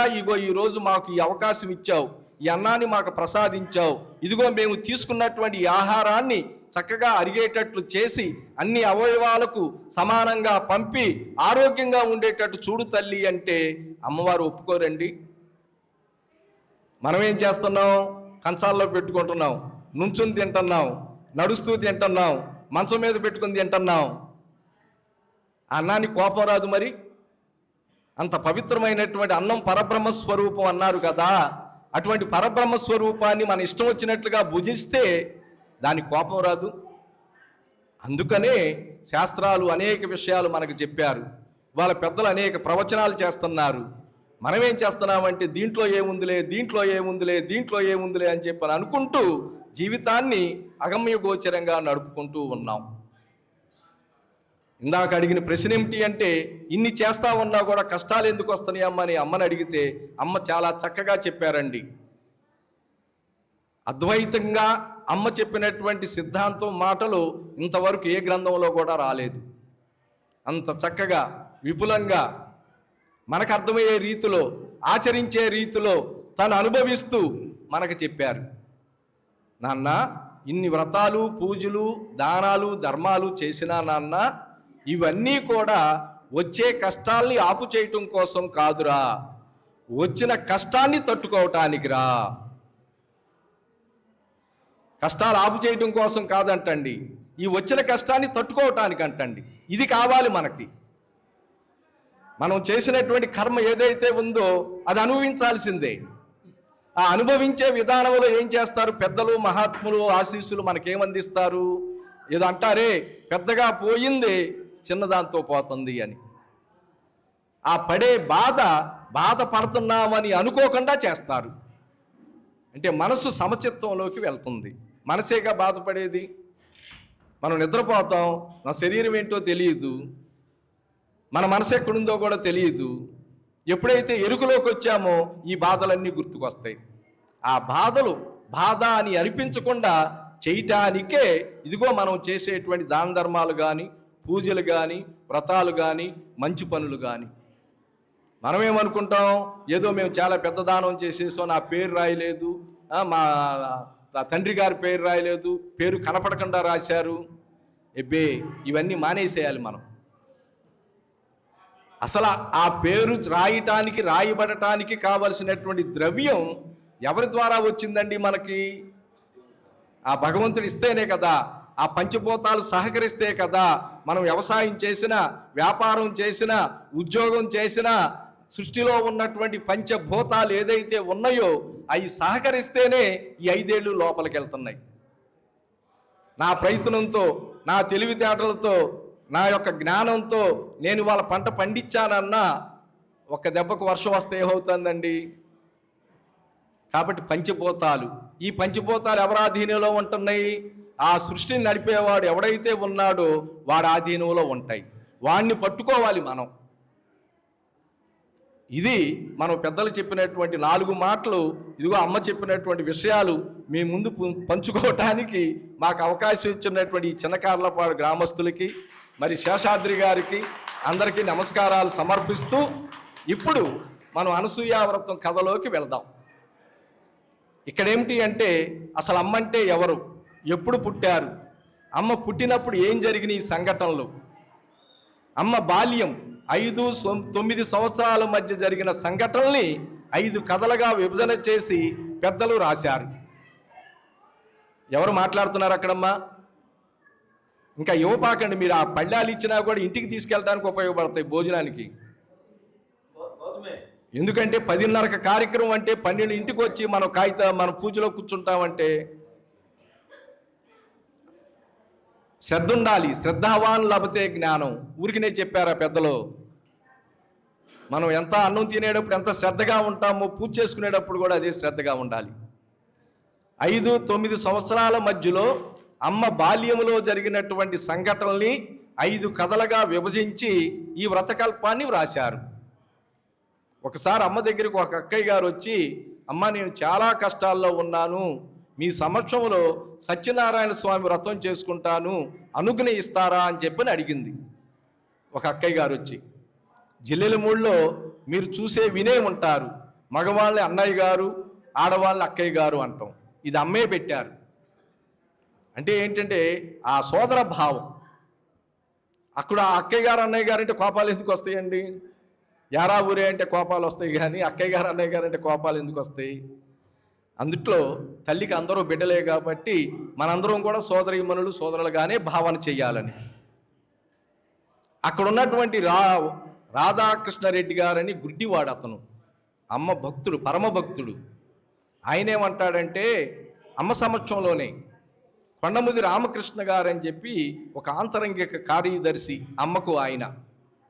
అయ్యా ఇగో ఈరోజు మాకు ఈ అవకాశం ఇచ్చావు, ఈ అన్నాన్ని మాకు ప్రసాదించావు, ఇదిగో మేము తీసుకున్నటువంటి ఈ ఆహారాన్ని చక్కగా అరిగేటట్లు చేసి అన్ని అవయవాలకు సమానంగా పంపి ఆరోగ్యంగా ఉండేటట్టు చూడు తల్లి అంటే అమ్మవారు ఒప్పుకోరండి. మనం ఏం చేస్తున్నాం? కంచాల్లో పెట్టుకుంటున్నాం, నుంచుని తింటున్నాం, నడుస్తూ తింటున్నాం, మంచం మీద పెట్టుకుని తింటున్నాం. అన్నాన్ని కోపం రాదు మరి? అంత పవిత్రమైనటువంటి అన్నం పరబ్రహ్మ స్వరూపం అన్నారు కదా, అటువంటి పరబ్రహ్మ స్వరూపాన్ని మన ఇష్టం వచ్చినట్లుగా భుజిస్తే దాని కోపం రాదు. అందుకనే శాస్త్రాలు అనేక విషయాలు మనకు చెప్పారు, వాళ్ళ పెద్దలు అనేక ప్రవచనాలు చేస్తున్నారు. మనమేం చేస్తున్నామంటే దీంట్లో ఏముందిలే, దీంట్లో ఏముందిలే, దీంట్లో ఏముందిలే అని చెప్పని అనుకుంటూ జీవితాన్ని అగమ్య గోచరంగా నడుపుకుంటూ ఉన్నాం. ఇందాక అడిగిన ప్రశ్న ఏమిటి అంటే, ఇన్ని చేస్తా ఉన్నా కూడా కష్టాలు ఎందుకు వస్తున్నాయి అమ్మ అని అమ్మని అడిగితే అమ్మ చాలా చక్కగా చెప్పారండి. అద్వైతంగా అమ్మ చెప్పినటువంటి సిద్ధాంతం మాటలు ఇంతవరకు ఏ గ్రంథంలో కూడా రాలేదు. అంత చక్కగా విపులంగా మనకు అర్థమయ్యే రీతిలో, ఆచరించే రీతిలో తను అనుభవిస్తూ మనకు చెప్పారు. నాన్న, ఇన్ని వ్రతాలు, పూజలు, దానాలు, ధర్మాలు చేసినా నాన్న, ఇవన్నీ కూడా వచ్చే కష్టాల్ని ఆపు చేయటం కోసం కాదురా, వచ్చిన కష్టాన్ని తట్టుకోవటానికి రా. కష్టాలు ఆపు చేయటం కోసం కాదంటండి, ఈ వచ్చిన కష్టాన్ని తట్టుకోవటానికి అంటండి. ఇది కావాలి మనకి. మనం చేసినటువంటి కర్మ ఏదైతే ఉందో అది అనుభవించాల్సిందే. ఆ అనుభవించే విధానంలో ఏం చేస్తారు పెద్దలు, మహాత్ములు ఆశీస్సులు మనకేమందిస్తారు? ఏదో అంటారే, పెద్దగా పోయింది చిన్నదాంతో పోతుంది అని. ఆ పడే బాధపడుతున్నామని అనుకోకుండా చేస్తారు. అంటే మనసు సమచిత్వంలోకి వెళ్తుంది. మనసేగా బాధపడేది. మనం నిద్రపోతాం, నా శరీరం ఏంటో తెలియదు, మన మనసు ఎక్కడుందో కూడా తెలియదు. ఎప్పుడైతే ఎరుకలోకి వచ్చామో ఈ బాధలన్నీ గుర్తుకొస్తాయి. ఆ బాధలు బాధ అని అనిపించకుండా చేయటానికే ఇదిగో మనం చేసేటువంటి దాన ధర్మాలు కానీ, పూజలు కానీ, వ్రతాలు కానీ, మంచి పనులు కానీ. మనమేమనుకుంటాం, ఏదో మేము చాలా పెద్ద దానం చేసేసాం, నా పేరు రాయలేదు, మా తండ్రి గారి పేరు రాయలేదు, పేరు కనపడకుండా రాశారు. ఎబ్బే, ఇవన్నీ మానేసేయాలి మనం. అసలు ఆ పేరు రాయటానికి, రాయబడటానికి కావలసినటువంటి ద్రవ్యం ఎవరి ద్వారా వచ్చిందండి మనకి? ఆ భగవంతుడు ఇస్తేనే కదా, ఆ పంచభూతాలు సహకరిస్తే కదా మనం వ్యవసాయం చేసినా, వ్యాపారం చేసినా, ఉద్యోగం చేసినా, సృష్టిలో ఉన్నటువంటి పంచభూతాలు ఏదైతే ఉన్నాయో అవి సహకరిస్తేనే ఈ 5 ఏళ్ళు లోపలికి వెళ్తున్నాయి. నా ప్రయత్నంతో, నా తెలివితేటలతో, నా యొక్క జ్ఞానంతో నేను వాళ్ళ పంట పండించానన్నా ఒక దెబ్బకు వర్షం వస్తే ఏమవుతుందండి? కాబట్టి పంచభూతాలు, ఈ పంచభూతాలు ఎవరి ఆధీనంలో ఉంటున్నాయి? ఆ సృష్టిని నడిపేవాడు ఎవడైతే ఉన్నాడో వాడి ఆధీనంలో ఉంటాయి. వాడిని పట్టుకోవాలి మనం. ఇది మనం పెద్దలు చెప్పినటువంటి 4 మాటలు, ఇదిగో అమ్మ చెప్పినటువంటి విషయాలు మీ ముందు పంచుకోవటానికి మాకు అవకాశం ఇచ్చినటువంటి ఈ చిన్నకార్లపాడు గ్రామస్తులకి, మరి శేషాద్రి గారికి అందరికీ నమస్కారాలు సమర్పిస్తూ ఇప్పుడు మనం అనసూయ వ్రతం కథలోకి వెళ్దాం. ఇక్కడేమిటి అంటే, అసలు అమ్మ అంటే ఎవరు, ఎప్పుడు పుట్టారు, అమ్మ పుట్టినప్పుడు ఏం జరిగినాయి సంఘటనలు, అమ్మ బాల్యం 5-9 సంవత్సరాల మధ్య జరిగిన సంఘటనల్ని 5 కథలుగా విభజన చేసి పెద్దలు రాశారు. ఎవరు మాట్లాడుతున్నారు అక్కడమ్మా? ఇంకా ఇవ్వపాకండి, మీరు ఆ పళ్ళాలు ఇచ్చినా కూడా ఇంటికి తీసుకెళ్ళడానికి ఉపయోగపడతాయి భోజనానికి. ఎందుకంటే 10:30 కార్యక్రమం అంటే 12 ఇంటికి వచ్చి మన పూజలో కూర్చుంటామంటే శ్రద్ధ ఉండాలి. శ్రద్ధావాన్ లభతే జ్ఞానం, ఊరికినే చెప్పారా పెద్దలు. మనం ఎంత అన్నం తినేటప్పుడు ఎంత శ్రద్ధగా ఉంటామో పూజ చేసుకునేటప్పుడు కూడా అదే శ్రద్ధగా ఉండాలి. 5-9 సంవత్సరాల మధ్యలో అమ్మ బాల్యములో జరిగినటువంటి సంఘటనల్ని 5 కథలుగా విభజించి ఈ వ్రతకల్పాన్ని వ్రాశారు. ఒకసారి అమ్మ దగ్గరికి ఒక అక్కయ్య గారు వచ్చి, అమ్మ నేను చాలా కష్టాల్లో ఉన్నాను, మీ సమక్షంలో సత్యనారాయణ స్వామి వ్రతం చేసుకుంటాను, అనుగ్రహిస్తారా అని చెప్పని అడిగింది. ఒక అక్కయ్య గారు వచ్చి, జిల్లెలమూడిలో మీరు వినే ఉంటారు, మగవాళ్ళని అన్నయ్య గారు, ఆడవాళ్ళని అక్కయ్య గారు అంటాం. ఇది అమ్మే పెట్టారు. అంటే ఏంటంటే ఆ సోదర భావం. అక్కడ అక్కయ్య గారు అన్నయ్య గారు అంటే కోపాలు ఎందుకు వస్తాయండి? యారా ఊరే అంటే కోపాలు వస్తాయి, కానీ అక్కయ్య గారు అన్నయ్య గారు అంటే కోపాలు ఎందుకు వస్తాయి? అందుట్లో తల్లికి అందరూ బిడ్డలే కాబట్టి మనందరం కూడా సోదరీమణులు సోదరులుగానే భావన చెయ్యాలని. అక్కడ ఉన్నటువంటి రాధాకృష్ణారెడ్డి గారని గుడ్డివాడు అతను, అమ్మ భక్తుడు, పరమ భక్తుడు. ఆయన ఏమంటాడంటే అమ్మ సమక్షంలోనే కొండముది రామకృష్ణ గారు అని చెప్పి ఒక ఆంతరంగిక కార్యదర్శి అమ్మకు. ఆయన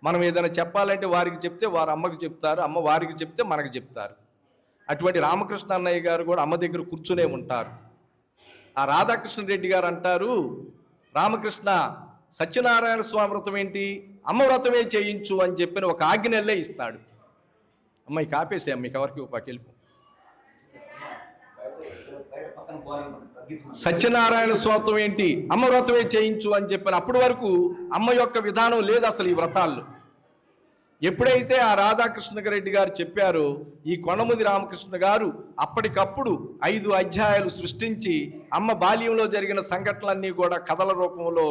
మనం ఏదైనా చెప్పాలంటే వారికి చెప్తే వారు అమ్మకు చెప్తారు, అమ్మ వారికి చెప్తే మనకు చెప్తారు. అటువంటి రామకృష్ణ అన్నయ్య గారు కూడా అమ్మ దగ్గర కూర్చునే ఉంటారు. ఆ రాధాకృష్ణ రెడ్డి గారు అంటారు, రామకృష్ణ సత్యనారాయణ స్వామి వ్రతం ఏంటి, అమ్మ వ్రతమే చేయించు అని చెప్పిన ఒక ఆజ్ఞలే ఇస్తాడు. అమ్మాయి కాపేసే మీకు ఎవరికి వెళ్ళిపో. సత్యనారాయణ స్వాతం ఏంటి, అమ్మ వ్రతమే చేయించు అని చెప్పిన. అప్పటి వరకు అమ్మ యొక్క విధానం లేదు అసలు ఈ వ్రతాల్లో. ఎప్పుడైతే ఆ రాధాకృష్ణరెడ్డి గారు చెప్పారో, ఈ కొండముది రామకృష్ణ గారు అప్పటికప్పుడు 5 అధ్యాయాలు సృష్టించి అమ్మ బాల్యంలో జరిగిన సంఘటనలన్నీ కూడా కథల రూపంలో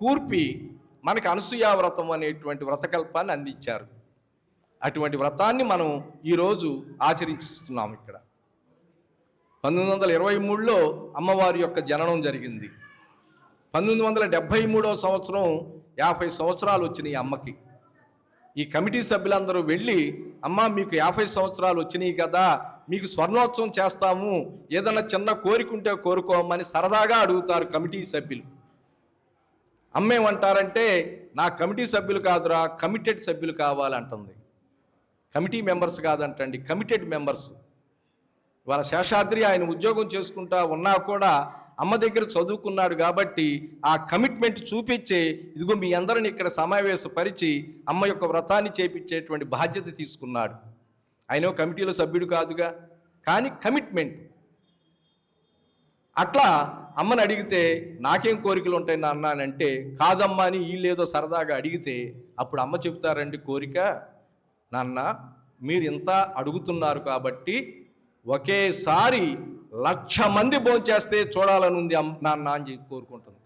కూర్పి మనకి అనసూయ వ్రతం అనేటువంటి వ్రతకల్పాన్ని అందించారు. అటువంటి వ్రతాన్ని మనం ఈరోజు ఆచరిస్తున్నాం. ఇక్కడ 1923లో అమ్మవారి యొక్క జననం జరిగింది. 1973వ సంవత్సరం 50 సంవత్సరాలు వచ్చినాయి అమ్మకి. ఈ కమిటీ సభ్యులందరూ వెళ్ళి, అమ్మ మీకు 50 సంవత్సరాలు వచ్చినాయి కదా, మీకు స్వర్ణోత్సవం చేస్తాము, ఏదన్నా చిన్న కోరికుంటే కోరుకోమని సరదాగా అడుగుతారు కమిటీ సభ్యులు. అమ్మేమంటారంటే, నా కమిటీ సభ్యులు కాదురా, కమిటెడ్ సభ్యులు కావాలంటుంది. కమిటీ మెంబర్స్ కాదంటండి, కమిటెడ్ మెంబర్స్. వాళ్ళ శేషాద్రి ఆయన ఉద్యోగం చేసుకుంటా ఉన్నా కూడా అమ్మ దగ్గర చదువుకున్నాడు కాబట్టి ఆ కమిట్మెంట్ చూపించే, ఇదిగో మీ అందరిని ఇక్కడ సమావేశపరిచి అమ్మ యొక్క వ్రతాన్ని చేపించేటువంటి బాధ్యత తీసుకున్నాడు. ఆయన కమిటీలో సభ్యుడు కాదుగా, కానీ కమిట్మెంట్. అట్లా అమ్మని అడిగితే నాకేం కోరికలు ఉంటాయి నాన్న అని అంటే, కాదమ్మా అని వీళ్ళేదో సరదాగా అడిగితే అప్పుడు అమ్మ చెబుతారండి, కోరిక నాన్న మీరు ఇంత అడుగుతున్నారు కాబట్టి ఒకేసారి 1,00,000 మంది భోంచేస్తే చూడాలని ఉంది నాన్న అని చెప్పి కోరుకుంటుంది.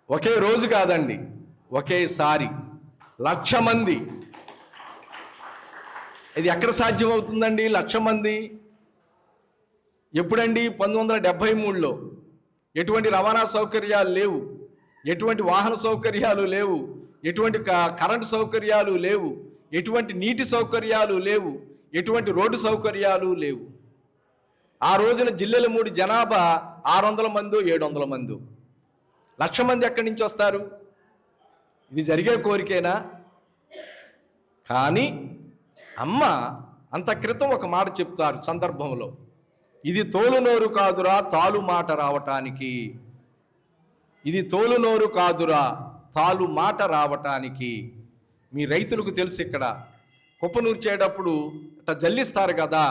ఒకే రోజు కాదండి, ఒకేసారి 1,00,000 మంది. ఇది ఎక్కడ సాధ్యం అవుతుందండి 1,00,000 మంది? ఎప్పుడండి? 1973లో. ఎటువంటి రవాణా సౌకర్యాలు లేవు, ఎటువంటి వాహన సౌకర్యాలు లేవు, ఎటువంటి కరెంటు సౌకర్యాలు లేవు, ఎటువంటి నీటి సౌకర్యాలు లేవు, ఎటువంటి రోడ్డు సౌకర్యాలు లేవు. ఆ రోజున జిల్లెలమూడి జనాభా 600 మందో 700 మందో. 1,00,000 మంది ఎక్కడి నుంచి వస్తారు? ఇది జరిగే కోరికేనా? కానీ అమ్మ అంత క్రితం ఒక మాట చెప్తారు సందర్భంలో, ఇది తోలు నోరు కాదురా తాలు మాట రావటానికి, ఇది తోలు నోరు కాదురా తాలు మాట రావటానికి. మీ రైతులకు తెలుసు, ఇక్కడ కుప్ప నూర్చేటప్పుడు అట్లా జల్లిస్తారు కదా,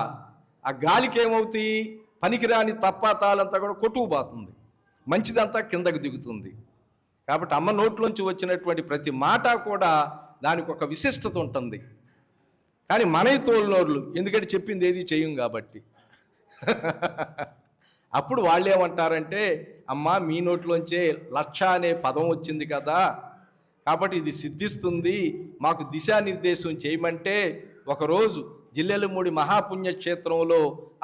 ఆ గాలికి ఏమవుతాయి, పనికిరాని తప్పాతాలంతా కూడా కొట్టుకుపోతుంది, మంచిదంతా కిందకు దిగుతుంది. కాబట్టి అమ్మ నోట్లోంచి వచ్చినటువంటి ప్రతి మాట కూడా దానికి ఒక విశిష్టత ఉంటుంది. కానీ మనవి తోలు నోర్లు, ఎందుకంటే చెప్పింది ఏది చేయం కాబట్టి. అప్పుడు వాళ్ళు ఏమంటారంటే, అమ్మ మీ నోట్లోంచే 1,00,000 అనే పదం వచ్చింది కదా, కాబట్టి ఇది సిద్ధిస్తుంది, మాకు దిశానిర్దేశం చేయమంటే ఒకరోజు జిల్లెలమూడి మహాపుణ్యక్షేత్రంలో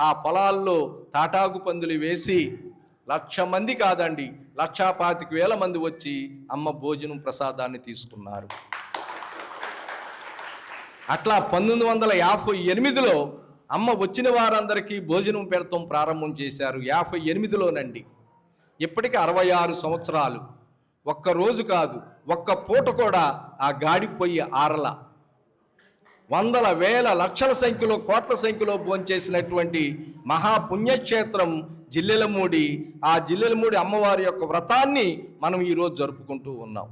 ఆ పొలాల్లో తాటాకు పందులు వేసి 1,00,000 మంది కాదండి 1,25,000 మంది వచ్చి అమ్మ భోజనం ప్రసాదాన్ని తీసుకున్నారు. అట్లా 1958లో అమ్మ వచ్చిన వారందరికీ భోజనం పెడతాం ప్రారంభం చేశారు. 58లోనండి. ఇప్పటికి 66 సంవత్సరాలు. ఒక్కరోజు కాదు, ఒక్క పూట కూడా ఆ గాడిపోయి ఆరల. వందల వేల లక్షల సంఖ్యలో కోట్ల సంఖ్యలో భోంచేసినటువంటి మహాపుణ్యక్షేత్రం జిల్లెలమూడి. ఆ జిల్లెలమూడి అమ్మవారి యొక్క వ్రతాన్ని మనం ఈరోజు జరుపుకుంటూ ఉన్నాం.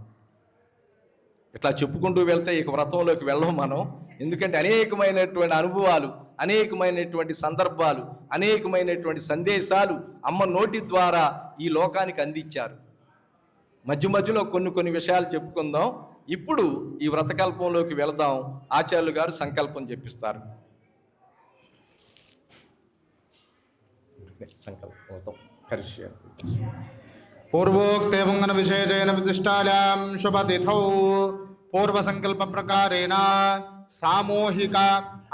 ఇట్లా చెప్పుకుంటూ వెళ్తే ఇక వ్రతంలోకి వెళ్ళం మనం. ఎందుకంటే అనేకమైనటువంటి అనుభవాలు, అనేకమైనటువంటి సందర్భాలు, అనేకమైనటువంటి సందేశాలు అమ్మ నోటి ద్వారా ఈ లోకానికి అందించారు. మధ్య మధ్యలో కొన్ని విషయాలు చెప్పుకుందాం. ఇప్పుడు ఈ వ్రతకల్పంలోకి వెళదాం. ఆచార్యులు గారు సంకల్పం చెప్పిస్తారు. సంకల్పం పూర్వోక్తేవంగన విశేషేణ విశిష్టాయాం శుభతిథౌ పూర్వసంకల్ప ప్రకారేణ సామూహిక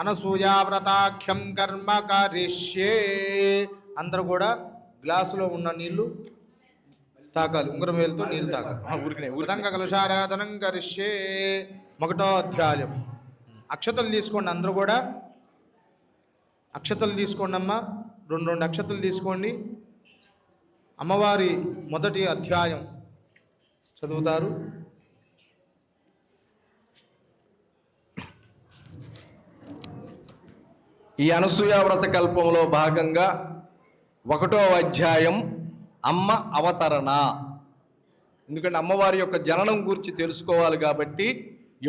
అనసూయా వ్రతాఖ్యం కర్మ కరిష్యే. అందరూ కూడా గ్లాసులో ఉన్న నీళ్లు తాకాలి, ఉంగరం వేలుతో నీళ్ళు తాకాలి. ఉదంగ కలుషారాధనం కరిష్యే. 1వ అధ్యాయం. అక్షతలు తీసుకోండి, అందరూ కూడా అక్షతలు తీసుకోండి అమ్మా. 2 అక్షతలు తీసుకోండి. అమ్మవారి మొదటి అధ్యాయం చదువుతారు. ఈ అనసూయ వ్రతకల్పంలో భాగంగా 1వ అధ్యాయం అమ్మ అవతరణ. ఎందుకంటే అమ్మవారి యొక్క జననం గురించి తెలుసుకోవాలి కాబట్టి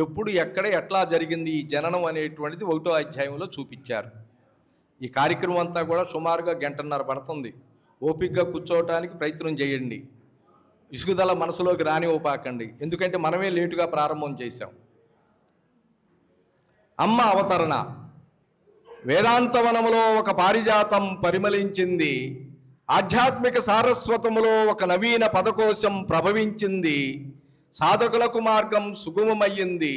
ఎప్పుడు ఎక్కడ ఎట్లా జరిగింది ఈ జననం అనేటువంటిది 1వ అధ్యాయంలో చూపించారు. ఈ కార్యక్రమం అంతా కూడా సుమారుగా 1:30 పడుతుంది. ఓపికగా కూర్చోవటానికి ప్రయత్నం చేయండి. ఇసుగుదల మనసులోకి రానివ్వపాకండి, ఎందుకంటే మనమే లేటుగా ప్రారంభం చేశాం. అమ్మ అవతరణ. వేదాంతవనములో ఒక పారిజాతం పరిమళించింది, ఆధ్యాత్మిక సారస్వతములో ఒక నవీన పదకోశం ప్రభవించింది, సాధకులకు మార్గం సుగమమయ్యింది,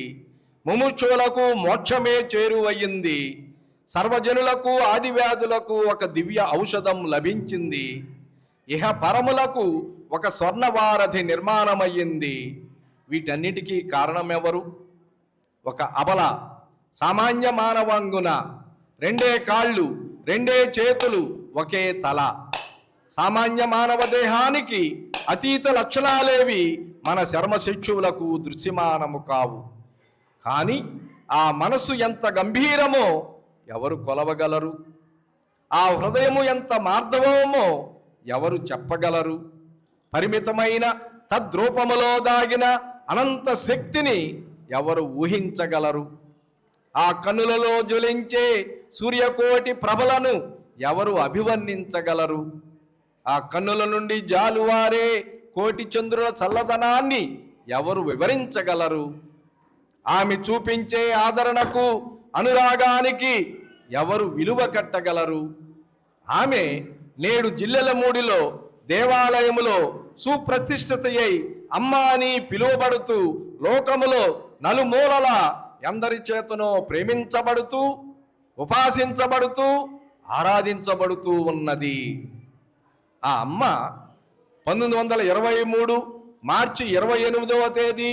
ముముక్షువులకు మోక్షమే చేరువయ్యింది, సర్వజనులకు ఆదివ్యాధులకు ఒక దివ్య ఔషధం లభించింది, ఇహ పరములకు ఒక స్వర్ణవారధి నిర్మాణమయ్యింది. వీటన్నిటికీ కారణమెవరు? ఒక అబల సామాన్య మానవాంగున 2 కాళ్ళు 2 చేతులు ఒకే తల. సామాన్య మానవ దేహానికి అతీత లక్షణాలేవి మన చర్మశిక్షువులకు దృశ్యమానము కావు. కానీ ఆ మనసు ఎంత గంభీరమో ఎవరు కొలవగలరు? ఆ హృదయము ఎంత మార్దవమో ఎవరు చెప్పగలరు? పరిమితమైన తద్రూపములో దాగిన అనంత శక్తిని ఎవరు ఊహించగలరు? ఆ కన్నులలో జ్వలించే సూర్యకోటి ప్రభలను ఎవరు అభివర్ణించగలరు? ఆ కన్నుల నుండి జాలువారే కోటి చంద్రుల చల్లదనాన్ని ఎవరు వివరించగలరు? ఆమె చూపించే ఆదరణకు అనురాగానికి ఎవరు విలువ కట్టగలరు? ఆమె నేడు జిల్లెలమూడిలో దేవాలయములో సుప్రతిష్ఠితయై అమ్మ అని పిలువబడుతూ లోకములో నలుమూలల ఎందరి చేతనో ప్రేమించబడుతూ ఉపాసించబడుతూ ఆరాధించబడుతూ ఉన్నది. ఆ అమ్మ 1923 మార్చి 28వ తేదీ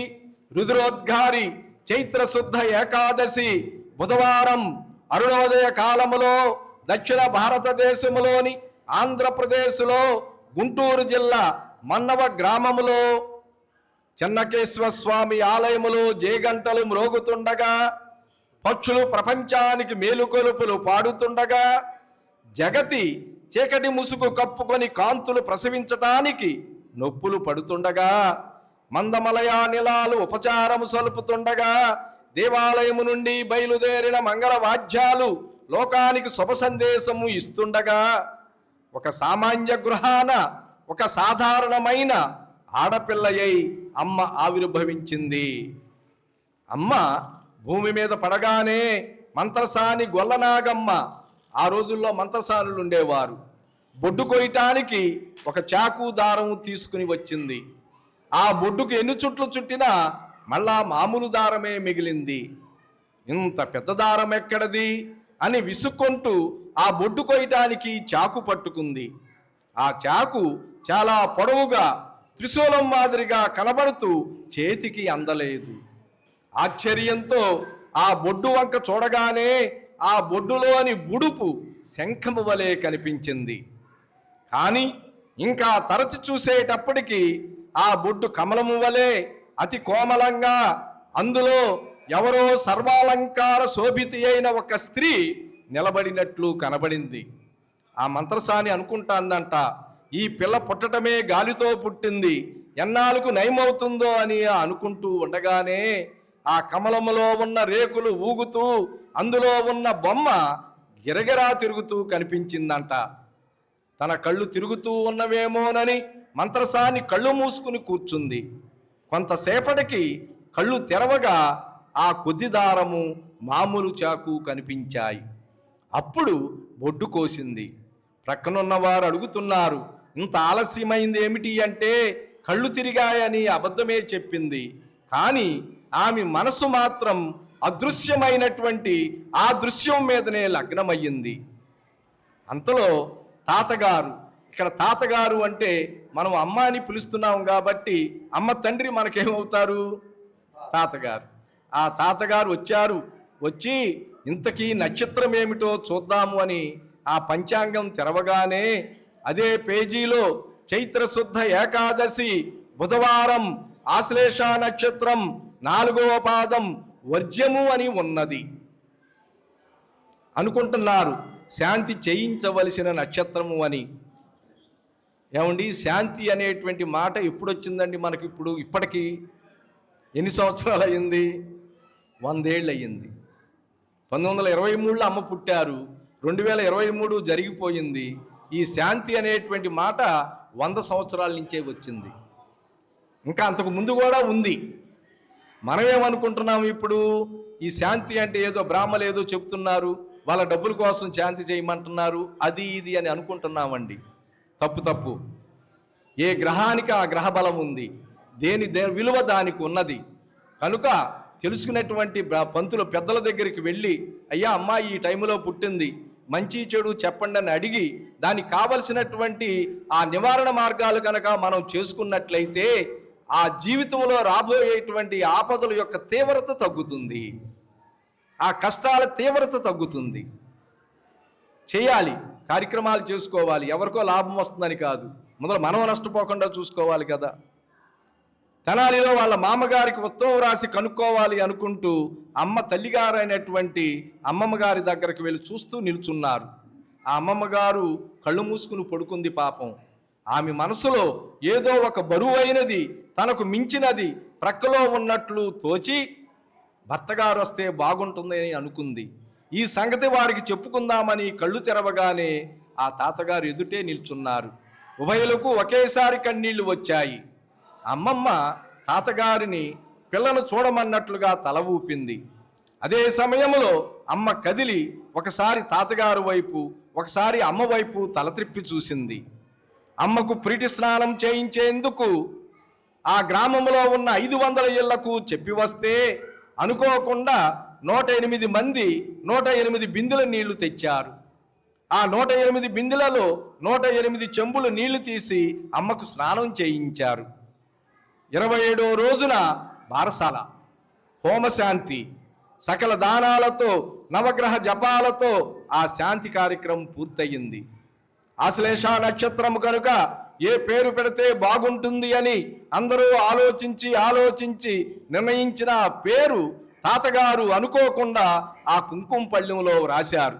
రుద్రోద్గారి చైత్రశుద్ధ ఏకాదశి బుధవారం అరుణోదయ కాలములో దక్షిణ భారతదేశములోని ఆంధ్రప్రదేశ్లో గుంటూరు జిల్లా మన్నవ గ్రామములో చెన్నకేశ్వర స్వామి ఆలయములో జేగంటలు మ్రోగుతుండగా, పక్షులు ప్రపంచానికి మేలుకొలుపులు పాడుతుండగా, జగతి చీకటి ముసుగు కప్పుకొని కాంతులు ప్రసవించటానికి నొప్పులు పడుతుండగా, మందమలయా నిలాలు ఉపచారము సలుపుతుండగా, దేవాలయము నుండి బయలుదేరిన మంగళ వాద్యాలు లోకానికి శుభ సందేశము ఇస్తుండగా, ఒక సామాన్య గృహాన ఒక సాధారణమైన ఆడపిల్లయై అమ్మ ఆవిర్భవించింది. అమ్మ భూమి మీద పడగానే మంత్రసాని గొల్లనాగమ్మ, ఆ రోజుల్లో మంత్రసానులు ఉండేవారు, బొడ్డు కొయ్యటానికి ఒక చాకు దారం తీసుకుని వచ్చింది. ఆ బొడ్డుకు ఎన్ని చుట్లు చుట్టినా మళ్ళా మామూలు దారమే మిగిలింది. ఇంత పెద్ద దారం ఎక్కడది అని విసుక్కుంటూ ఆ బొడ్డు కొయ్యటానికి చాకు పట్టుకుంది. ఆ చాకు చాలా పొడవుగా త్రిశూలం మాదిరిగా కనబడుతూ చేతికి అందలేదు. ఆశ్చర్యంతో ఆ బొడ్డు వంక చూడగానే ఆ బొడ్డులోని బుడుపు శంఖము వలె కనిపించింది. కానీ ఇంకా తరచి చూసేటప్పటికి ఆ బొడ్డు కమలము వలె అతి కోమలంగా, అందులో ఎవరో సర్వాలంకార శోభితి అయిన ఒక స్త్రీ నిలబడినట్లు కనబడింది. ఆ మంత్రసాని అనుకుంటాందంట, ఈ పిల్ల పుట్టటమే గాలితో పుట్టింది, ఎన్నాళ్ళకు నయమవుతుందో అని అనుకుంటూ ఉండగానే ఆ కమలములో ఉన్న రేకులు ఊగుతూ అందులో ఉన్న బొమ్మ గిరగిరా తిరుగుతూ కనిపించిందంట. తన కళ్ళు తిరుగుతూ ఉన్నవేమోనని మంత్రసాని కళ్ళు మూసుకుని కూర్చుంది. కొంతసేపటికి కళ్ళు తెరవగా ఆ కొద్ది దారము మామూలు చాకు కనిపించాయి. అప్పుడు బొడ్డు కోసింది. ప్రక్కనున్నవారు అడుగుతున్నారు, ఇంత ఆలస్యమైంది ఏమిటి అంటే కళ్ళు తిరిగాయని అబద్ధమే చెప్పింది. కానీ ఆమె మనసు మాత్రం అదృశ్యమైనటువంటి ఆ దృశ్యం మీదనే లగ్నమయ్యింది. అంతలో తాతగారు, ఇక్కడ తాతగారు అంటే మనం అమ్మ అని పిలుస్తున్నాం కాబట్టి అమ్మ తండ్రి మనకేమవుతారు? తాతగారు. ఆ తాతగారు వచ్చారు. వచ్చి ఇంతకీ నక్షత్రం ఏమిటో చూద్దాము అని ఆ పంచాంగం తెరవగానే అదే పేజీలో చైత్రశుద్ధ ఏకాదశి బుధవారం ఆశ్లేష నక్షత్రం 4వ పాదం వర్జ్యము అని ఉన్నది. అనుకుంటున్నారు శాంతి చేయించవలసిన నక్షత్రము అని. ఏమండి, శాంతి అనేటువంటి మాట ఎప్పుడు వచ్చిందండి మనకి? ఇప్పటికీ ఎన్ని సంవత్సరాలు అయ్యింది? 100 ఏళ్ళు అయ్యింది. 1923లో అమ్మ పుట్టారు, 2023 జరిగిపోయింది. ఈ శాంతి అనేటువంటి మాట 100 సంవత్సరాల నుంచే వచ్చింది. ఇంకా అంతకు ముందు కూడా ఉంది. మనమేమనుకుంటున్నాము ఇప్పుడు? ఈ శాంతి అంటే ఏదో బ్రాహ్మలు ఏదో చెప్తున్నారు, వాళ్ళ డబ్బుల కోసం శాంతి చేయమంటున్నారు, అది ఇది అని అనుకుంటున్నామండి. తప్పు. ఏ గ్రహానికి ఆ గ్రహ బలం ఉంది, దేని విలువ దానికి ఉన్నది. కనుక తెలుసుకున్నటువంటి పంతులు పెద్దల దగ్గరికి వెళ్ళి, అయ్యా అమ్మాయి ఈ టైంలో పుట్టింది, మంచి చెడు చెప్పండి అని అడిగి దానికి కావలసినటువంటి ఆ నివారణ మార్గాలు కనుక మనం చేసుకున్నట్లయితే ఆ జీవితంలో రాబోయేటువంటి ఆపదల యొక్క తీవ్రత తగ్గుతుంది, ఆ కష్టాల తీవ్రత తగ్గుతుంది. చేయాలి, కార్యక్రమాలు చేసుకోవాలి. ఎవరికో లాభం వస్తుందని కాదు, మొదలు మనం నష్టపోకుండా చూసుకోవాలి కదా. తెనాలిలో వాళ్ళ మామగారికి ఉత్తరం రాసి కనుక్కోవాలి అనుకుంటూ అమ్మ తల్లిగారైనటువంటి అమ్మమ్మ గారి దగ్గరికి వెళ్ళి చూస్తూ నిల్చున్నారు. ఆ అమ్మమ్మ గారు కళ్ళు మూసుకుని పడుకుంది. పాపం ఆమె మనసులో ఏదో ఒక బరువైనది, తనకు మించినది ప్రక్కలో ఉన్నట్లు తోచి భర్తగారు వస్తే బాగుంటుందని అనుకుంది. ఈ సంగతి వారికి చెప్పుకుందామని కళ్ళు తెరవగానే ఆ తాతగారు ఎదుటే నిల్చున్నారు. ఉభయులకు ఒకేసారి కన్నీళ్లు వచ్చాయి. అమ్మమ్మ తాతగారిని పిల్లను చూడమన్నట్లుగా తల ఊపింది. అదే సమయంలో అమ్మ కదిలి ఒకసారి తాతగారు వైపు, ఒకసారి అమ్మ వైపు తల త్రిప్పి చూసింది. అమ్మకు ప్రీతి స్నానం చేయించేందుకు ఆ గ్రామంలో ఉన్న 500 ఇళ్లకు చెప్పి వస్తే అనుకోకుండా 108 మంది 108 బిందెల నీళ్లు తెచ్చారు. ఆ 108 బిందెలలో 108 చెంబులు నీళ్లు తీసి అమ్మకు స్నానం చేయించారు. 27వ రోజున బారసాల, హోమశాంతి, సకల దానాలతో నవగ్రహ జపాలతో ఆ శాంతి కార్యక్రమం పూర్తయింది. ఆశ్లేష నక్షత్రము కనుక ఏ పేరు పెడితే బాగుంటుంది అని అందరూ ఆలోచించి నిర్ణయించిన పేరు తాతగారు అనుకోకుండా ఆ కుంకుమ పళ్ళెంలో రాశారు.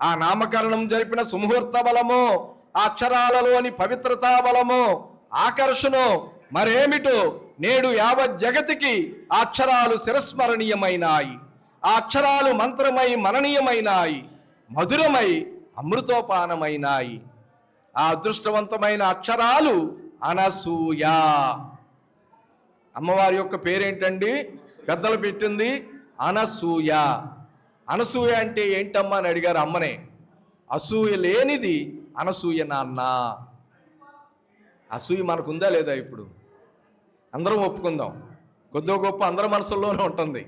ఆ నామకరణం జరిపిన సుముహూర్త బలమో, ఆ అక్షరాలలోని పవిత్రతా బలమో, ఆకర్షణో మరేమిటో నేడు యావత్ జగతికి ఆ అక్షరాలు శిరస్మరణీయమైనాయి. ఆ అక్షరాలు మంత్రమై మననీయమైనాయి, మధురమై అమృతోపానమైనాయి. ఆ అదృష్టవంతమైన అక్షరాలు అనసూయ. అమ్మవారి యొక్క పేరేంటండి? పెద్దలు పెట్టింది అనసూయ. అనసూయ అంటే ఏంటమ్మా అని అడిగారు అమ్మనే. అసూయ లేనిది అనసూయ నాన్న. అసూయ మనకుందా లేదా? ఇప్పుడు అందరం ఒప్పుకుందాం, కొద్దో గొప్ప అందరి మనసుల్లోనే ఉంటుంది.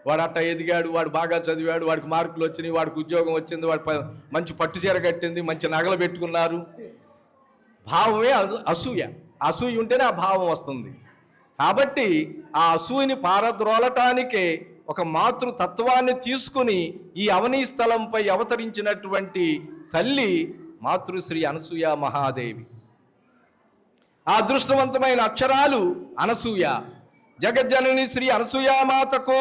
వాడు అట్ట ఎదిగాడు, వాడు బాగా చదివాడు, వాడికి మార్కులు వచ్చినాయి, వాడికి ఉద్యోగం వచ్చింది, వాడి మంచి పట్టు చీర కట్టింది, మంచి నగలు పెట్టుకున్నారు. భావమే అసూయ. అసూయ ఉంటేనే ఆ భావం వస్తుంది. కాబట్టి ఆ అసూయని పారద్రోలటానికే ఒక మాతృతత్వాన్ని తీసుకుని ఈ అవనీ స్థలంపై అవతరించినటువంటి తల్లి మాతృశ్రీ అనసూయ మహాదేవి. ఆ అదృష్టవంతమైన అక్షరాలు అనసూయ. జగజ్జనని శ్రీ అనసూయామాతకు,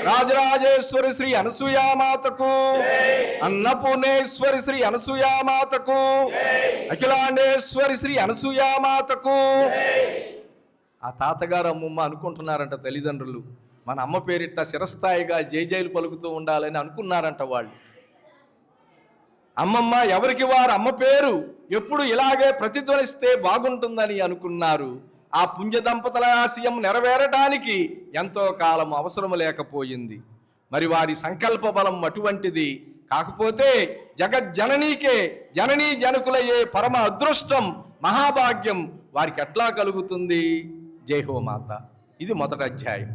రాజరాజేశ్వరి శ్రీ అనసూయామాతకు, అన్నపూర్ణేశ్వరి శ్రీ అనసూయామాతకు, అఖిలాండేశ్వరి శ్రీ అనసూయామాతకు. ఆ తాతగారు అమ్మమ్మ అనుకుంటున్నారంట తల్లిదండ్రులు, మన అమ్మ పేరిట శిరస్థాయిగా జైలు పలుకుతూ ఉండాలని అనుకున్నారంట వాళ్ళు. అమ్మమ్మ ఎవరికి వారు అమ్మ పేరు ఎప్పుడు ఇలాగే ప్రతిధ్వనిస్తే బాగుంటుందని అనుకున్నారు. ఆ పుణ్య దంపతుల ఆశయం నెరవేరడానికి ఎంతో కాలం అవసరం లేకపోయింది. మరి వారి సంకల్ప బలం అటువంటిది. కాకపోతే జగజ్జననీకే జననీ జనకులయ్యే పరమ అదృష్టం మహాభాగ్యం వారికి ఎట్లా కలుగుతుంది? జై హో మాత. ఇది మొదటి అధ్యాయం.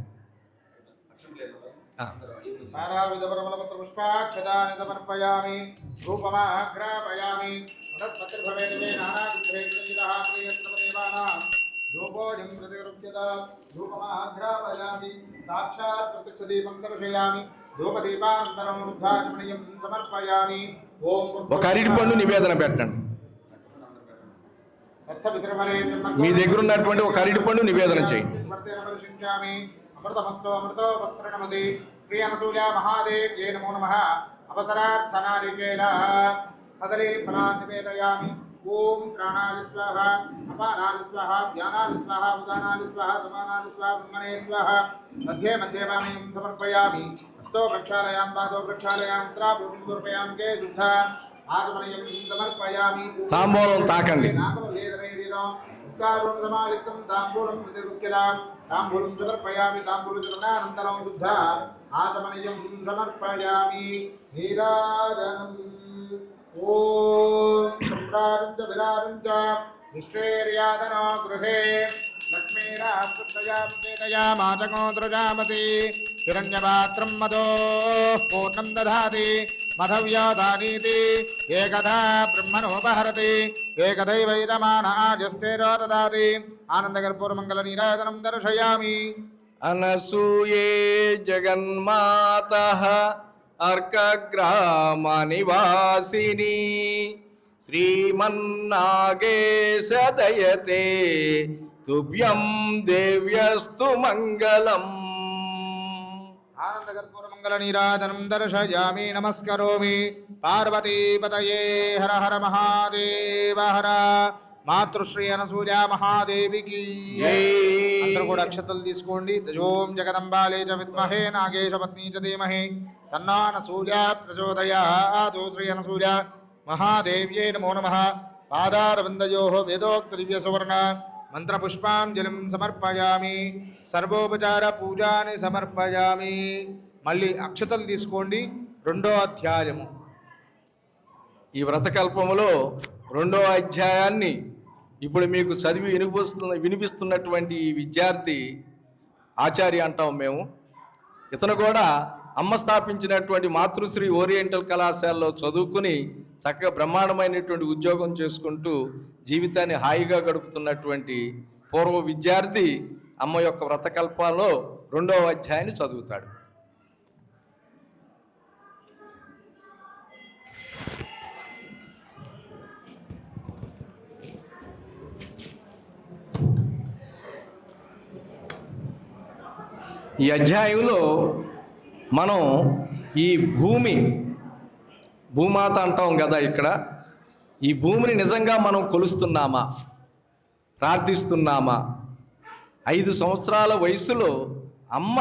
నానావిధపరమలపత్ర పుష్పాక్షదాని సమర్పయామి రూపమాగ్రాపయామి మదత్పత్రిభవేదితే నానావిధేకృతిలః ప్రియత్రమదేవానాం రూపోజం ప్రతిరుప్యత రూపమాగ్రాపయామి సాక్షాత్ ప్రత్యక్షదీపం దర్శయామి ధూపదీపానంతరం వృద్ధాచమనీయం సమర్పయామి. ఓం ఒక అరటి పండు నివేదన పెట్టండి. మీ దగ్గర ఉన్నటువంటి ఒక అరటి పండు నివేదన చేయండి. అమృతమస్తో అమృతోపస్త్రణమసి శ్రీ అనసూయ మహాదేవ్యే నమో నమః. అవసరార్థనారికేల కదలీ ఫలాన్ని నివేదయామి. ఓం ప్రాణాలి స్వాహ, అపానాలి స్వాహ, జ్ఞానాలి స్వాహ, ఉదానాలి స్వాహ, సమానాలి స్వాహ, బ్రహ్మణే స్వాహ. మధ్యే మధ్యే వామయం సమర్పయామి. హస్తో ప్రక్షాళయాం, పాదో ప్రక్షాళయాం, ఉత్తరాభూమిం సమర్పయామి. కే శుద్ధ ఆగమనయం సమర్పయామి. తాంబూలం తాకండి. ఉత్కారం సమాలిప్తం తాంబూలం ప్రతిరుక్యతాం. తాంబూలం సమర్పయామి. తాంబూలచరణానంతరం శుద్ధ ఆగమనయం సమర్పయామి. నీరాజనం. ఓం సంప్రారం చ విరాజం చ నిష్ఠేర్యాదనో గృహే లక్ష్మీరాస్తయాం చేతయామాచకోద్రుజామతి హిరణ్యపాత్రం మదో పూర్ణం దధాతి మధవ్యాదానీతి ఏకదా బ్రహ్మణోపహరతి ఏకదైవైరమాణ ఆజస్థేరో దదాతి. ఆనందకర్పూరమంగళ నీరాజనం దర్శయామి. అనసూయే జగన్మాతః అర్కగ్రామ నివాసిని శ్రీమన్నాగేశ దయతే తుభ్యం దేవ్యస్తు మంగళం. ఆనందకర్పూరమంగళ నీరాజనం దర్శయామి. నమస్కరోమి. పార్వతీపతయే హర హర మహాదేవ హర. మాతృశ్రీ అనసూయ మహాదేవికి. అందరూ కూడా అక్షతలు తీసుకోండి. ఓం జగదంబాలే చ విద్మహే నాగేశ పత్ని చ ధీమహి తన్నో అనసూయ ప్రచోదయాత్. శ్రీ అనసూయ మహాదేవ్యై నమో నమః. పాదారవిందయోః వేదోక్త దివ్య సువర్ణ మంత్రపుష్పాంజలిం సమర్పయామి. సర్వోపచార పూజాని సమర్పయామి. మళ్ళీ అక్షతలు తీసుకోండి. 2వ అధ్యాయము. ఈ వ్రతకల్పములో 2వ అధ్యాయాన్ని ఇప్పుడు మీకు చదివి వినిపిస్తున్నటువంటి ఈ విద్యార్థి ఆచార్య అంటాం మేము. ఇతను కూడా అమ్మ స్థాపించినటువంటి మాతృశ్రీ ఓరియంటల్ కళాశాలలో చదువుకుని చక్కగా బ్రహ్మాండమైనటువంటి ఉద్యోగం చేసుకుంటూ జీవితాన్ని హాయిగా గడుపుతున్నటువంటి పూర్వ విద్యార్థి అమ్మ యొక్క వ్రతకల్పంలో 2వ అధ్యాయాన్ని చదువుతాడు. ఈ అధ్యాయంలో మనం ఈ భూమాత అంటాం కదా. ఇక్కడ ఈ భూమిని నిజంగా మనం కొలుస్తున్నామా, ప్రార్థిస్తున్నామా? 5 సంవత్సరాల వయసులో అమ్మ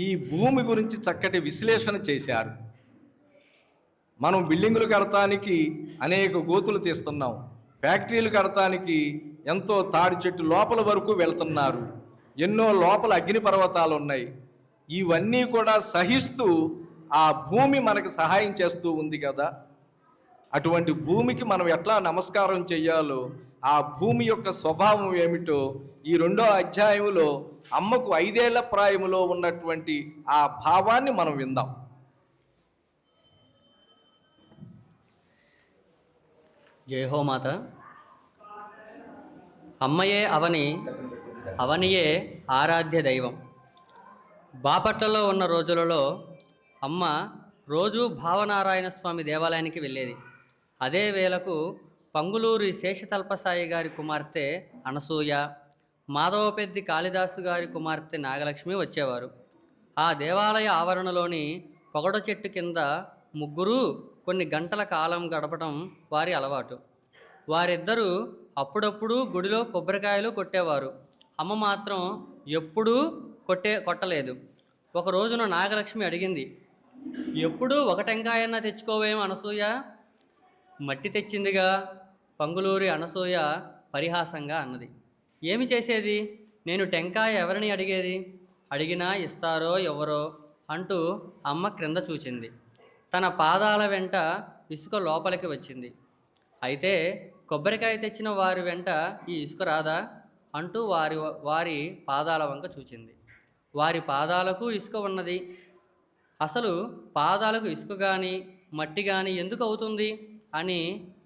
ఈ భూమి గురించి చక్కటి విశ్లేషణ చేశారు. మనం బిల్డింగులు కడటానికి అనేక గోతులు తీస్తున్నాం, ఫ్యాక్టరీలు కడటానికి ఎంతో తాడి చెట్టు లోపల వరకు వెళ్తున్నారు, ఎన్నో లోపల అగ్ని పర్వతాలు ఉన్నాయి. ఇవన్నీ కూడా సహిస్తూ ఆ భూమి మనకు సహాయం చేస్తూ ఉంది కదా. అటువంటి భూమికి మనం ఎట్లా నమస్కారం చెయ్యాలో, ఆ భూమి యొక్క స్వభావం ఏమిటో ఈ 2వ అధ్యాయంలో అమ్మకు 5 ఏళ్ల ప్రాయములో ఉన్నటువంటి ఆ భావాన్ని మనం విందాం. జై హో మాత. అమ్మయే అవని, అవనియే ఆరాధ్య దైవం. బాపట్లలో ఉన్న రోజులలో అమ్మ రోజు భావనారాయణ స్వామి దేవాలయానికి వెళ్ళేది. అదే వేళకు పంగులూరి శేషతల్పసాయి గారి కుమార్తె అనసూయ, మాధవపెద్ది కాళిదాసు గారి కుమార్తె నాగలక్ష్మి వచ్చేవారు. ఆ దేవాలయ ఆవరణలోని పొగడ చెట్టు కింద ముగ్గురు కొన్ని గంటల కాలం గడపడం వారి అలవాటు. వారిద్దరూ అప్పుడప్పుడు గుడిలో కొబ్బరికాయలు కొట్టేవారు. అమ్మ మాత్రం ఎప్పుడూ కొట్టలేదు. ఒక రోజున నాగలక్ష్మి అడిగింది, ఎప్పుడూ ఒక టెంకాయన్నా తెచ్చుకోవేం అనసూయ? మట్టి తెచ్చిందిగా, పంగులూరి అనసూయ పరిహాసంగా అన్నది. ఏమి చేసేది? నేను టెంకాయ ఎవరిని అడిగేది? అడిగినా ఇస్తారో ఎవరో అంటూ అమ్మ క్రింద చూచింది. తన పాదాల వెంట ఇసుక లోపలికి వచ్చింది. అయితే కొబ్బరికాయ తెచ్చిన వారి వెంట ఈ ఇసుక రాదా అంటూ వారి వారి పాదాల వంక చూచింది. వారి పాదాలకు ఇసుక ఉన్నది. అసలు పాదాలకు ఇసుక కానీ మట్టి కానీ ఎందుకు అవుతుంది అని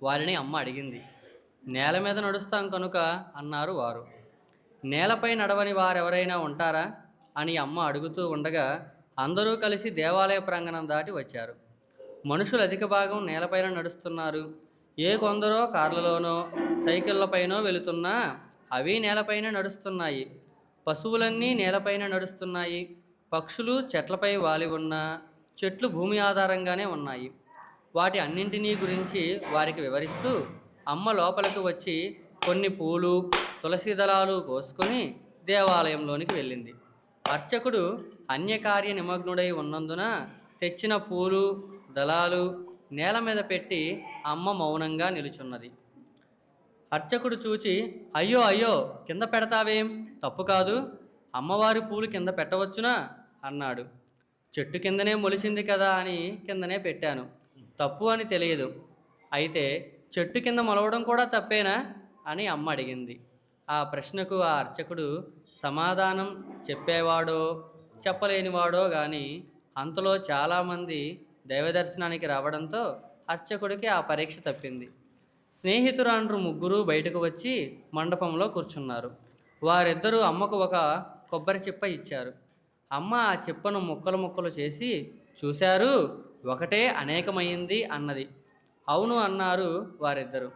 వారిని అమ్మ అడిగింది. నేల మీద నడుస్తాం కనుక అన్నారు వారు. నేలపై నడవని వారెవరైనా ఉంటారా అని అమ్మ అడుగుతూ ఉండగా అందరూ కలిసి దేవాలయ ప్రాంగణం దాటి వచ్చారు. మనుషులు అధిక భాగం నేలపైన నడుస్తున్నారు. ఏ కొందరో కార్లలోనో సైకిళ్ళపైనో వెళుతున్నా అవి నేలపైన నడుస్తున్నాయి. పశువులన్నీ నేలపైన నడుస్తున్నాయి. పక్షులు చెట్లపై వాలి ఉన్న చెట్లు భూమి ఆధారంగానే ఉన్నాయి. వాటి అన్నింటినీ గురించి వారికి వివరిస్తూ అమ్మ లోపలికి వచ్చి కొన్ని పూలు తులసి దళాలు కోసుకొని దేవాలయంలోనికి వెళ్ళింది. అర్చకుడు అన్యకార్య నిమగ్నుడై ఉన్నందున తెచ్చిన పూలు దళాలు నేల మీద పెట్టి అమ్మ మౌనంగా నిలుచున్నది. అర్చకుడు చూచి, అయ్యో అయ్యో కింద పెడతావేం? తప్పు కాదు, అమ్మవారి పూలు కింద పెట్టవచ్చునా అన్నాడు. చెట్టు కిందనే మొలిచింది కదా అని కిందనే పెట్టాను. తప్పు అని తెలియదు. అయితే చెట్టు కింద మొలవడం కూడా తప్పేనా అని అమ్మ అడిగింది. ఆ ప్రశ్నకు ఆ అర్చకుడు సమాధానం చెప్పేవాడో చెప్పలేనివాడో కానీ అంతలో చాలామంది దైవదర్శనానికి రావడంతో అర్చకుడికి ఆ పరీక్ష తప్పింది. స్నేహితురాండ్రు ముగ్గురు బయటకు వచ్చి మండపంలో కూర్చున్నారు. వారిద్దరూ అమ్మకు ఒక కొబ్బరి చిప్ప ఇచ్చారు. అమ్మ ఆ చిప్పను ముక్కలు ముక్కలు చేసి చూశారు, ఒకటే అనేకమైంది అన్నది. అవును అన్నారు వారిద్దరు.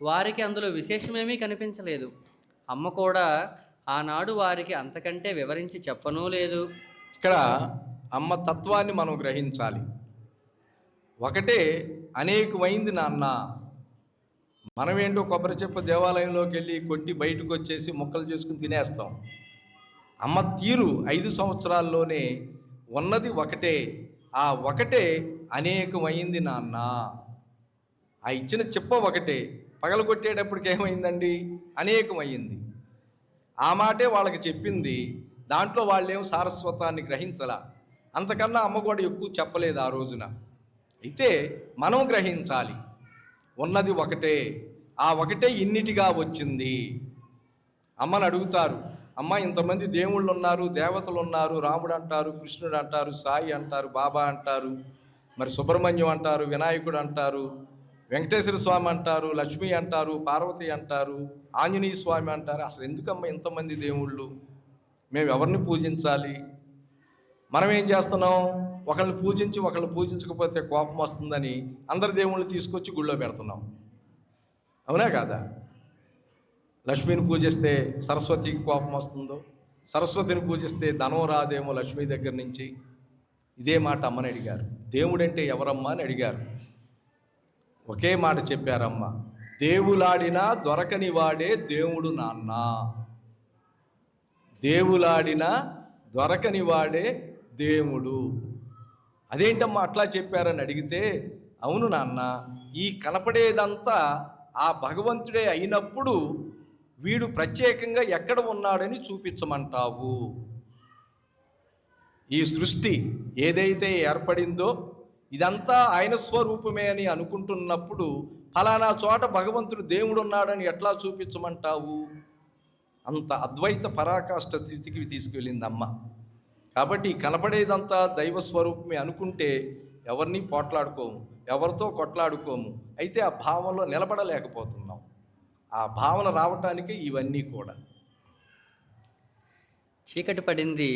వారికి అందులో విశేషమేమీ కనిపించలేదు. అమ్మ కూడా ఆనాడు వారికి అంతకంటే వివరించి చెప్పనూ లేదు. ఇక్కడ అమ్మ తత్వాన్ని మనం గ్రహించాలి. ఒకటే అనేకమైంది నాన్న. మనమేంటో కొబ్బరి చెప్ప దేవాలయంలోకి వెళ్ళి కొట్టి బయటకు వచ్చేసి ముక్కలు చేసుకుని తినేస్తాం. అమ్మ తీరు 5 సంవత్సరాల్లోనే ఉన్నది ఒకటే. ఆ ఒకటే అనేకమైంది నాన్న. ఆ ఇచ్చిన చిప్ప ఒకటే, పగలగొట్టేటప్పటికి ఏమైందండి? అనేకమైంది. ఆ మాటే వాళ్ళకి చెప్పింది. దాంట్లో వాళ్ళేం సారస్వతాన్ని గ్రహించలా. అంతకన్నా అమ్మ కూడా ఎక్కువ చెప్పలేదు ఆ రోజున. అయితే మనం గ్రహించాలి, ఉన్నది ఒకటే, ఆ ఒకటే ఇన్నిటిగా వచ్చింది. అమ్మని అడుగుతారు, అమ్మ ఇంతమంది దేవుళ్ళు ఉన్నారు, దేవతలు ఉన్నారు, రాముడు అంటారు, కృష్ణుడు అంటారు, సాయి అంటారు, బాబా అంటారు, మరి సుబ్రహ్మణ్యం అంటారు, వినాయకుడు అంటారు, వెంకటేశ్వర స్వామి అంటారు, లక్ష్మి అంటారు, పార్వతి అంటారు, ఆంజనేయ స్వామి అంటారు. అసలు ఎందుకమ్మా ఇంతమంది దేవుళ్ళు? మేము ఎవరిని పూజించాలి? మనం ఏం చేస్తున్నాం? ఒకళ్ళని పూజించి ఒకళ్ళు పూజించకపోతే కోపం వస్తుందని అందరి దేవుళ్ళని తీసుకొచ్చి గుళ్ళో పెడుతున్నాం. అవునా కాదా? లక్ష్మిని పూజిస్తే సరస్వతికి కోపం వస్తుందో, సరస్వతిని పూజిస్తే ధనం రాదేమో లక్ష్మి దగ్గర నుంచి. ఇదే మాట అమ్మని అడిగారు. దేవుడంటే ఎవరమ్మా అని అడిగారు. ఒకే మాట చెప్పారమ్మ, దేవులాడినా దొరకని వాడే దేవుడు నాన్న. దేవులాడినా దొరకని వాడే దేవుడు. అదేంటమ్మా అట్లా చెప్పారని అడిగితే, అవును నాన్న, ఈ కనపడేదంతా ఆ భగవంతుడే అయినప్పుడు వీడు ప్రత్యేకంగా ఎక్కడ ఉన్నాడని చూపించమంటావు. ఈ సృష్టి ఏదైతే ఏర్పడిందో ఇదంతా ఆయన స్వరూపమే అని అనుకుంటున్నప్పుడు ఫలానా చోట భగవంతుడు దేవుడు ఉన్నాడని ఎట్లా చూపించమంటావు? అంత అద్వైత పరాకాష్ఠ స్థితికి తీసుకువెళ్ళింది అమ్మ. కాబట్టి కనపడేదంతా దైవ స్వరూపమే అనుకుంటే ఎవరిని పోట్లాడుకోము, ఎవరితో కొట్లాడుకోము. అయితే ఆ భావంలో నిలబడలేకపోతున్నాం. ఆ భావన రావటానికి ఇవన్నీ కూడా. చీకటి పడింది.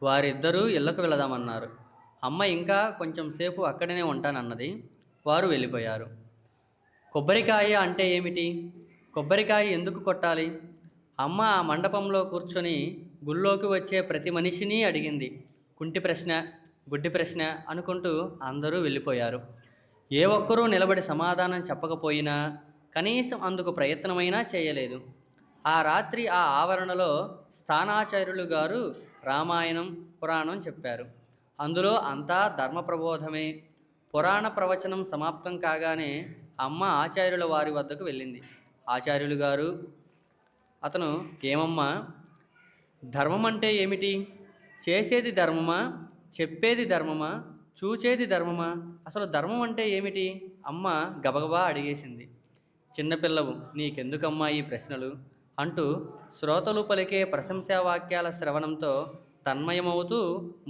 వారిద్దరూ ఇళ్లకు వెళదామన్నారు. అమ్మ ఇంకా కొంచెం సేపు అక్కడనే ఉంటానన్నది. వారు వెళ్ళిపోయారు. కొబ్బరికాయ అంటే ఏమిటి? కొబ్బరికాయ ఎందుకు కొట్టాలి? అమ్మ ఆ మండపంలో కూర్చొని గుళ్ళోకి వచ్చే ప్రతి మనిషిని అడిగింది. కుంటి ప్రశ్న, గుడ్డి ప్రశ్న అనుకుంటూ అందరూ వెళ్ళిపోయారు. ఏ ఒక్కరూ నిలబడి సమాధానం చెప్పకపోయినా కనీసం అందుకు ప్రయత్నమైనా చేయలేదు. ఆ రాత్రి ఆ ఆవరణలో స్థానాచార్యులు గారు రామాయణం పురాణం చెప్పారు. అందులో అంతా ధర్మ ప్రబోధమే. పురాణ ప్రవచనం సమాప్తం కాగానే అమ్మ ఆచార్యుల వారి వద్దకు వెళ్ళింది. ఆచార్యులు గారు, అతను, ఏమమ్మా, ధర్మం అంటే ఏమిటి? చేసేది ధర్మమా? చెప్పేది ధర్మమా? చూచేది ధర్మమా? అసలు ధర్మం అంటే ఏమిటి? అమ్మ గబగబా అడిగేసింది. చిన్నపిల్లవు, నీకెందుకమ్మా ఈ ప్రశ్నలు అంటూ శ్రోతలు పలికే ప్రశంసా వాక్యాల శ్రవణంతో తన్మయమవుతూ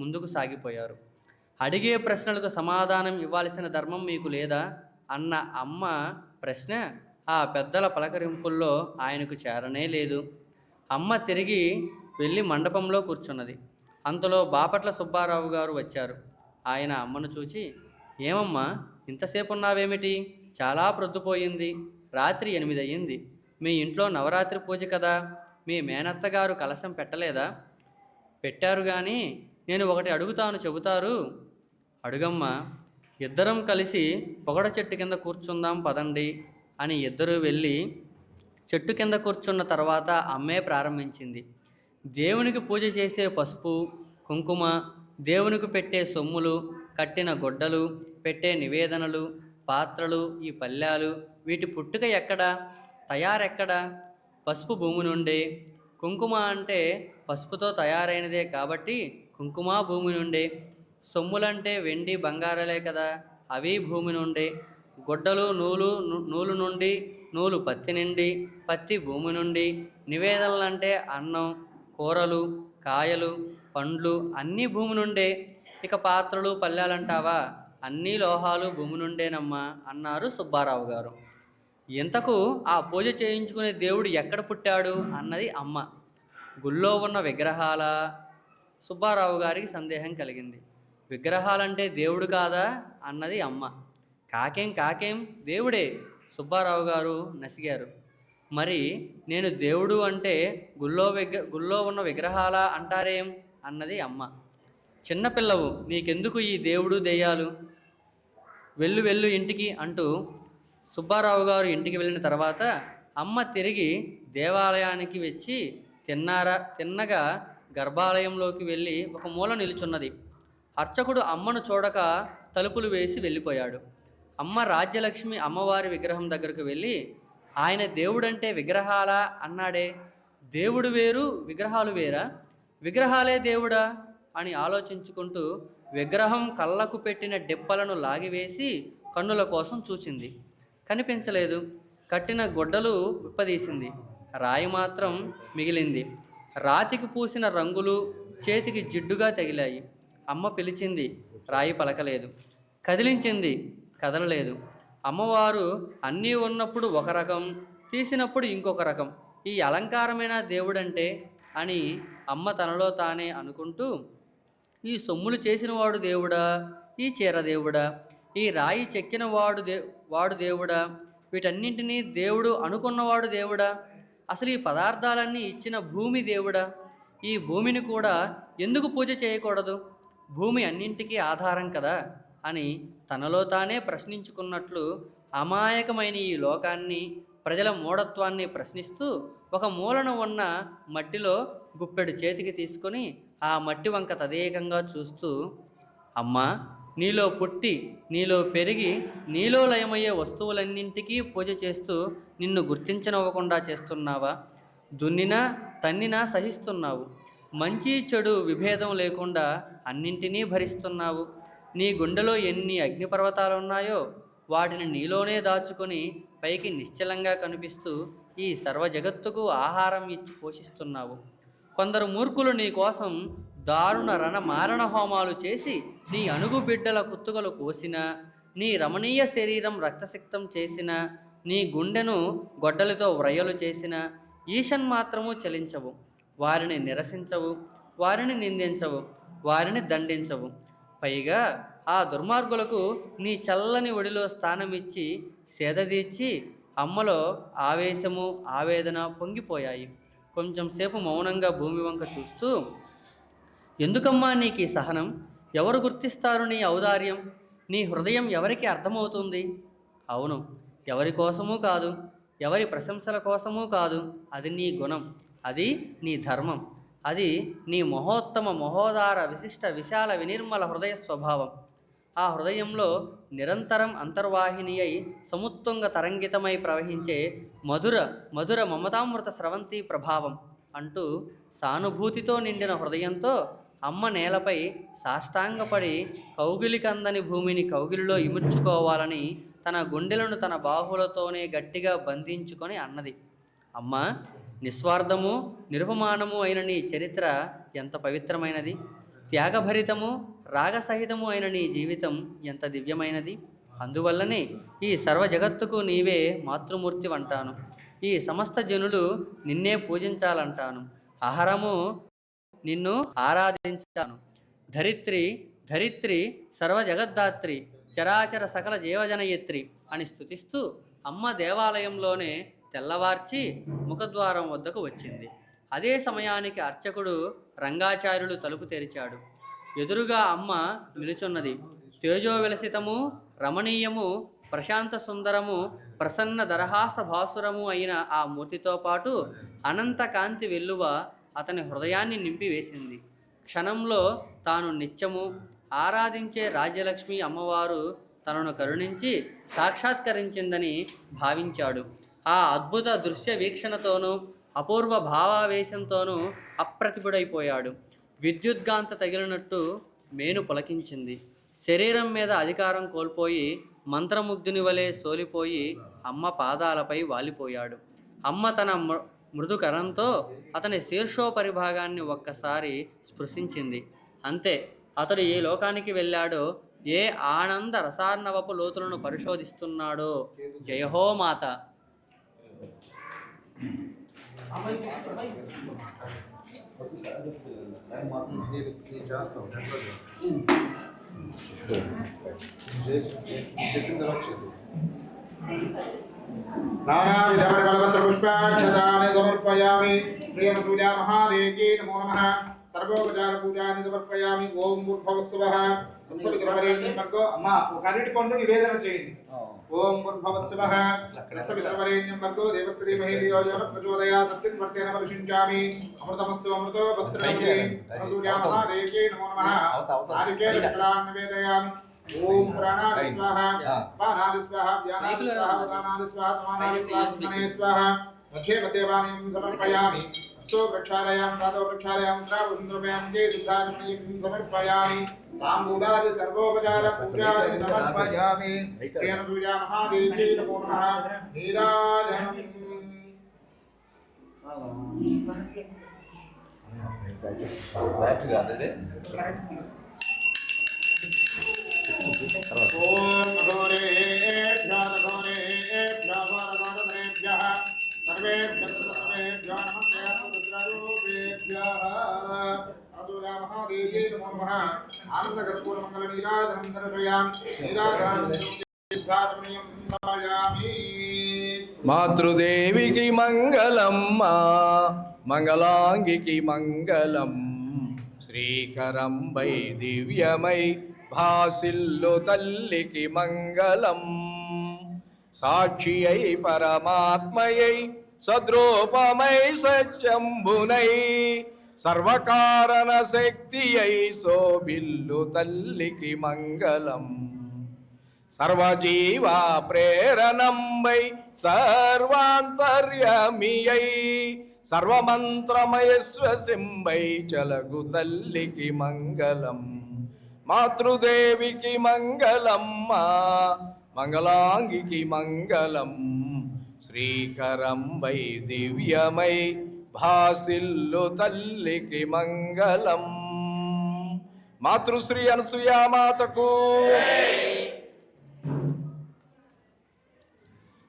ముందుకు సాగిపోయారు. అడిగే ప్రశ్నలకు సమాధానం ఇవ్వాల్సిన ధర్మం మీకు లేదా అన్న అమ్మ ప్రశ్న ఆ పెద్దల పలకరింపుల్లో ఆయనకు చేరనే లేదు. అమ్మ తిరిగి వెళ్ళి మండపంలో కూర్చున్నది. అంతలో బాపట్ల సుబ్బారావు గారు వచ్చారు. ఆయన అమ్మను చూచి, ఏమమ్మా, ఇంతసేపు ఉన్నావేమిటి? చాలా ప్రొద్దుపోయింది. రాత్రి 8 అయ్యింది. మీ ఇంట్లో నవరాత్రి పూజ కదా, మీ మేనత్తగారు కలశం పెట్టలేదా? పెట్టారు కానీ నేను ఒకటి అడుగుతాను, చెబుతారు. అడుగమ్మా. ఇద్దరం కలిసి పొగడ చెట్టు కింద కూర్చుందాం పదండి అని ఇద్దరూ వెళ్ళి చెట్టు కింద కూర్చున్న తర్వాత అమ్మే ప్రారంభించింది. దేవునికి పూజ చేసే పసుపు, కుంకుమ, దేవునికి పెట్టే సొమ్ములు, కట్టిన గొడ్డలు, పెట్టే నివేదనలు, పాత్రలు, ఈ పళ్ళాలు, వీటి పుట్టుక ఎక్కడా, తయారెక్కడా? పసుపు భూమి నుండే. కుంకుమ అంటే పసుపుతో తయారైనదే కాబట్టి కుంకుమ భూమి నుండే. సొమ్ములంటే వెండి బంగారాలే కదా, అవి భూమి నుండే. గొడ్డలు నూలు నుండి, నూలు పత్తి నుండి, పత్తి భూమి నుండి. నివేదనలంటే అన్నం, కూరలు, కాయలు, పండ్లు అన్నీ భూమి నుండే. ఇక పాత్రలు పళ్ళాలంటావా, అన్నీ లోహాలు భూమి నుండేనమ్మా అన్నారు సుబ్బారావు గారు. ఇంతకు ఆ పూజ చేయించుకునే దేవుడు ఎక్కడ పుట్టాడు అన్నది అమ్మ. గుళ్ళో ఉన్న విగ్రహాల? సుబ్బారావు గారికి సందేహం కలిగింది. విగ్రహాలంటే దేవుడు కాదా అన్నది అమ్మ. కాకేం దేవుడే. సుబ్బారావు గారు నసిగారు. మరి నేను దేవుడు అంటే గుళ్ళో ఉన్న విగ్రహాలా అంటారేం అన్నది అమ్మ. చిన్నపిల్లవు, నీకెందుకు ఈ దేవుడు దెయ్యాలు? వెళ్ళు ఇంటికి అంటూ సుబ్బారావు గారు ఇంటికి వెళ్ళిన తర్వాత అమ్మ తిరిగి దేవాలయానికి వచ్చి తిన్నగా గర్భాలయంలోకి వెళ్ళి ఒక మూల నిలుచున్నది. అర్చకుడు అమ్మను చూడక తలుపులు వేసి వెళ్ళిపోయాడు. అమ్మ రాజ్యలక్ష్మి అమ్మవారి విగ్రహం దగ్గరకు వెళ్ళి, ఆయన దేవుడంటే విగ్రహాలా అన్నాడే, దేవుడు వేరు విగ్రహాలు వేరా? విగ్రహాలే దేవుడా అని ఆలోచించుకుంటూ విగ్రహం కళ్ళకు పెట్టిన డెప్పలను లాగివేసి కన్నుల కోసం చూసింది. కనిపించలేదు. కట్టిన గొడ్డలు విప్పదీసింది. రాయి మాత్రం మిగిలింది. రాతికి పూసిన రంగులు చేతికి జిడ్డుగా తగిలాయి. అమ్మ పిలిచింది, రాయి పలకలేదు. కదిలించింది, కదలలేదు. అమ్మవారు అన్నీ ఉన్నప్పుడు ఒక రకం, తీసినప్పుడు ఇంకొక రకం. ఈ అలంకారమైన దేవుడంటే అని అమ్మ తనలో తానే అనుకుంటూ, ఈ సొమ్ములు చేసినవాడు దేవుడా, ఈ చీర దేవుడా, ఈ రాయి చెక్కిన వాడు దేవుడా, వీటన్నింటినీ దేవుడు అనుకున్నవాడు దేవుడా, అసలు ఈ పదార్థాలన్నీ ఇచ్చిన భూమి దేవుడా, ఈ భూమిని కూడా ఎందుకు పూజ చేయకూడదు? భూమి అన్నింటికీ ఆధారం కదా అని తనలో తానే ప్రశ్నించుకున్నట్లు అమాయకమైన ఈ లోకాన్ని, ప్రజల మూఢత్వాన్ని ప్రశ్నిస్తూ ఒక మూలన ఉన్న మట్టిలో గుప్పెడు చేతికి తీసుకొని ఆ మట్టి వంక తదేకంగా చూస్తూ, అమ్మా, నీలో పుట్టి, నీలో పెరిగి, నీలో లయమయ్యే వస్తువులన్నింటికీ పూజ చేస్తూ నిన్ను గుర్తించనివ్వకుండా చేస్తున్నావా? దున్నినా తన్నినా సహిస్తున్నావు. మంచి చెడు విభేదం లేకుండా అన్నింటినీ భరిస్తున్నావు. నీ గుండెలో ఎన్ని అగ్నిపర్వతాలున్నాయో వాటిని నీలోనే దాచుకొని పైకి నిశ్చలంగా కనిపిస్తూ ఈ సర్వ జగత్తుకు ఆహారం ఇచ్చి పోషిస్తున్నావు. కొందరు మూర్ఖులు నీ కోసం దారుణ మారణ హోమాలు చేసి నీ అణుగు బిడ్డల కుత్తుకలు కోసిన, నీ రమణీయ శరీరం రక్తసిక్తం చేసిన, నీ గుండెను గొడ్డలితో వ్రయలు చేసిన ఈషన్ మాత్రము చలించవు. వారిని నిరసించవు, వారిని నిందించవు, వారిని దండించవు. పైగా ఆ దుర్మార్గులకు నీ చల్లని ఒడిలో స్థానమిచ్చి సేదదీర్చి అమ్మలో ఆవేశము, ఆవేదన పొంగిపోయాయి. కొంచెం సేపు మౌనంగా భూమి వంక చూస్తూ, ఎందుకమ్మా నీకు ఈ సహనం? ఎవరు గుర్తిస్తారు నీ ఔదార్యం? నీ హృదయం ఎవరికి అర్థమవుతుంది? అవును, ఎవరి కోసమూ కాదు, ఎవరి ప్రశంసల కోసమూ కాదు. అది నీ గుణం, అది నీ ధర్మం, అది నీ మహోత్తమ మహోదార విశిష్ట విశాల వినిర్మల హృదయ స్వభావం. ఆ హృదయంలో నిరంతరం అంతర్వాహిని అయి సముత్తుంగ తరంగితమై ప్రవహించే మధుర మధుర మమతామృత స్రవంతి ప్రభావం అంటూ సానుభూతితో నిండిన హృదయంతో అమ్మ నేలపై సాష్టాంగపడి కౌగిలికందని భూమిని కౌగిలిలో ఇముడ్చుకోవాలని తన గుండెలను తన బాహులతోనే గట్టిగా బంధించుకొని అన్నది. అమ్మా, నిస్వార్థము నిరుపమానము అయిన నీ చరిత్ర ఎంత పవిత్రమైనది, త్యాగభరితము రాగసహితము అయిన నీ జీవితం ఎంత దివ్యమైనది. అందువల్లనే ఈ సర్వ జగత్తుకు నీవే మాతృమూర్తి అంటాను. ఈ సమస్త జనులు నిన్నే పూజించాలంటాను. అహరము నిన్ను ఆరాధించాను. ధరిత్రి ధరిత్రి సర్వజగద్ధాత్రి చరాచర సకల జీవజనయత్రి అని స్తుతిస్తూ అమ్మ దేవాలయంలోనే తెల్లవార్చి ముఖద్వారం వద్దకు వచ్చింది. అదే సమయానికి అర్చకుడు రంగాచార్యులు తలుపు తెరిచాడు. ఎదురుగా అమ్మ నిలుచున్నది. తేజోవిలసితము రమణీయము ప్రశాంత సుందరము ప్రసన్న దరహాస భాసురము అయిన ఆ మూర్తితో పాటు అనంత కాంతి వెల్లువ అతని హృదయాన్ని నింపివేసింది. క్షణంలో తాను నిత్యము ఆరాధించే రాజ్యలక్ష్మి అమ్మవారు తనను కరుణించి సాక్షాత్కరించిందని భావించాడు. ఆ అద్భుత దృశ్య వీక్షణతోనూ అపూర్వ భావావేశంతోనూ అప్రతిభుడైపోయాడు. విద్యుద్గాంత తగిలినట్టు మేను పులకించింది. శరీరం మీద అధికారం కోల్పోయి మంత్రముగ్ధుని వలె సోలిపోయి అమ్మ పాదాలపై వాలిపోయాడు. అమ్మ తన మృదుకరంతో అతని శీర్షోపరిభాగాన్ని ఒక్కసారి స్పృశించింది. అంతే, అతడు ఏ లోకానికి వెళ్ళాడో, ఏ ఆనంద రసార్ణవపు లోతులను పరిశోధిస్తున్నాడో. జయహో మాత. नानाविधपरिमलपत्रपुष्पाक्षतानि समर्पयामि प्रियनसूया महादेव्यै नमो नमः सर्वोपचारपूजानि समर्पयामि ओम भूर्भुवस्सुवः तत्सवितुर्वरेण्यं भर्गो अम्मा ఒకరిటికొండు నివేదన చేయండి ఓం భూర్భువస్సువః తత్సవితుర్వరేణ్యం భర్గో దేవశ్రీ మహేధియో యో ప్రచోదయాత్ సత్యవర్తేన పరిశుంచామి అమృతమస్తు అమృతో వస్త్రమసి నసూయా మహాదేవ్यै నమో నమః నారికేల శకలాన్ నివేదయామి ఓం ప్రాణాయ స్వాహా పానాయ స్వాహా వ్యానాయ స్వాహా ఉదానాయ స్వాహా తమానాయ స్వాహా స్మనే స్వాహా మధ్యే మధ్యవాణిం సమర్పయామి అస్తో ప్రక్షాళయామి దాతో ప్రక్షాళయామి శ్రావసుందరమయామి జయ దుర్గాత్మయం సమర్పయామి తాంబూలాది సర్వోపచార పూజాది సమర్పయామి ప్రియనసూయా మహాదేవ్యై నమో నమః నీరాజనం ఓం అఘోరేభ్యో అఘోరేభ్యో ఘోరఘోరధరేభ్యః సర్వేభ్యః సర్వేభ్యో నమస్తే రుద్రరూపేభ్యః అసూయా మహాదేవ్యై నమో నమః ఆనందకర్పూర మంగళ నీరాజనం దర్శయామి నీరాజనం సమర్పయామి. మాతృదేవికి మంగళమ్మా మంగళాంగికి మంగళం శ్రీకరంబై దివ్యమై భాసిల్లు తల్లికి మంగళం సాక్షి అయి పరమాత్మయై సద్రూపమై సత్యంబునై సర్వకారణ శక్తి అయి శోభిల్లు తల్లికి మంగళం సర్వజీవా ప్రేరణంబై సర్వాంతర్యమియై సర్వమంత్రమయస్వసింబై చలగు తల్లికి మంగళం మాతృదేవికి మంగళమ్మా మంగళాంగికి మంగళం శ్రీకరంబై దివ్యమై భాసిల్లు తల్లికి మంగళం. మాతృశ్రీ అనసూయా మాతకు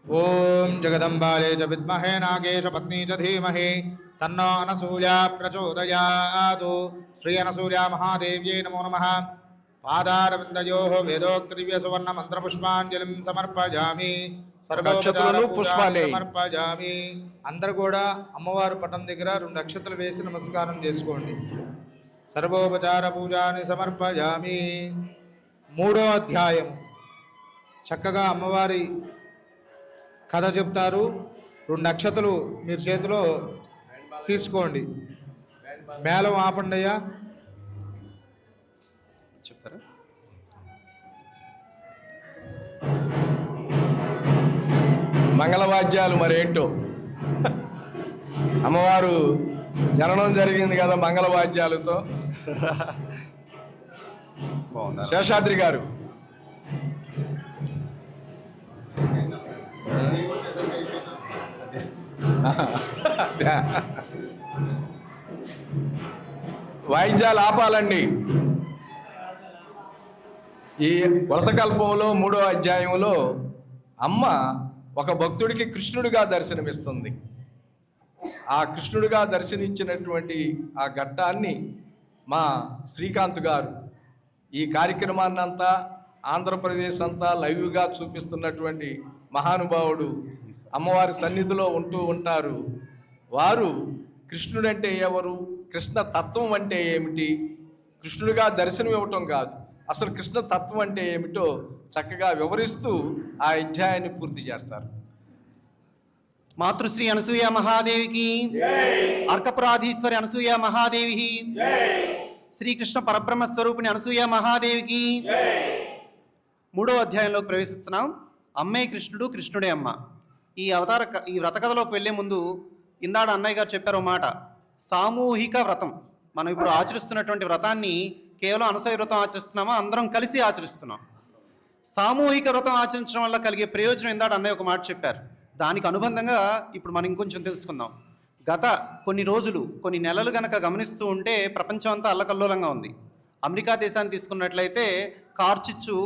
ఓం జగదంబాలే చ విద్మహే నాగేశ పత్ని చ ధీమహి తన్నో అనసూయా ప్రచోదయాతు. శ్రీ అనసూయా మహాదేవ్యై నమో నమః పాదారవిందయోః వేదోక్త దివ్య సువర్ణ మంత్ర పుష్పాంజలిం సమర్పయామి సర్వోపచార పూజాని సమర్పయామి. అందరూ కూడా అమ్మవారు పటం దగ్గర 2 అక్షతలు వేసి నమస్కారం చేసుకోండి. సర్వోపచార పూజాని సమర్పయామి. 3వ అధ్యాయం చక్కగా అమ్మవారి కథ చెప్తారు. 2 అక్షతలు మీరు చేతిలో తీసుకోండి. మేళం ఆపండి అయ్యా. చెప్తారా? మంగళవాద్యాలు మరేంటో. అమ్మవారు జననం జరిగింది కదా మంగళవాద్యాలతో. శేషాద్రి గారు వాయిద్యాలు ఆపాలండి. ఈ వ్రతకల్పంలో 3వ అధ్యాయంలో అమ్మ ఒక భక్తుడికి కృష్ణుడిగా దర్శనమిస్తుంది. ఆ కృష్ణుడిగా దర్శనమిచ్చినటువంటి ఆ ఘట్టాన్ని మా శ్రీకాంత్ గారు ఈ కార్యక్రమాన్ని అంతా ఆంధ్రప్రదేశ్ అంతా లైవ్గా చూపిస్తున్నటువంటి మహానుభావుడు అమ్మవారి సన్నిధిలో ఉంటూ ఉంటారు. వారు కృష్ణుడంటే ఎవరు, కృష్ణ తత్వం అంటే ఏమిటి, కృష్ణుడిగా దర్శనం ఇవ్వటం కాదు, అసలు కృష్ణ తత్వం అంటే ఏమిటో చక్కగా వివరిస్తూ ఆ అధ్యాయాన్ని పూర్తి చేస్తారు. మాతృశ్రీ అనసూయ మహాదేవికి, అర్కపురాధీశ్వరి అనసూయ మహాదేవి, శ్రీకృష్ణ పరబ్రహ్మ స్వరూపిణి అనసూయ మహాదేవికి. 3వ అధ్యాయంలోకి ప్రవేశిస్తున్నాం. అమ్మే కృష్ణుడు, కృష్ణుడే అమ్మ. ఈ వ్రతకథలోకి వెళ్లే ముందు ఇందాడ అన్నయ్య గారు చెప్పారు మాట, సామూహిక వ్రతం. మనం ఇప్పుడు ఆచరిస్తున్నటువంటి వ్రతాన్ని కేవలం అనసూయ వ్రతం ఆచరిస్తున్నామా, అందరం కలిసి ఆచరిస్తున్నాం. సామూహిక వ్రతం ఆచరించడం వల్ల కలిగే ప్రయోజనం ఇందాడ అన్నయ్య ఒక మాట చెప్పారు. దానికి అనుబంధంగా ఇప్పుడు మనం ఇంకొంచెం తెలుసుకుందాం. గత కొన్ని రోజులు, కొన్ని నెలలు గనక గమనిస్తూ ఉంటే ప్రపంచం అంతా అల్లకల్లోలంగా ఉంది. అమెరికా దేశాన్ని తీసుకున్నట్లయితే కార్చిచ్చు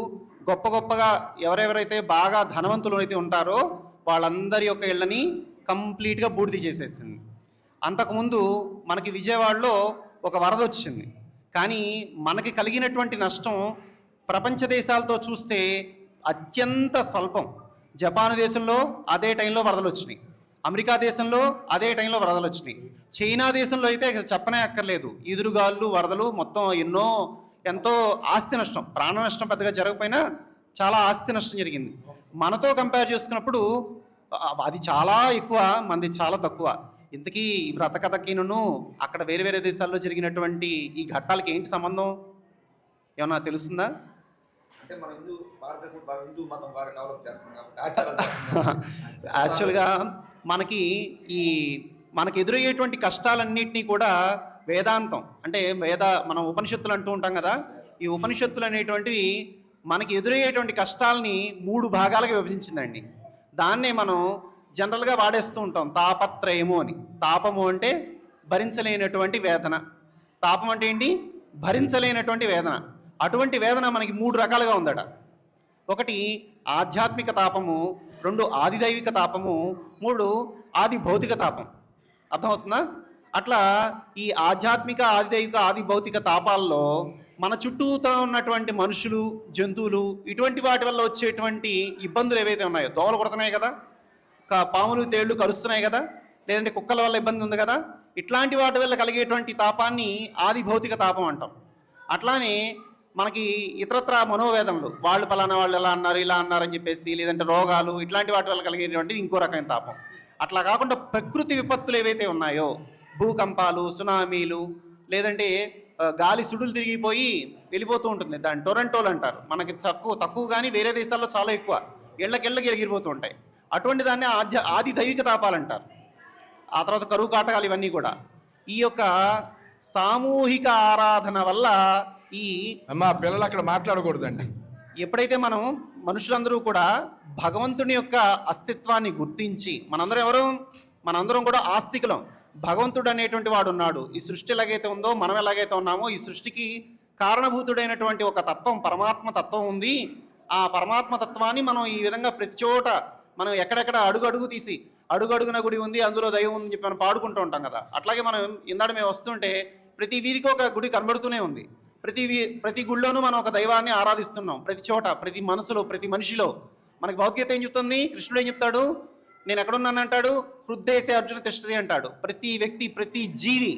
గొప్ప గొప్పగా ఎవరెవరైతే బాగా ధనవంతులు అయితే ఉంటారో వాళ్ళందరి యొక్క ఇళ్ళని కంప్లీట్గా బూడిద చేసేసింది. అంతకుముందు మనకి విజయవాడలో ఒక వరద వచ్చింది. కానీ మనకి కలిగినటువంటి నష్టం ప్రపంచ దేశాలతో చూస్తే అత్యంత స్వల్పం. జపాన్ దేశంలో అదే టైంలో వరదలు వచ్చినాయి, అమెరికా దేశంలో అదే టైంలో వరదలు వచ్చినాయి, చైనా దేశంలో అయితే చెప్పనే అక్కర్లేదు, ఈదురుగాళ్ళు, వరదలు, మొత్తం ఎంతో ఆస్తి నష్టం. ప్రాణ నష్టం పెద్దగా జరగకపోయినా చాలా ఆస్తి నష్టం జరిగింది. మనతో కంపేర్ చేసుకున్నప్పుడు అది చాలా ఎక్కువ, మనది చాలా తక్కువ. ఇంతకీ ఈ వ్రతకథకిను అక్కడ వేరే వేరే దేశాల్లో జరిగినటువంటి ఈ ఘట్టాలకి ఏంటి సంబంధం, ఏమన్నా తెలుస్తుందా? అంటే మన హిందూ మతం బాగా డెవలప్ చేస్తుంది కాబట్టి యాక్చువల్గా మనకి ఎదురయ్యేటువంటి కష్టాలన్నింటినీ కూడా వేదాంతం అంటే మనం ఉపనిషత్తులు అంటూ ఉంటాం కదా, ఈ ఉపనిషత్తులు అనేటువంటివి మనకి ఎదురయ్యేటువంటి కష్టాలని 3 భాగాలుగా విభజించిందండి. దాన్నే మనం జనరల్గా వాడేస్తూ ఉంటాం తాపత్రయము అని. తాపము అంటే భరించలేనటువంటి వేదన, తాపం అంటే ఏంటి, భరించలేనటువంటి వేదన. అటువంటి వేదన మనకి 3 రకాలుగా ఉందట. ఒకటి ఆధ్యాత్మిక తాపము, 2 ఆదిదైవిక తాపము, 3 ఆది భౌతిక తాపం. అర్థమవుతుందా? అట్లా ఈ ఆధ్యాత్మిక, ఆదిదైవిక, ఆది భౌతిక తాపాల్లో మన చుట్టూతో ఉన్నటువంటి మనుషులు, జంతువులు, ఇటువంటి వాటి వల్ల వచ్చేటువంటి ఇబ్బందులు ఏవైతే ఉన్నాయో, దోమలు కొడుతున్నాయి కదా, పాములు తేళ్లు కరుస్తున్నాయి కదా, లేదంటే కుక్కల వల్ల ఇబ్బంది ఉంది కదా, ఇట్లాంటి వాటి వల్ల కలిగేటువంటి తాపాన్ని ఆది భౌతిక తాపం అంటాం. అట్లానే మనకి ఇతరత్ర మనోవేదనలు, వాళ్ళు పలానా వాళ్ళు ఎలా అన్నారు, ఇలా అన్నారని చెప్పేసి, లేదంటే రోగాలు, ఇట్లాంటి వాటి వల్ల కలిగేటువంటిది ఇంకో రకమైన తాపం. అట్లా కాకుండా ప్రకృతి విపత్తులు ఏవైతే ఉన్నాయో, భూకంపాలు, సునామీలు, లేదంటే గాలి సుడులు తిరిగిపోయి వెళ్ళిపోతూ ఉంటుంది, దాన్ని టొరంటోలు అంటారు. మనకి తక్కువ కానీ వేరే దేశాల్లో చాలా ఎక్కువ, ఇళ్ళకి ఎగిరిపోతూ ఉంటాయి. అటువంటి దాన్ని ఆది దైవిక తాపాలు అంటారు. ఆ తర్వాత కరువు కాటకాలు, ఇవన్నీ కూడా ఈ యొక్క సామూహిక ఆరాధన వల్ల అమ్మా పిల్లలు అక్కడ మాట్లాడకూడదండి. ఎప్పుడైతే మనం మనుషులందరూ కూడా భగవంతుని యొక్క అస్తిత్వాన్ని గుర్తించి, మనందరం కూడా ఆస్తికులం, భగవంతుడు అనేటువంటి వాడు ఉన్నాడు, ఈ సృష్టి ఎలాగైతే ఉందో మనం ఎలాగైతే ఉన్నామో ఈ సృష్టికి కారణభూతుడైనటువంటి ఒక తత్వం, పరమాత్మ తత్వం ఉంది. ఆ పరమాత్మ తత్వాన్ని మనం ఈ విధంగా ప్రతి చోట మనం ఎక్కడెక్కడ అడుగు తీసి, అడుగడుగున గుడి ఉంది, అందులో దైవం ఉందని చెప్పి మనం పాడుకుంటూ ఉంటాం కదా. అట్లాగే మనం ఇందాడ మేము వస్తుంటే ప్రతి వీధికి ఒక గుడి కనబడుతూనే ఉంది. ప్రతి గుళ్ళోనూ మనం ఒక దైవాన్ని ఆరాధిస్తున్నాం. ప్రతి చోట, ప్రతి మనసులో, ప్రతి మనిషిలో. మనకి భగవద్గీత ఏం చెప్తుంది, కృష్ణుడు ఏం చెప్తాడు, నేను ఎక్కడున్నాను అంటాడు, హృద్దేశే అర్జున తిష్టది అంటాడు. ప్రతి వ్యక్తి, ప్రతి జీవి,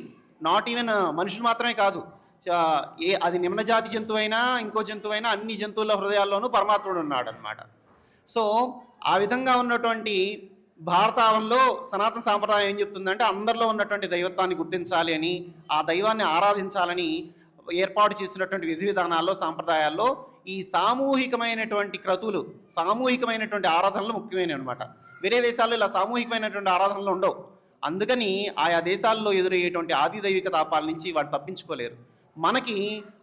నాట్ ఈవెన్ మనుషులు మాత్రమే కాదు, అది నిమ్న జాతి జంతువు అయినా ఇంకో జంతువు అయినా అన్ని జంతువుల హృదయాల్లోనూ పరమాత్ముడు ఉన్నాడు అనమాట. సో ఆ విధంగా ఉన్నటువంటి భారతావనంలో సనాతన సాంప్రదాయం ఏం చెప్తుందంటే, అందరిలో ఉన్నటువంటి దైవత్వాన్ని గుర్తించాలి అని, ఆ దైవాన్ని ఆరాధించాలని ఏర్పాటు చేసినటువంటి విధి విధానాల్లో, సాంప్రదాయాల్లో ఈ సామూహికమైనటువంటి క్రతువులు, సామూహికమైనటువంటి ఆరాధనలు ముఖ్యమైనవి అనమాట. వేరే దేశాల్లో ఇలా సామూహికమైనటువంటి ఆరాధనలు ఉండవు. అందుకని ఆయా దేశాల్లో ఎదురయ్యేటువంటి ఆదిదైవిక తాపాల నుంచి వాడు తప్పించుకోలేరు. మనకి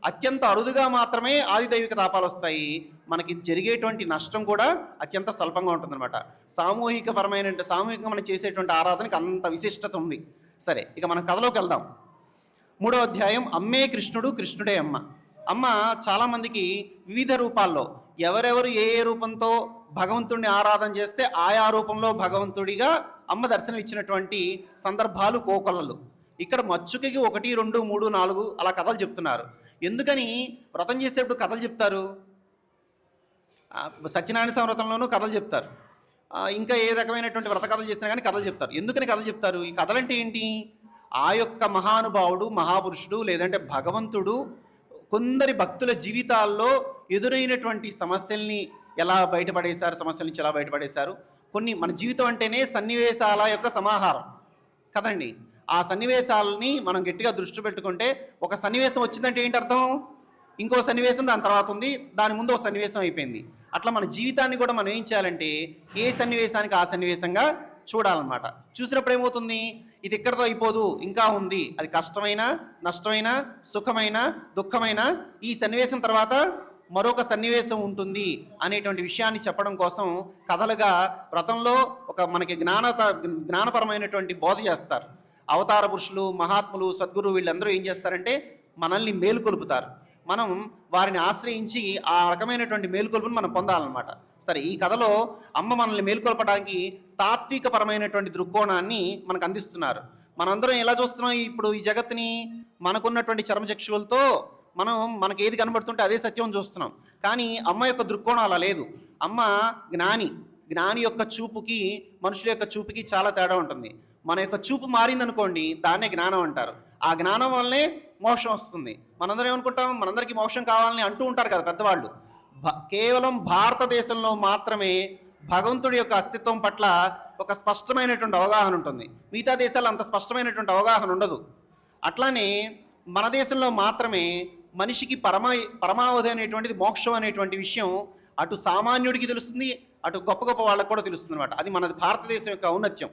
అత్యంత అరుదుగా మాత్రమే ఆదిదైవిక తాపాలు వస్తాయి. మనకి జరిగేటువంటి నష్టం కూడా అత్యంత స్వల్పంగా ఉంటుందన్నమాట. సామూహికంగా మనం చేసేటువంటి ఆరాధనకి అంత విశిష్టత ఉంది. సరే, ఇక మనం కథలోకి వెళ్దాం. 3వ అధ్యాయం. అమ్మే కృష్ణుడు, కృష్ణుడే అమ్మ. అమ్మ చాలామందికి వివిధ రూపాల్లో, ఎవరెవరు ఏ ఏ రూపంతో భగవంతుడిని ఆరాధన చేస్తే ఆయా రూపంలో భగవంతుడిగా అమ్మ దర్శనం ఇచ్చినటువంటి సందర్భాలు కోకొల్లలు. ఇక్కడ మచ్చుకకి 1, 2, 3, 4 అలా కథలు చెప్తున్నారు. ఎందుకని వ్రతం చేసేప్పుడు కథలు చెప్తారు? సత్యనారాయణ సంవ్రతంలోనూ కథలు చెప్తారు. ఇంకా ఏ రకమైనటువంటి వ్రత కథలు చేసినా కానీ కథలు చెప్తారు. ఎందుకని కథలు చెప్తారు? ఈ కథలంటే ఏంటి? ఆ యొక్క మహానుభావుడు, మహాపురుషుడు, లేదంటే భగవంతుడు కొందరి భక్తుల జీవితాల్లో ఎదురైనటువంటి సమస్యల్ని ఎలా బయటపడేశారు, సమస్యల నుంచి ఎలా బయటపడేశారు. కొన్ని మన జీవితం అంటేనే సన్నివేశాల యొక్క సమాహారం కదండి. ఆ సన్నివేశాలని మనం గట్టిగా దృష్టి పెట్టుకుంటే, ఒక సన్నివేశం వచ్చిందంటే ఏంటి అర్థం? ఇంకో సన్నివేశం దాని తర్వాత ఉంది, దాని ముందు ఒక సన్నివేశం అయిపోయింది. అట్లా మన జీవితాన్ని కూడా మనం ఏం చేయాలంటే, ఏ సన్నివేశానికి ఆ సన్నివేశంగా చూడాలన్నమాట. చూసినప్పుడు ఏమవుతుంది? ఇది ఎక్కడితో అయిపోదు, ఇంకా ఉంది. అది కష్టమైన, నష్టమైన, సుఖమైన, దుఃఖమైన, ఈ సన్నివేశం తర్వాత మరొక సన్నివేశం ఉంటుంది అనేటువంటి విషయాన్ని చెప్పడం కోసం కథలుగా వ్రతంలో ఒక మనకి జ్ఞానపరమైనటువంటి బోధ చేస్తారు. అవతార పురుషులు, మహాత్ములు, సద్గురు వీళ్ళందరూ ఏం చేస్తారంటే మనల్ని మేలుకొలుపుతారు. మనం వారిని ఆశ్రయించి ఆ రకమైనటువంటి మేలుకొలుపును మనం పొందాలన్నమాట. సరే, ఈ కథలో అమ్మ మనల్ని మేలుకొల్పడానికి తాత్వికపరమైనటువంటి దృక్కోణాన్ని మనకు అందిస్తున్నారు. మనందరం ఎలా చూస్తున్నాం ఇప్పుడు ఈ జగత్తుని? మనకున్నటువంటి చర్మచక్షువులతో మనకి ఏది కనబడుతుంటే అదే సత్యం చూస్తున్నాం. కానీ అమ్మ యొక్క దృక్కోణం అలా లేదు. అమ్మ జ్ఞాని యొక్క చూపుకి, మనుషుల యొక్క చూపుకి చాలా తేడా ఉంటుంది. మన యొక్క చూపు మారిందనుకోండి, దాన్నే జ్ఞానం అంటారు. ఆ జ్ఞానం వల్లనే మోక్షం వస్తుంది. మనందరం ఏమనుకుంటాం? మనందరికీ మోక్షం కావాలని అంటూ ఉంటారు కదా పెద్దవాళ్ళు. కేవలం భారతదేశంలో మాత్రమే భగవంతుడి యొక్క అస్తిత్వం పట్ల ఒక స్పష్టమైనటువంటి అవగాహన ఉంటుంది. మిగతా దేశాల్లో అంత స్పష్టమైనటువంటి అవగాహన ఉండదు. అట్లానే మన దేశంలో మాత్రమే మనిషికి పరమావధి అనేటువంటిది, మోక్షం అనేటువంటి విషయం అటు సామాన్యుడికి తెలుస్తుంది, అటు గొప్ప గొప్ప వాళ్ళకు కూడా తెలుస్తుంది అనమాట. అది మన భారతదేశం యొక్క ఔన్నత్యం.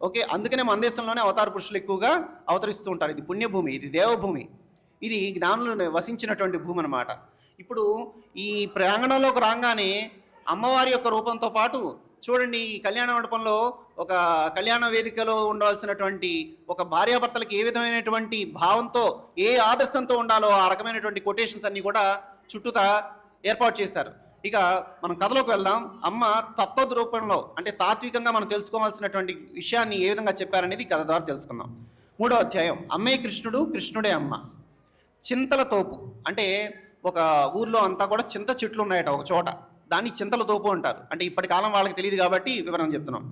ఓకే, అందుకనే మన దేశంలోనే అవతార పురుషులు ఎక్కువగా అవతరిస్తూ ఉంటారు. ఇది పుణ్యభూమి, ఇది దేవభూమి, ఇది జ్ఞానులు వసించినటువంటి భూమి అనమాట. ఇప్పుడు ఈ ప్రాంగణంలోకి రాగానే అమ్మవారి యొక్క రూపంతో పాటు చూడండి, ఈ కళ్యాణ మండపంలో ఒక కళ్యాణ వేదికలో ఉండవలసినటువంటి ఒక భార్యాభర్తలకి ఏ విధమైనటువంటి భావంతో, ఏ ఆదర్శంతో ఉండాలో ఆ రకమైనటువంటి కొటేషన్స్ అన్నీ కూడా చుట్టూతా ఏర్పాటు చేశారు. ఇక మనం కథలోకి వెళ్దాం. అమ్మ తత్వ రూపంలో, అంటే తాత్వికంగా మనం తెలుసుకోవాల్సినటువంటి విషయాన్ని ఏ విధంగా చెప్పారనేది కథ ద్వారా తెలుసుకుందాం. 3వ అధ్యాయం. అమ్మే కృష్ణుడు, కృష్ణుడే అమ్మ. చింతల తోపు అంటే ఒక ఊర్లో అంతా కూడా చింత చెట్లు ఉన్నాయట ఒక చోట. దాన్ని చింతల తోపు అంటారు. అంటే ఇప్పటి కాలం వాళ్ళకి తెలియదు కాబట్టి వివరం చెప్తున్నాం.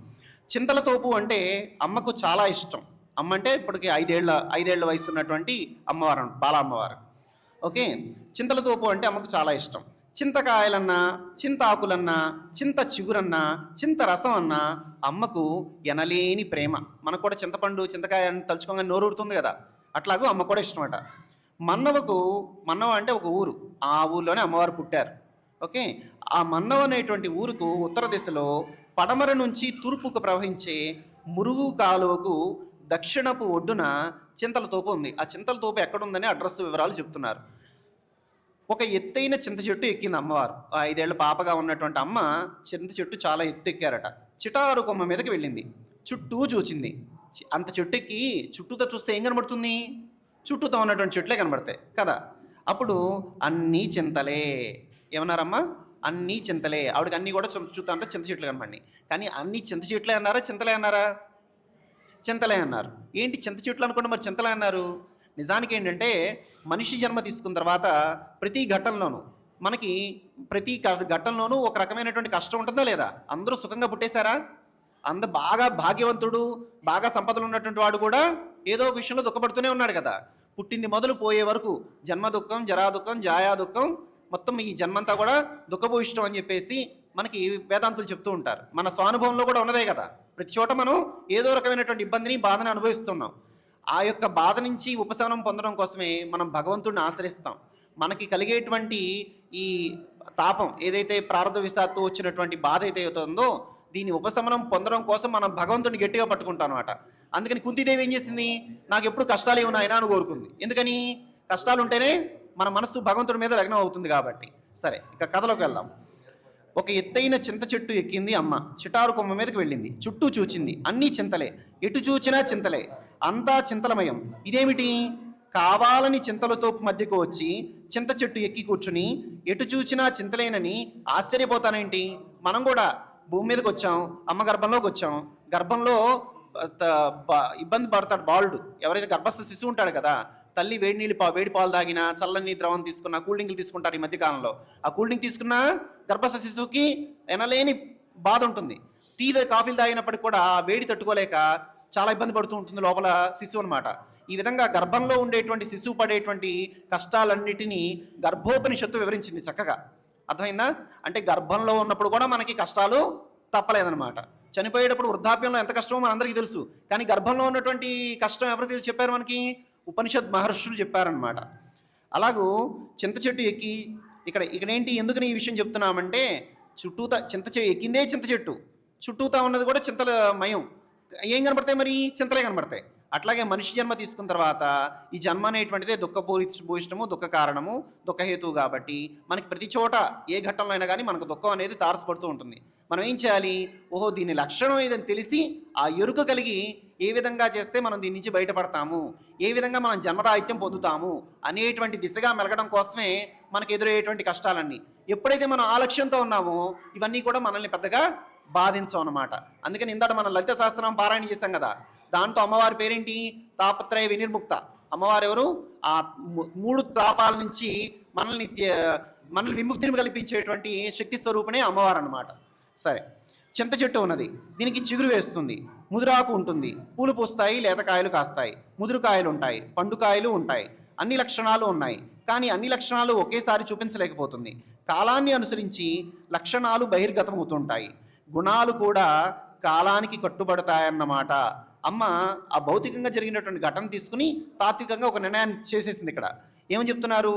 చింతల తోపు అంటే అమ్మకు చాలా ఇష్టం. అమ్మ అంటే ఇప్పటికి 5 ఏళ్ల వయసు ఉన్నటువంటి అమ్మవారు, బాల అమ్మవారు. ఓకే, చింతల తోపు అంటే అమ్మకు చాలా ఇష్టం. చింతకాయలన్నా, చింతాకులన్నా, చింత చిగురన్నా, చింత రసం అన్నా అమ్మకు ఎనలేని ప్రేమ. మనకు కూడా చింతపండు, చింతకాయ అని తలుచుకోగానే నోరూరుతుంది కదా, అట్లాగూ అమ్మ కూడా ఇష్టం అట. మన్నవ అంటే ఒక ఊరు, ఆ ఊర్లోనే అమ్మవారు పుట్టారు. ఓకే, ఆ మన్నవ అనేటువంటి ఊరుకు ఉత్తర దిశలో పడమర నుంచి తూర్పుకు ప్రవహించే మురుగు కాలువకు దక్షిణపు ఒడ్డున చింతల తోపు ఉంది. ఆ చింతల తోపు ఎక్కడుందని అడ్రస్ వివరాలు చెప్తున్నారు. ఒక ఎత్తైన చింత చెట్టు ఎక్కింది అమ్మవారు. 5 ఏళ్ల పాపగా ఉన్నటువంటి అమ్మ చింత చెట్టు చాలా ఎత్తు ఎక్కారట. చిటారు కొమ్మ మీదకి వెళ్ళింది, చుట్టూ చూచింది. అంత చెట్టు ఎక్కి చుట్టూతో చూస్తే ఏం కనబడుతుంది? చుట్టూతో ఉన్నటువంటి చెట్లే కనబడతాయి కదా. అప్పుడు అన్నీ చింతలే. ఏమన్నారమ్మా? అన్నీ చింతలే. ఆవిడకి అన్నీ కూడా చుట్టూ అంతా చింత చెట్లు కనపడి. కానీ అన్నీ చింత చెట్లే అన్నారా, చింతలే అన్నారా? చింతలే అన్నారు. ఏంటి చింత చెట్లు అనుకోండి, మరి చింతలే అన్నారు? నిజానికి ఏంటంటే, మనిషి జన్మ తీసుకున్న తర్వాత ప్రతి ఘట్టంలోనూ ఒక రకమైనటువంటి కష్టం ఉంటుందా లేదా? అందరూ సుఖంగా పుట్టేశారా? బాగా భాగ్యవంతుడు, బాగా సంపదలు ఉన్నటువంటి వాడు కూడా ఏదో ఒక విషయంలో దుఃఖపడుతూనే ఉన్నాడు కదా. పుట్టింది మొదలు పోయే వరకు జన్మ దుఃఖం, జరా దుఃఖం, జాయా దుఃఖం, మొత్తం ఈ జన్మంతా కూడా దుఃఖభూయిష్టం అని చెప్పేసి మనకి వేదాంతులు చెప్తూ ఉంటారు. మన స్వానుభవంలో కూడా ఉన్నదే కదా. ప్రతి చోట మనం ఏదో రకమైనటువంటి ఇబ్బందిని, బాధని అనుభవిస్తున్నాం. ఆ యొక్క బాధ నుంచి ఉపశమనం పొందడం కోసమే మనం భగవంతుడిని ఆశ్రయిస్తాం. మనకి కలిగేటువంటి ఈ తాపం ఏదైతే ప్రారంభ విషాత్తు వచ్చినటువంటి బాధ అయితే అవుతుందో దీని ఉపశమనం పొందడం కోసం మనం భగవంతుని గట్టిగా పట్టుకుంటాం అనమాట. అందుకని కుంతీదేవి ఏం చేసింది, నాకు ఎప్పుడు కష్టాలు ఏమి నాయనా అని కోరుకుంది. ఎందుకని, కష్టాలు ఉంటేనే మన మనస్సు భగవంతుడి మీద లగ్నం అవుతుంది కాబట్టి. సరే, ఇక కథలోకి వెళ్దాం. ఒక ఎత్తైన చింత చెట్టు ఎక్కింది అమ్మ. చిటారు కొమ్మ మీదకి వెళ్ళింది. చుట్టూ చూచింది, అన్నీ చింతలే, ఎటు చూచినా చింతలే, అంతా చింతలమయం. ఇదేమిటి, కావాలని చింతలతో మధ్యకు వచ్చి చింత చెట్టు ఎక్కి కూర్చుని ఎటు చూచినా చింతలేనని ఆశ్చర్యపోతానేంటి? మనం కూడా భూమి మీదకి వచ్చాం, అమ్మ గర్భంలోకి వచ్చాం. గర్భంలో ఇబ్బంది పడతాడు బాలుడు, ఎవరైతే గర్భస్థ శిశువు ఉంటాడు కదా. తల్లి వేడి పాలు తాగినా, చల్లని ద్రవం తీసుకున్నా, కూల్ డ్రింక్లు తీసుకుంటారు ఈ మధ్యకాలంలో. ఆ కూల్ డ్రింక్ తీసుకున్నా గర్భస్థ శిశువుకి ఎనలేని బాధ ఉంటుంది. కాఫీలు తాగినప్పటికి కూడా వేడి తట్టుకోలేక చాలా ఇబ్బంది పడుతూ ఉంటుంది లోపల శిశువు అనమాట. ఈ విధంగా గర్భంలో ఉండేటువంటి శిశువు పడేటువంటి కష్టాలన్నిటినీ గర్భోపనిషత్తు వివరించింది చక్కగా. అర్థమైందా? అంటే గర్భంలో ఉన్నప్పుడు కూడా మనకి కష్టాలు తప్పలేదన్నమాట. చనిపోయేటప్పుడు వృద్ధాప్యంలో ఎంత కష్టమో మనందరికీ తెలుసు. కానీ గర్భంలో ఉన్నటువంటి కష్టం ఎవరు చెప్పారు మనకి? ఉపనిషత్ మహర్షులు చెప్పారనమాట. అలాగూ చింత చెట్టు ఎక్కి ఇక్కడేంటి, ఎందుకని ఈ విషయం చెప్తున్నామంటే, చుట్టూతా ఎక్కిందే చింత చెట్టు, చుట్టూతా ఉన్నది కూడా చింతల మయం. ఏం కనపడతాయి మరి? చింతలే కనపడతాయి. అట్లాగే మనిషి జన్మ తీసుకున్న తర్వాత ఈ జన్మ అనేటువంటిదే దుఃఖభూయిష్టము, దుఃఖ కారణము, దుఃఖహేతువు కాబట్టి మనకి ప్రతి చోట ఏ ఘట్టంలో అయినా కానీ మనకు దుఃఖం అనేది తారసపడుతూ ఉంటుంది. మనం ఏం చేయాలి? ఓహో, దీని లక్షణం ఏదని తెలిసి ఆ ఎరుక కలిగి ఏ విధంగా చేస్తే మనం దీని నుంచి బయటపడతాము, ఏ విధంగా మనం జన్మరాహిత్యం పొందుతాము అనేటువంటి దిశగా మెలగడం కోసమే మనకు ఎదురయ్యేటువంటి కష్టాలన్నీ. ఎప్పుడైతే మనం ఆ లక్ష్యంతో ఉన్నామో ఇవన్నీ కూడా మనల్ని పెద్దగా బాధించం అన్నమాట. అందుకని ఇందాక మనం లలిత సహస్రనామం పారాయణ చేశాం కదా, దాంతో అమ్మవారి పేరేంటి? తాపత్రయ వినిర్ముక్త. అమ్మవారు ఎవరు? ఆ 3 తాపాల నుంచి మనల్ని విముక్తిని కల్పించేటువంటి శక్తి స్వరూపనే అమ్మవారు అన్నమాట. సరే, చింత చెట్టు ఉన్నది, దీనికి చిగురు వేస్తుంది, ముదురాకు ఉంటుంది, పూలు పూస్తాయి, లేతకాయలు కాస్తాయి, ముదురుకాయలు ఉంటాయి, పండుకాయలు ఉంటాయి, అన్ని లక్షణాలు ఉన్నాయి. కానీ అన్ని లక్షణాలు ఒకేసారి చూపించలేకపోతుంది. కాలాన్ని అనుసరించి లక్షణాలు బహిర్గతమవుతుంటాయి, గుణాలు కూడా కాలానికి కట్టుబడతాయన్నమాట. అమ్మ ఆ భౌతికంగా జరిగినటువంటి ఘటన తీసుకుని తాత్వికంగా ఒక నిర్ణయాన్ని చేసేసింది. ఇక్కడ ఏమని చెప్తున్నారు?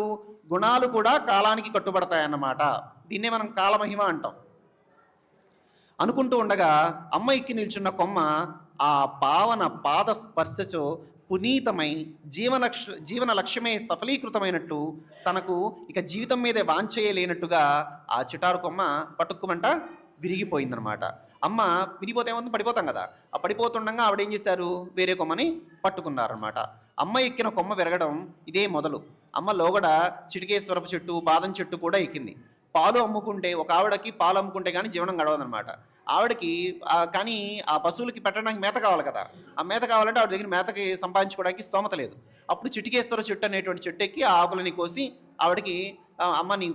గుణాలు కూడా కాలానికి కట్టుబడతాయన్నమాట. దీన్నే మనం కాలమహిమ అంటాం. అనుకుంటూ ఉండగా అమ్మ ఎక్కి నిల్చున్న కొమ్మ ఆ పావన పాద స్పర్శతో పునీతమై జీవన లక్ష్యమే సఫలీకృతమైనట్టు, తనకు ఇక జీవితం మీదే వాంఛేయలేనట్టుగా ఆ చిటారు కొమ్మ పట్టుకుమంట విరిగిపోయిందనమాట. అమ్మ విరిగిపోతే ఏముంది, పడిపోతాం కదా. ఆ పడిపోతుండగా ఆవిడ ఏం చేశారు? వేరే కొమ్మని పట్టుకున్నారనమాట. అమ్మ ఎక్కిన కొమ్మ విరగడం ఇదే మొదలు. అమ్మ లోగడ చిటికేశ్వరపు చెట్టు, బాదం చెట్టు కూడా ఎక్కింది. పాలు అమ్ముకుంటే, ఒక ఆవిడకి పాలు అమ్ముకుంటే కానీ జీవనం గడవదనమాట. ఆవిడకి కానీ ఆ పశువులకి పెట్టడానికి మేత కావాలి కదా. ఆ మేత కావాలంటే ఆవిడ దగ్గర మేతకి సంపాదించుకోవడానికి స్తోమత లేదు. అప్పుడు చిటికేశ్వర చెట్టు అనేటువంటి చెట్టు ఎక్కి ఆ ఆకులని కోసి ఆవిడకి, అమ్మ నీ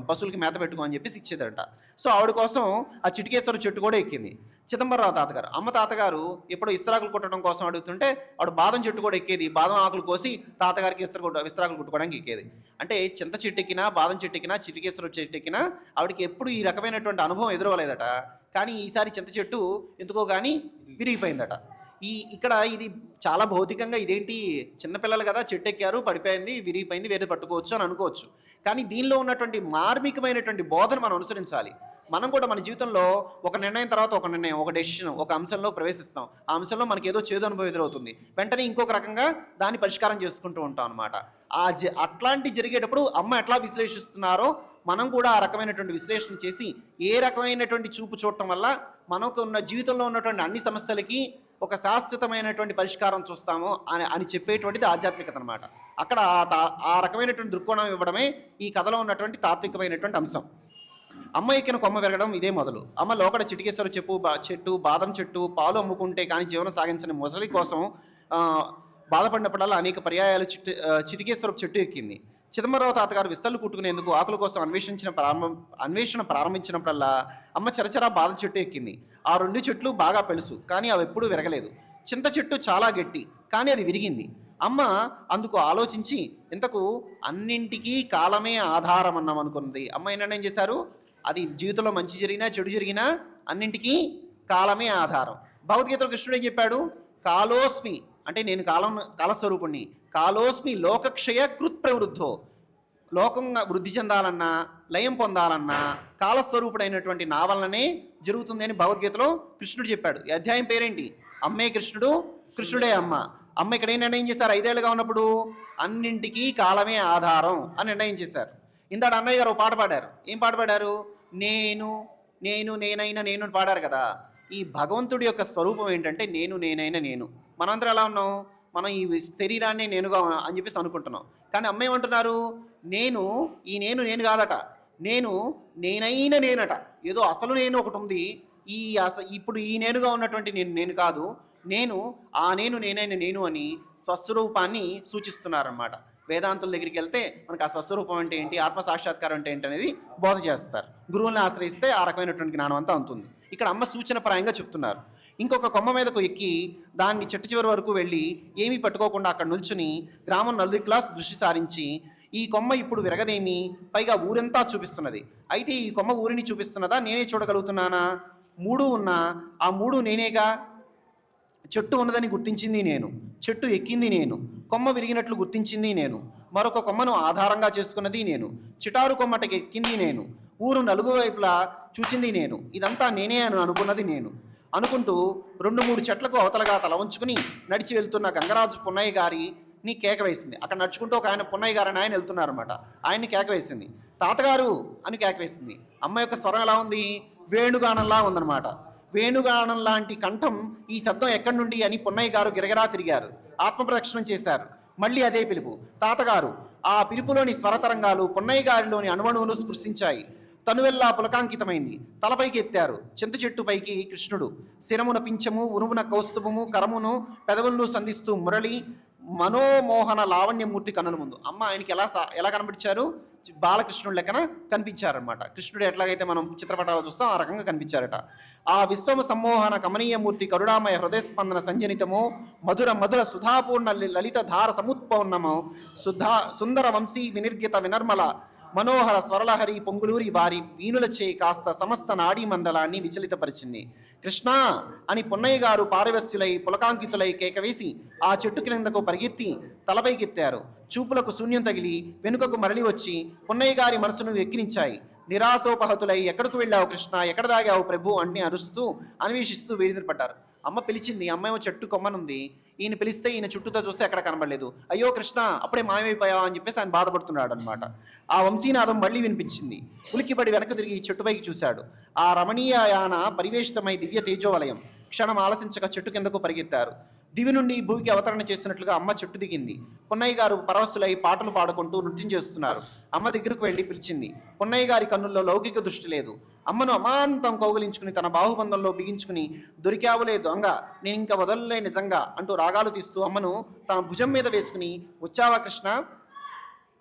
పశువులకి మేత పెట్టుకో అని చెప్పేసి ఇచ్చేదంట. సో ఆవిడ కోసం ఆ చిటికేశ్వర చెట్టు కూడా ఎక్కింది. చిదంబరరావు తాతగారు, అమ్మ తాతగారు ఎప్పుడో ఇస్త్రాకులు కుట్టడం కోసం అడుగుతుంటే ఆవిడ బాదం చెట్టు కూడా ఎక్కేది. బాదం ఆకులు కోసి తాతగారికి విస్త్రాకులు కుట్టుకోవడానికి ఎక్కేది. అంటే చింత చెట్టు ఎక్కినా, బాదం చెట్టు ఎక్కినా, చిటికేశ్వర చెట్టు ఎక్కినా ఆవిడకి ఎప్పుడు ఈ రకమైనటువంటి అనుభవం ఎదురవ్వలేదట. కానీ ఈసారి చింత చెట్టు ఎందుకో కానీ విరిగిపోయిందట. ఇక్కడ ఇది చాలా భౌతికంగా, ఇదేంటి చిన్నపిల్లలు కదా, చెట్టు ఎక్కారు, పడిపోయింది, విరిగిపోయింది, వేరే పట్టుకోవచ్చు అని అనుకోవచ్చు. కానీ దీనిలో ఉన్నటువంటి మార్మికమైనటువంటి బోధన మనం అనుసరించాలి. మనం కూడా మన జీవితంలో ఒక నిర్ణయం తర్వాత ఒక నిర్ణయం, ఒక డెసిషన్, ఒక అంశంలో ప్రవేశిస్తాం. ఆ అంశంలో మనకి ఏదో చేదు అనుభవం ఎదురవుతుంది. వెంటనే ఇంకొక రకంగా దాన్ని పరిష్కారం చేసుకుంటూ ఉంటాం అనమాట. అట్లాంటి జరిగేటప్పుడు అమ్మ ఎట్లా విశ్లేషిస్తున్నారో మనం కూడా ఆ రకమైనటువంటి విశ్లేషణ చేసి ఏ రకమైనటువంటి చూపు చూడటం వల్ల మనకు ఉన్న జీవితంలో ఉన్నటువంటి అన్ని సమస్యలకి ఒక శాశ్వతమైనటువంటి పరిష్కారం చూస్తాము అని చెప్పేటువంటిది ఆధ్యాత్మికత అనమాట. అక్కడ ఆ రకమైనటువంటి దృక్కోణం ఇవ్వడమే ఈ కథలో ఉన్నటువంటి తాత్వికమైనటువంటి అంశం. అమ్మ ఎక్కిన కొమ్మ విరగడం ఇదే మొదలు. అమ్మ లోకడ చిటికేశ్వర చెట్టు, బాదం చెట్టు, పాలు అమ్ముకుంటే కానీ జీవనం సాగించని ముసలి కోసం బాధపడినప్పుడల్లా అనేక పర్యాయాలు చిటికేశ్వరపు చెట్టు ఎక్కింది. చిదంబరరావు తాతగారు విస్తళ్ళు కుట్టుకునేందుకు ఆకుల కోసం అన్వేషణ ప్రారంభించినప్పుడల్లా అమ్మ చరచరా బాదం చెట్టు ఎక్కింది. ఆ 2 చెట్లు బాగా పెలుసు, కానీ అవి ఎప్పుడూ విరగలేదు. చింత చెట్టు చాలా గట్టి, కానీ అది విరిగింది. అమ్మ అందుకు ఆలోచించి, ఇంతకు అన్నింటికీ కాలమే ఆధారం అన్నాం అనుకున్నది. అమ్మ ఏంటంటే ఏం చేశారు? అది జీవితంలో మంచి జరిగినా చెడు జరిగినా అన్నింటికీ కాలమే ఆధారం. భగవద్గీతలో కృష్ణుడు ఏం చెప్పాడు? కాలోస్మి అంటే నేను కాలస్వరూపుణ్ణి, కాలోస్మి లోకక్షయ కృత్ ప్రవృద్ధో. లోకంగా వృద్ధి చెందాలన్నా, లయం పొందాలన్నా కాలస్వరూపుడైనటువంటి నా వలననే జరుగుతుంది అని భగవద్గీతలో కృష్ణుడు చెప్పాడు. ఈ అధ్యాయం పేరేంటి? అమ్మే కృష్ణుడు, కృష్ణుడే అమ్మ. అమ్మ ఇక్కడ ఏం నిర్ణయం చేశారు? 5 ఏళ్ళుగా ఉన్నప్పుడు అన్నింటికీ కాలమే ఆధారం అని నిర్ణయం చేశారు. ఇందాడు అన్నయ్య గారు పాట పాడారు. ఏం పాట పాడారు? నేను నేను నేనైనా నేను అని పాడారు కదా. ఈ భగవంతుడి యొక్క స్వరూపం ఏంటంటే నేను నేనైనా నేను. మనందరం ఎలా ఉన్నాం? మనం ఈ శరీరాన్ని నేనుగా అని చెప్పేసి అనుకుంటున్నాం. కానీ అమ్మ ఏమంటున్నారు? ఈ నేను కాదట, నేనైనా నేనట. ఏదో అసలు నేను ఒకటి ఉంది. ఇప్పుడు ఈ నేనుగా ఉన్నటువంటి నేను కాదు, నేనైనా నేను అని స్వస్వరూపాన్ని సూచిస్తున్నారన్నమాట. వేదాంతుల దగ్గరికి వెళ్తే మనకు ఆ స్వస్వరూపం అంటే ఏంటి, ఆత్మసాక్షాత్కారం అంటే ఏంటి అనేది బోధ చేస్తారు. గురువుల్ని ఆశ్రయిస్తే ఆ రకమైనటువంటి జ్ఞానం అంతా ఉంటుంది. ఇక్కడ అమ్మ సూచన ప్రాయంగా చెప్తున్నారు. ఇంకొక కొమ్మ మీదకు ఎక్కి దాన్ని చెట్టు చివరి వరకు వెళ్ళి ఏమీ పట్టుకోకుండా అక్కడ నిల్చుని గ్రామం నలుదిక్కులా దృష్టి సారించి ఈ కొమ్మ ఇప్పుడు విరగదేమి, పైగా ఊరంతా చూపిస్తున్నది. అయితే ఈ కొమ్మ ఊరిని చూపిస్తున్నదా, నేనే చూడగలుగుతున్నానా? 3 ఉన్నా ఆ 3 నేనేగా. చెట్టు ఉన్నదని గుర్తించింది నేను, చెట్టు ఎక్కింది నేను, కొమ్మ విరిగినట్లు గుర్తించింది నేను, మరొక కొమ్మను ఆధారంగా చేసుకున్నది నేను, చిటారు కొమ్మటకి ఎక్కింది నేను, ఊరు నలుగు వైపులా చూచింది నేను, ఇదంతా నేనే అని అనుకున్నది నేను అనుకుంటూ 2-3 చెట్లకు అవతలగా తల ఉంచుకుని నడిచి వెళ్తున్న గంగరాజు పున్నయ్య గారిని కేక వేసింది. అక్కడ నడుచుకుంటూ ఒక ఆయన పున్నయ్య గారు అని ఆయన వెళ్తున్నారన్నమాట. ఆయన్ని కేక వేసింది. తాతగారు అని కేక వేసింది. అమ్మ యొక్క స్వరం ఎలా ఉంది? వేణుగానంలా ఉందన్నమాట. వేణుగానం లాంటి కంఠం. ఈ శబ్దం ఎక్కడి నుండి అని పున్నయ్య గారు గిరగిరా తిరిగారు. ఆత్మప్రదక్షిణం చేశారు. మళ్ళీ అదే పిలుపు, తాతగారు. ఆ పిలుపులోని స్వరతరంగాలు పున్నయ్య గారిలోని అణువణువులు స్పృశించాయి. తనువెల్లా పులకాంకితమైంది. తలపైకి ఎత్తారు. చింత చెట్టు పైకి కృష్ణుడు. శిరమున పింఛము, ఉరుమున కౌస్తుభము, కరమును పెదవులను సంధిస్తూ మురళి మనోమోహన లావణ్యమూర్తి కన్నుల ముందు. అమ్మ ఆయనకి ఎలా కనిపించారు? బాలకృష్ణుడు లెక్కన కనిపించారనమాట. కృష్ణుడు ఎట్లాగైతే మనం చిత్రపటాలు చూస్తాం ఆ రకంగా కనిపించారట. ఆ విశ్వమ సమ్మోహన కమనీయమూర్తి కరుణామయ హృదయస్పందన సంజనితము మధుర మధుర సుధాపూర్ణ లలిత ధార సముత్పౌర్ణము సుందర వంశీ వినిర్గిత వినర్మల మనోహర స్వరలహరి పొంగులూరి వారి వీణులచే కాస్త సమస్త నాడీ మండలాన్ని విచలితపరిచింది. కృష్ణ అని పున్నయ్య గారు పారవస్యులై పులకాంకితులై కేకవేసి ఆ చెట్టు క్రిందకు పరిగెత్తి తలపైకెత్తారు. చూపులకు శూన్యం తగిలి వెనుకకు మరలి వచ్చి పున్నయ్య గారి మనసును ఎక్కిరించాయి. నిరాశోపహతులై ఎక్కడికి వెళ్ళావు కృష్ణ, ఎక్కడ దాగావు ప్రభు అని అరుస్తూ అన్వేషిస్తూ వేడిని పడ్డారు. అమ్మ పిలిచింది. అమ్మ ఏమో చెట్టు కొమ్మనుంది. ఈయన పిలిస్తే ఈయన చుట్టూతో చూస్తే ఎక్కడ కనబడలేదు. అయ్యో కృష్ణ అప్పుడే మాయమైపోయావా అని చెప్పేసి ఆయన బాధపడుతున్నాడు అనమాట. ఆ వంశీనాదం మళ్ళీ వినిపించింది. ఉలిక్కిపడి వెనక తిరిగి చెట్టుపైకి చూశాడు. ఆ రమణీయయాన పరివేషితమై దివ్య తేజోవలయం. క్షణం ఆలసించక చెట్టు కిందకు పరిగెత్తారు. దివి నుండి భూమికి అవతరణ చేస్తున్నట్లుగా అమ్మ చెట్టు దిగింది. పున్నయ్య గారు పరవశులై పాటలు పాడుకుంటూ నృత్యం చేస్తున్నారు. అమ్మ దగ్గరకు వెళ్ళి పిలిచింది. పున్నయ్య గారి కన్నుల్లో లౌకిక దృష్టి లేదు. అమ్మను అమాంతం కౌగిలించుకుని తన బాహుబంధంలో బిగించుకుని దొరికావులే దొంగ, నేను ఇంకా వదలలే నిజంగా అంటూ రాగాలు తీస్తూ అమ్మను తన భుజం మీద వేసుకుని, వచ్చావా కృష్ణ,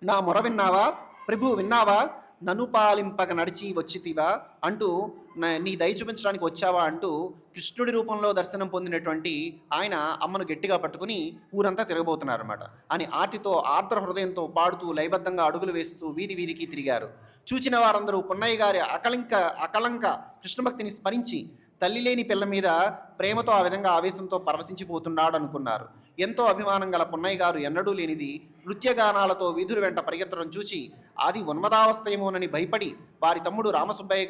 నా మొర విన్నావా, ప్రభు విన్నావా, నన్ను పాలింపక నడిచి వచ్చితివా అంటూ నీ దయ చూపించడానికి వచ్చావా అంటూ కృష్ణుడి రూపంలో దర్శనం పొందినటువంటి ఆయన అమ్మను గట్టిగా పట్టుకుని ఊరంతా తిరగబోతున్నారన్నమాట అని ఆర్తితో ఆర్ద్ర హృదయంతో పాడుతూ లయబద్ధంగా అడుగులు వేస్తూ వీధి వీధికి తిరిగారు. చూచిన వారందరూ పున్నయ్య గారి అకళంక కృష్ణభక్తిని స్మరించి తల్లి లేని పిల్ల మీద ప్రేమతో ఆ విధంగా ఆవేశంతో పరవశించిపోతున్నాడు అనుకున్నారు. ఎంతో అభిమానం గల పున్నయ్య గారు ఎన్నడూ లేనిది నృత్యగానాలతో వీధుల వెంట పరిగెత్తడం చూచి ఆది ఉన్మదావస్థయేమోనని భయపడి వారి తమ్ముడు రామసుబ్బయ్య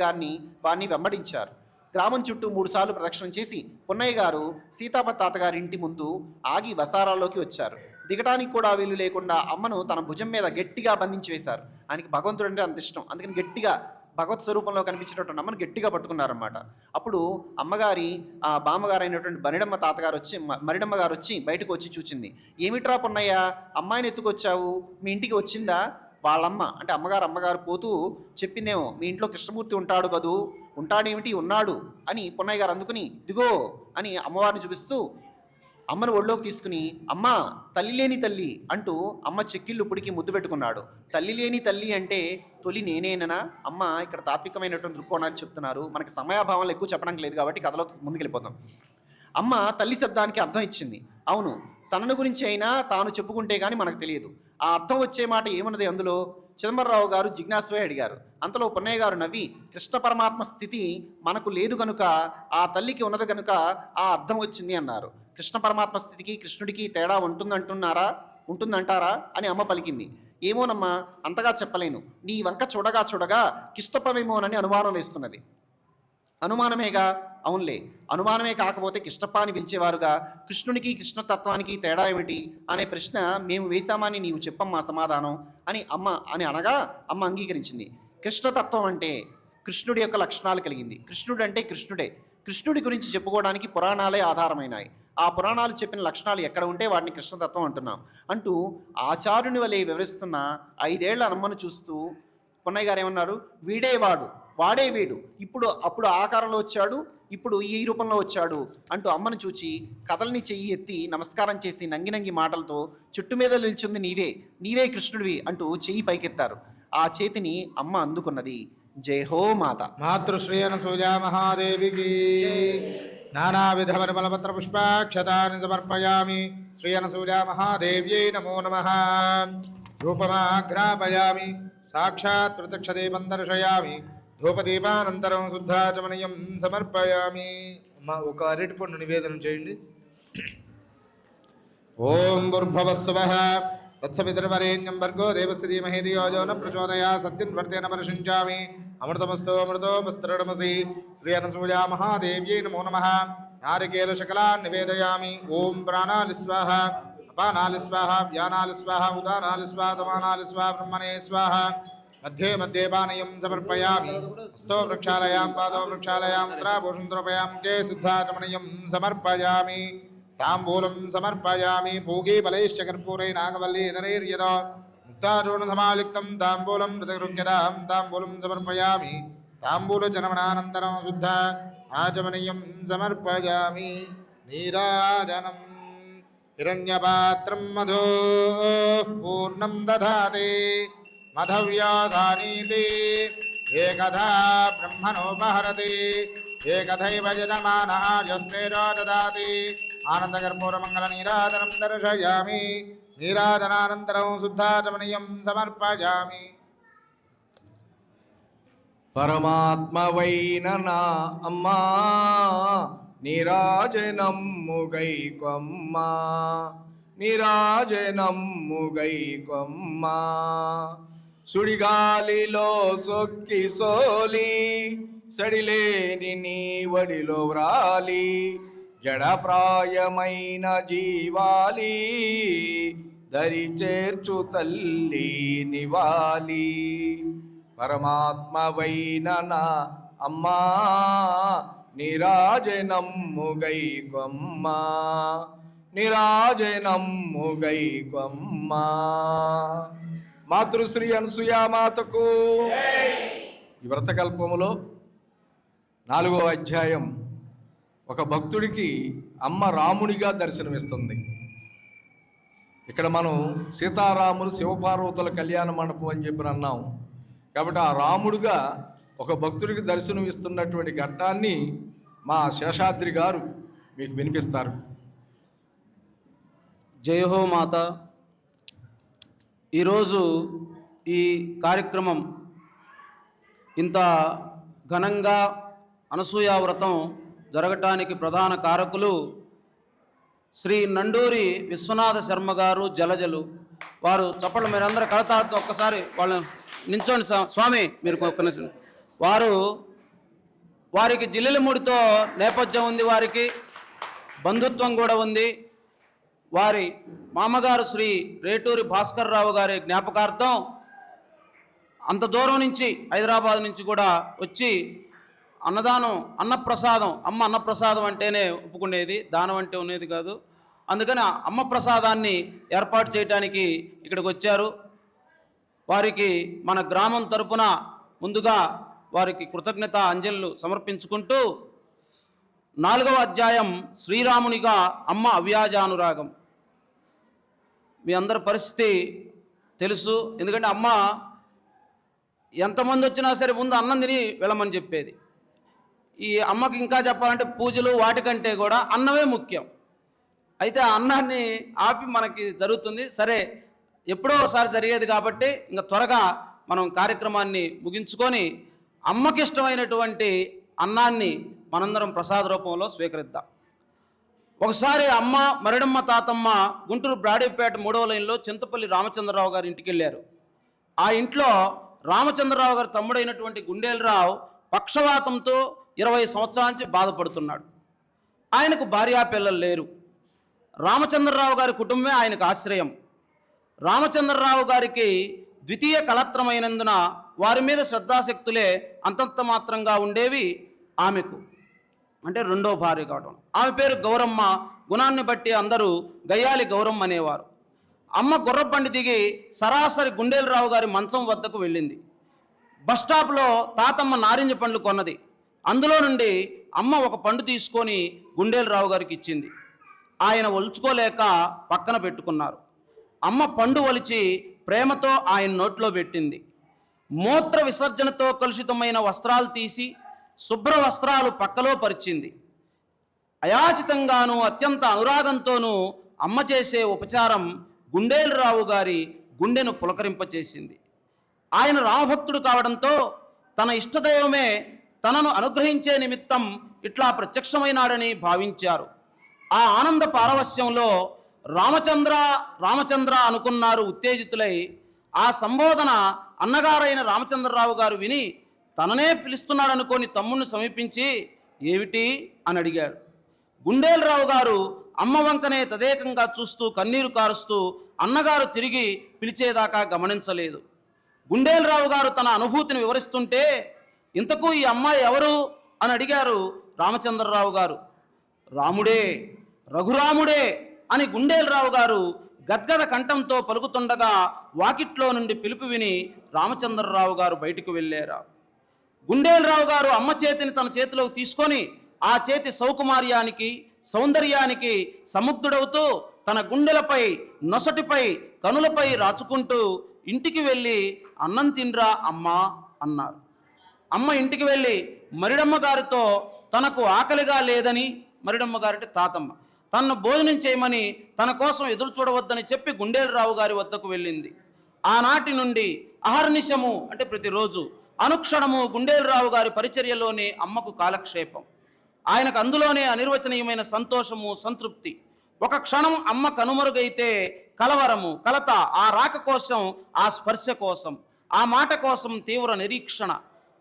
వారిని వెంబడించారు. గ్రామం చుట్టూ 3 సార్లు ప్రదక్షిణ చేసి పున్నయ్య గారు సీతాపతి తాతగారి ఇంటి ముందు ఆగి వసారాల్లోకి వచ్చారు. దిగటానికి కూడా వీలు లేకుండా అమ్మను తన భుజం మీద గట్టిగా బంధించి వేశారు. ఆయనకి భగవంతుడు అంటే అంత ఇష్టం. అందుకని గట్టిగా భగవత్ స్వరూపంలో కనిపించేటటువంటి అమ్మను గట్టిగా పట్టుకున్నారన్నమాట. అప్పుడు అమ్మగారి బామ్మగారు అయినటువంటి మరిడమ్మ గారు వచ్చి బయటకు వచ్చి చూచింది. ఏమిట్రా పున్నయ్య, అమ్మాయిని ఎత్తుకొచ్చావు, మీ ఇంటికి వచ్చిందా? వాళ్ళమ్మ అంటే అమ్మగారు పోతూ చెప్పిందేమో, మీ ఇంట్లో కృష్ణమూర్తి ఉంటాడు కదూ, ఉంటాడేమిటి, ఉన్నాడు అని పున్నయ్య గారు అందుకుని దిగో అని అమ్మవారిని చూపిస్తూ అమ్మను ఒళ్ళోకి తీసుకుని, అమ్మ తల్లి లేని తల్లి అంటూ అమ్మ చెక్కిళ్ళు పుడికి ముద్దు పెట్టుకున్నాడు. తల్లి లేని తల్లి అంటే తొలి నేనేననా? అమ్మ ఇక్కడ తాత్వికమైనటువంటి దృక్కోణాన్ని చెప్తున్నారు. మనకి సమయాభావంలో ఎక్కువ చెప్పడానికి లేదు కాబట్టి కథలోకి ముందుకెళ్ళిపోతాం. అమ్మ తల్లి శబ్దానికి అర్థం ఇచ్చింది. అవును, తనను గురించి అయినా తాను చెప్పుకుంటే కానీ మనకు తెలియదు. ఆ అర్థం వచ్చే మాట ఏమున్నది అందులో? చిదంబరరావు గారు జిజ్ఞాసువే అడిగారు. అంతలో పున్నయ్య గారు నవ్వి, కృష్ణ పరమాత్మ స్థితి మనకు లేదు కనుక ఆ తల్లికి ఉన్నది కనుక ఆ అర్థం వచ్చింది అన్నారు. కృష్ణ పరమాత్మ స్థితికి కృష్ణుడికి తేడా ఉంటుందంటారా అని అమ్మ పలికింది. ఏమోనమ్మా అంతగా చెప్పలేను. నీ వంక చూడగా చూడగా కిష్టపమేమోనని అనుమానం వేస్తున్నది. అనుమానమేగా? అవునులే, అనుమానమే కాకపోతే కిష్టప్ప అని పిలిచేవారుగా. కృష్ణునికి కృష్ణతత్వానికి తేడా ఏమిటి అనే ప్రశ్న మేము వేశామని నీవు చెప్పమ్మా సమాధానం అని అనగా అమ్మ అంగీకరించింది. కృష్ణతత్వం అంటే కృష్ణుడి యొక్క లక్షణాలు కలిగింది. కృష్ణుడు అంటే కృష్ణుడే. కృష్ణుడి గురించి చెప్పుకోవడానికి పురాణాలే ఆధారమైనాయి. ఆ పురాణాలు చెప్పిన లక్షణాలు ఎక్కడ ఉంటే వాటిని కృష్ణతత్వం అంటున్నాం అంటూ ఆచార్యుని వలె వివరిస్తున్న 5 ఏళ్ల అమ్మను చూస్తూ పొన్నయ్య గారు ఏమన్నారు? వీడే వాడు, వాడే వీడు, అప్పుడు ఆకారంలో వచ్చాడు, ఇప్పుడు ఈ రూపంలో వచ్చాడు అంటూ అమ్మను చూచి కథల్ని చెయ్యి ఎత్తి నమస్కారం చేసి నంగి మాటలతో చుట్టు మీద నిల్చుంది నీవే కృష్ణుడివి అంటూ చెయ్యి పైకెత్తారు. ఆ చేతిని అమ్మ అందుకున్నది. జై హో మాత. మాతృశ్రీ అనసూయ మహాదేవికి నానావిధ పరిమళపత్ర పుష్పాక్షతాన్ని సమర్పయామి. శ్రీ అనసూయ మహాదేవ్యై నమో నమః. ధూపమాఘ్రాపయామి. సాక్షాత్ ప్రత్యక్షదీపం దర్శయామి. ధూపదీపానంతరం శుద్ధాచమనీయం సమర్పయామి. ఒక అరటి పండు నివేదన చేయండి. ఓం భూర్భువస్సువః తత్సవితుర్వరేణ్యం భర్గో దేవస్య ధీమహి ధియో యో న ప్రచోదయాత్. సత్యం వర్తేన పరిశుంచామి. అమృతమస్తు అమృతోపస్తరణమసి. శ్రీ అనసూయ మహాదేవ్యై నమో నమః. నారికేల శకలాన్ నివేదయామి. ఓం ప్రాణాలి స్వాహ, అపానాలి స్వాహ, వ్యానాలి స్వాహ, ఉదానాలి స్వాహ, సమానాలి స్వాహ, బ్రహ్మణే స్వాహ. మధ్యే పానీయం సమర్పయామి. హస్తో వృక్షాలయాం, పాదో వృక్షాలయాం, ఉత్తరాభూషం ద్రవయాం, కే శుద్ధాచమనీయం సమర్పయామి. తాంబూలం సమర్పయామి. భూగి బలైశ్చ కర్పూరై నాగవల్లీధరైర్యదా ముక్తాచూర్ణసమాలిక్తం తాంబూలం హృదయృగ్యతాం తాంబూలం సమర్పయామి. తాంబూలచనమనానంతరం శుద్ధ ఆచమనీయం సమర్పయామి. నీరాజనం హిరణ్యపాత్రం మధో పూర్ణం దధాతి మధవ్యాధానీతి ఏకథా బ్రహ్మణోపహరతి ఏకథైవ యజమానాయస్నేరో దదాతి. ఆనందకర్పూరమంగళ నీరాజనం దర్శయామి. నీరాజనానంతరం శుద్ధాచమనీయం సమర్పయామి. పరమాత్మవైన నా అమ్మా నీరాజనమ్ముగై కొమ్మా, నీరాజనమ్ముగై కొమ్మా. సుడిగాలిలో సొక్కి సోలి సడిలేని నీ వడిలో వ్రాలి జడప్రాయమైన జీవాలి దరి చేర్చు తల్లి నివాలి. పరమాత్మవైన నా అమ్మా నీరాజనమ్ముగై కొమ్మా, నీరాజనమ్ముగై కొమ్మా. మాతృశ్రీ అనసూయామాతకు ఈ వ్రతకల్పములో 4వ అధ్యాయం ఒక భక్తుడికి అమ్మ రామునిగా దర్శనమిస్తుంది. ఇక్కడ మనం సీతారాములు శివపార్వతుల కళ్యాణ మండపం అని చెప్పి అన్నాం కాబట్టి ఆ రాముడుగా ఒక భక్తుడికి దర్శనం ఇస్తున్నటువంటి ఘట్టాన్ని మా శేషాద్రి గారు మీకు వినిపిస్తారు. జై హో మాత. ఈరోజు ఈ కార్యక్రమం ఇంత ఘనంగా అనసూయ వ్రతం జరగటానికి ప్రధాన కారకులు శ్రీ నండూరి విశ్వనాథ శర్మ గారు జలజలు వారు. చప్పట్లు మీరందరూ కలతాడుతూ ఒక్కసారి వాళ్ళని నించోండి స్వామి మీరు ఒక్క. వారికి జిల్లెలమూడితో నేపథ్యం ఉంది, వారికి బంధుత్వం కూడా ఉంది. వారి మామగారు శ్రీ రేటూరి భాస్కర్రావు గారి జ్ఞాపకార్థం అంత దూరం నుంచి హైదరాబాద్ నుంచి కూడా వచ్చి అన్నదానం, అన్నప్రసాదం, అమ్మ అన్నప్రసాదం అంటేనే ఒప్పుకునేది, దానం అంటే ఉండేది కాదు. అందుకని అమ్మ ప్రసాదాన్ని ఏర్పాటు చేయడానికి ఇక్కడికి వచ్చారు. వారికి మన గ్రామం తరపున ముందుగా వారికి కృతజ్ఞత అంజలు సమర్పించుకుంటూ 4వ అధ్యాయం శ్రీరామునిగా అమ్మ అవ్యాజానురాగం. మీ అందరి పరిస్థితి తెలుసు, ఎందుకంటే అమ్మ ఎంతమంది వచ్చినా సరే ముందు అన్నం తిని వెళ్ళమని చెప్పేది. ఈ అమ్మకి ఇంకా చెప్పాలంటే పూజలు వాటికంటే కూడా అన్నమే ముఖ్యం. అయితే ఆ అన్నాన్ని ఆపి మనకి జరుగుతుంది. సరే, ఎప్పుడో ఒకసారి జరిగేది కాబట్టి ఇంకా త్వరగా మనం కార్యక్రమాన్ని ముగించుకొని అమ్మకి ఇష్టమైనటువంటి అన్నాన్ని మనందరం ప్రసాద రూపంలో స్వీకరిద్దాం. ఒకసారి అమ్మ మరిడమ్మ తాతమ్మ గుంటూరు బ్రాడీపేట 3వ లైన్లో చింతపల్లి రామచంద్రరావు గారి ఇంటికి వెళ్ళారు. ఆ ఇంట్లో రామచంద్రరావు గారి తమ్ముడైనటువంటి గుండేలరావు పక్షవాతంతో 20 సంవత్సరాల నుంచి బాధపడుతున్నాడు. ఆయనకు భార్యా పిల్లలు లేరు. రామచంద్రరావు గారి కుటుంబమే ఆయనకు ఆశ్రయం. రామచంద్రరావు గారికి ద్వితీయ కళత్రమైనందున వారి మీద శ్రద్ధాశక్తులే అంతంత మాత్రంగా ఉండేవి ఆమెకు, అంటే రెండో భార్య కావడం. ఆమె పేరు గౌరమ్మ. గుణాన్ని బట్టి అందరూ గయ్యాలి గౌరమ్మ అనేవారు. అమ్మ గుర్రబండి దిగి సరాసరి గుండేలరావు గారి మంచం వద్దకు వెళ్ళింది. బస్టాప్లో తాతమ్మ నారింజ పండ్లు కొన్నది. అందులో నుండి అమ్మ ఒక పండు తీసుకొని గుండేలరావు గారికి ఇచ్చింది. ఆయన ఒలుచుకోలేక పక్కన పెట్టుకున్నారు. అమ్మ పండు ఒలిచి ప్రేమతో ఆయన నోట్లో పెట్టింది. మూత్ర విసర్జనతో కలుషితమైన వస్త్రాలు తీసి శుభ్ర వస్త్రాలు పక్కలో పరిచింది. అయాచితంగానూ అత్యంత అనురాగంతోనూ అమ్మ చేసే ఉపచారం గుండేలరావు గారి గుండెను పులకరింపచేసింది. ఆయన రామభక్తుడు కావడంతో తన ఇష్టదైవమే తనను అనుగ్రహించే నిమిత్తం ఇట్లా ప్రత్యక్షమైనాడని భావించారు. ఆ ఆనంద పారవస్యంలో రామచంద్ర రామచంద్ర అనుకున్నారు ఉత్తేజితులై. ఆ సంబోధన అన్నగారైన రామచంద్రరావు గారు విని తననే పిలుస్తున్నాడనుకొని తమ్ముడిని సమీపించి ఏమిటి అని అడిగాడు. గుండేలరావు గారు అమ్మ వంకనే తదేకంగా చూస్తూ కన్నీరు కారుస్తూ అన్నగారు తిరిగి పిలిచేదాకా గమనించలేదు. గుండేలరావు గారు తన అనుభూతిని వివరిస్తుంటే ఇంతకు ఈ అమ్మాయి ఎవరు అని అడిగారు రామచంద్రరావు గారు. రాముడే, రఘురాముడే అని గుండేలరావు గారు గద్గద కంఠంతో పలుకుతుండగా వాకిట్లో నుండి పిలుపు విని రామచంద్రరావు గారు బయటకు వెళ్ళారు. గుండేలరావు గారు అమ్మ చేతిని తన చేతిలోకి తీసుకొని ఆ చేతి సౌకుమార్యానికి సౌందర్యానికి సముగ్ధుడవుతూ తన గుండెలపై నొసటిపై కనులపై రాచుకుంటూ ఇంటికి వెళ్ళి అన్నం తినరా అమ్మా అన్నారు. అమ్మ ఇంటికి వెళ్ళి మరిడమ్మ గారితో తనకు ఆకలిగా లేదని, మరిడమ్మ గారంటే తాతమ్మ, తనను భోజనం చేయమని తన కోసం ఎదురు చూడవద్దని చెప్పి గుండేలరావు గారి వద్దకు వెళ్ళింది. ఆనాటి నుండి అహర్నిశము అంటే ప్రతిరోజు అనుక్షణము గుండేలరావు గారి పరిచర్యలోనే అమ్మకు కాలక్షేపం. ఆయనకు అందులోనే అనిర్వచనీయమైన సంతోషము, సంతృప్తి. ఒక క్షణం అమ్మ కనుమరుగైతే కలవరము, కలత, ఆ రాక కోసం, ఆ స్పర్శ కోసం, ఆ మాట కోసం తీవ్ర నిరీక్షణ.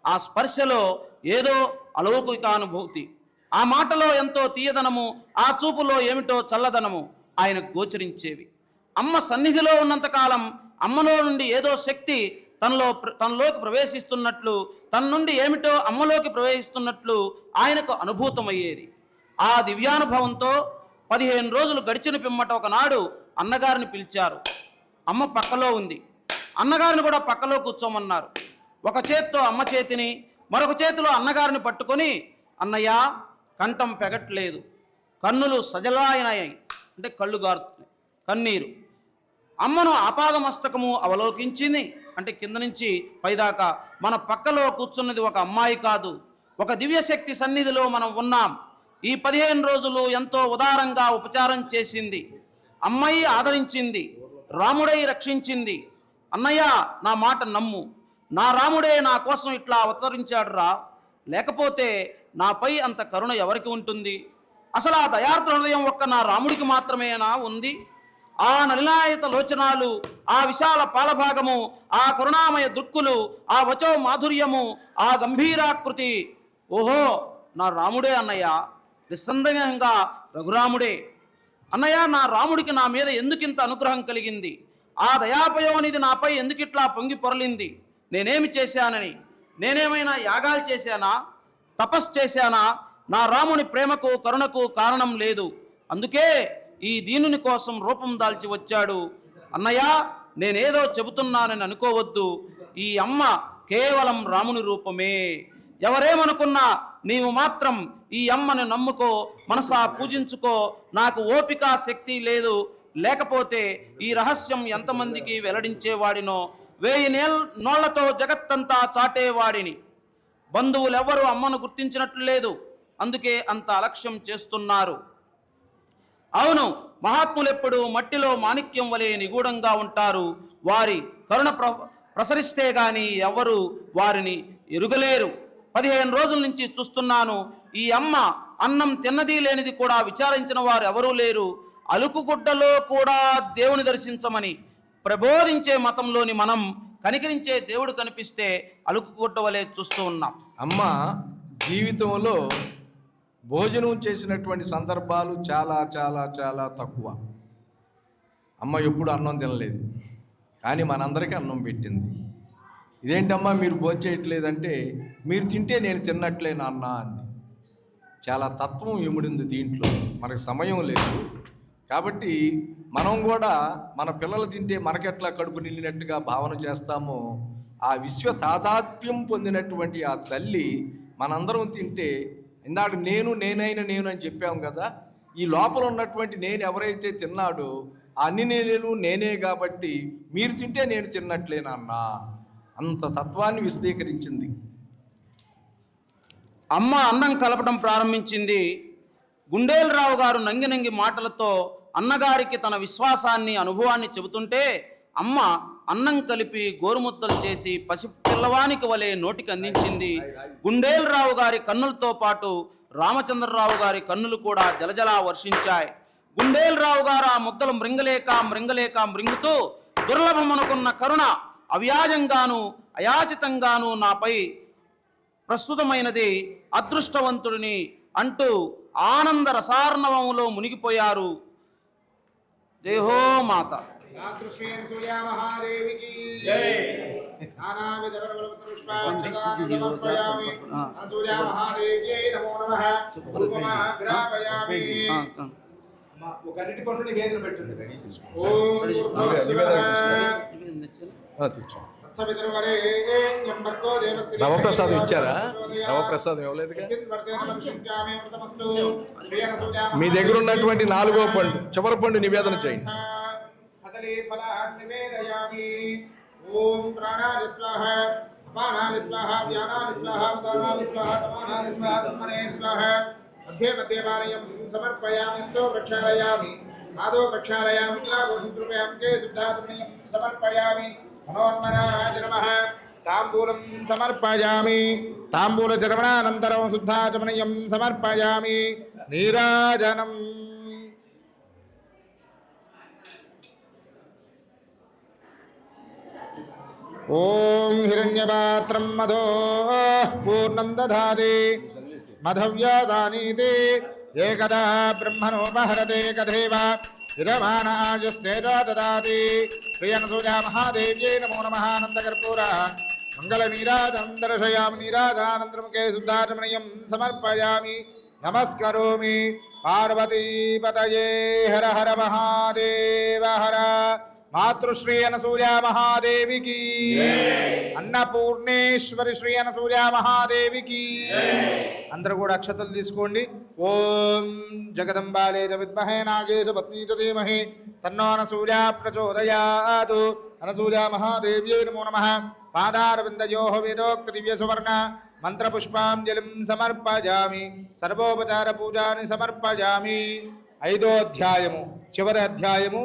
ఆ స్పర్శలో ఏదో అలౌకికానుభూతి, ఆ మాటలో ఎంతో తీయదనము, ఆ చూపులో ఏమిటో చల్లదనము ఆయనకు గోచరించేవి. అమ్మ సన్నిధిలో ఉన్నంతకాలం అమ్మలో నుండి ఏదో శక్తి తనలోకి ప్రవేశిస్తున్నట్లు, తన నుండి ఏమిటో అమ్మలోకి ప్రవేశిస్తున్నట్లు ఆయనకు అనుభూతమయ్యేది. ఆ దివ్యానుభవంతో 15 రోజులు గడిచిన పిమ్మట ఒకనాడు అన్నగారిని పిలిచారు. అమ్మ పక్కలో ఉంది. అన్నగారిని కూడా పక్కలో కూర్చోమన్నారు. ఒక చేత్తో అమ్మ చేతిని, మరొక చేతిలో అన్నగారిని పట్టుకొని, అన్నయ్య కంఠం పెగట్లేదు, కన్నులు సజలాయనాయి అంటే కళ్ళు గారుతున్నాయి, కన్నీరు. అమ్మను ఆపాదమస్తకము అవలోకించింది. అంటే కింద నుంచి పైదాకా మన పక్కలో కూర్చున్నది ఒక అమ్మాయి కాదు, ఒక దివ్యశక్తి సన్నిధిలో మనం ఉన్నాం. ఈ 15 రోజులు ఎంతో ఉదారంగా ఉపచారం చేసింది. అమ్మాయి ఆదరించింది, రాముడై రక్షించింది. అన్నయ్య నా మాట నమ్ము, నా రాముడే నా కోసం ఇట్లా అవతరించాడు రా, లేకపోతే నాపై అంత కరుణ ఎవరికి ఉంటుంది? అసలు ఆ దయార్ద్ర హృదయం ఒక్క నా రాముడికి మాత్రమేనా ఉంది? ఆ నలినాయత లోచనాలు, ఆ విశాల పాలభాగము, ఆ కరుణామయ దుక్కులు, ఆ వచో మాధుర్యము, ఆ గంభీరాకృతి, ఓహో నా రాముడే అన్నయ్య, నిస్సందేహంగా రఘురాముడే. అన్నయ్య నా రాముడికి నా మీద ఎందుకింత అనుగ్రహం కలిగింది? ఆ దయాపయోనిది నాపై ఎందుకిట్లా పొంగి పొరలింది? నేనేమి చేశానని? నేనేమైనా యాగాలు చేశానా, తపస్సు చేశానా? నా రాముని ప్రేమకు కరుణకు కారణం లేదు. అందుకే ఈ దీనుని కోసం రూపం దాల్చి వచ్చాడు. అన్నయ్య నేనేదో చెబుతున్నానని అనుకోవద్దు, ఈ అమ్మ కేవలం రాముని రూపమే. ఎవరేమనుకున్నా నీవు మాత్రం ఈ అమ్మని నమ్ముకో, మనసా పూజించుకో. నాకు ఓపిక శక్తి లేదు, లేకపోతే ఈ రహస్యం ఎంతమందికి వెల్లడించేవాడినో, 1000 నోళ్లతో జగత్తంతా చాటేవాడిని. బంధువులెవ్వరూ అమ్మను గుర్తించినట్లు లేదు, అందుకే అంత అలక్ష్యం చేస్తున్నారు. అవును, మహాత్ములెప్పుడు మట్టిలో మాణిక్యం వలె నిగూఢంగా ఉంటారు. వారి కరుణ ప్రసరిస్తే గాని ఎవ్వరూ వారిని ఎరుగలేరు. 15 రోజుల నుంచి చూస్తున్నాను, ఈ అమ్మ అన్నం తిన్నది లేనిది కూడా విచారించిన వారు ఎవరూ లేరు. అలుకుగుడ్డలో కూడా దేవుని దర్శించమని ప్రబోధించే మతంలోని మనం కనికరించే దేవుడు కనిపిస్తే అలుకుగుడ్డ వలె చూస్తూ ఉన్నాం. అమ్మ జీవితంలో భోజనం చేసినటువంటి సందర్భాలు చాలా చాలా చాలా తక్కువ. అమ్మ ఎప్పుడు అన్నం తినలేదు, కానీ మనందరికీ అన్నం పెట్టింది. ఇదేంటమ్మా మీరు భోంచేయట్లేదంటే, మీరు తింటే నేను తిన్నట్లే నాన్న అంది. చాలా తత్వం ఇముడింది దీంట్లో. మనకు సమయం లేదు కాబట్టి మనం కూడా మన పిల్లలు తింటే మనకెట్లా కడుపు నిండినట్టుగా భావన చేస్తామో, ఆ విశ్వ తాదాత్మ్యం పొందినటువంటి ఆ తల్లి మనందరం తింటే, ఇందాక నేను అని చెప్పాం కదా, ఈ లోపల ఉన్నటువంటి నేను ఎవరైతే తిన్నాడో అన్ని నేను నేనే కాబట్టి మీరు తింటే నేను తిన్నట్లేనన్నా అంత తత్వాన్ని విశదీకరించింది. అమ్మ అన్నం కలపడం ప్రారంభించింది. గుండేలరావు గారు నంగి మాటలతో అన్నగారికి తన విశ్వాసాన్ని అనుభవాన్ని చెబుతుంటే, అమ్మ అన్నం కలిపి గోరుముద్దలు చేసి పసిపిల్లవానికి వలె నోటికి అందించింది. గుండేలరావు గారి కన్నులతో పాటు రామచంద్రరావు గారి కన్నులు కూడా జలజలా వర్షించాయి. గుండేలరావు గారు ఆ ముద్దలు మృంగలేక మృంగుతూ, దుర్లభమనుకున్న కరుణ అవ్యాజంగాను అయాచితంగాను నాపై ప్రస్తుతమైనది, అదృష్టవంతుడిని అంటూ ఆనంద రసార్ణవంలో మునిగిపోయారు. దేహో మాత. ఒక అరటి పండు నివేదన పెట్టండి. నవప్రసాదం ఇచ్చారా? నవప్రసాదం ఇవ్వలేదుగా. మీ దగ్గర ఉన్నటువంటి 4వ పండు, చివరి పండు నివేదన చేయండి. ఓం ప్రాణాయ స్వాహ, అపానాయ స్వాహ, వ్యానాయ స్వాహ, ఉదానాయ స్వాహ, తమానాయ స్వాహ, బ్రహ్మణే స్వాహ. मध्ये मध्ये पालयं समर्पयामि, सो प्रक्षालयामि, आदौ प्रक्षालयामि, त्रागोषुत्रपयामि, के शुद्धात्मनियं समर्पयामि. मनोन्मनाय नमः. ताम्बूलं समर्पयामि. ताम्बूलचर्वणानन्तरं शुद्धाचमनीयं समर्पयामि. नीराजनम्. ॐ हिरण्यपात्रं मधो पूर्णं दधाति मधव्यादानीति एकदा ब्रह्मणोपहरते कथैव यजमानायस्तेजा ददाति. प्रियनसूया महादेव्यै नमो नमः. आनन्दकर्पूर मङ्गलनीराजनं दर्शयामि. नीराजनानन्तरं के शुद्धाचमनीयं समर्पयामि. नमस्करोमि. पार्वतीपतये हर हर महादेव हर. मातृश्री అనసూయ మహాదేవికి, అన్నపూర్ణేశ్వరి శ్రీ అనసూయ మహాదేవికి. అందరూ కూడా అక్షతలు తీసుకోండి. ఓం జగదంబాలే చ విద్మహే నాగేశ పత్ని చ ధీమహి తన్నో అనసూయ ప్రచోదయాత్. అనసూయ మహాదేవ్యై నమో నమః. పాదారవిందయోః వేదోక్త దివ్య సువర్ణ మంత్రపుష్పాంజలిం సమర్పయామి. సర్వోపచార పూజాని సమర్పయామి. 5వ అధ్యాయము, చివరి అధ్యాయము.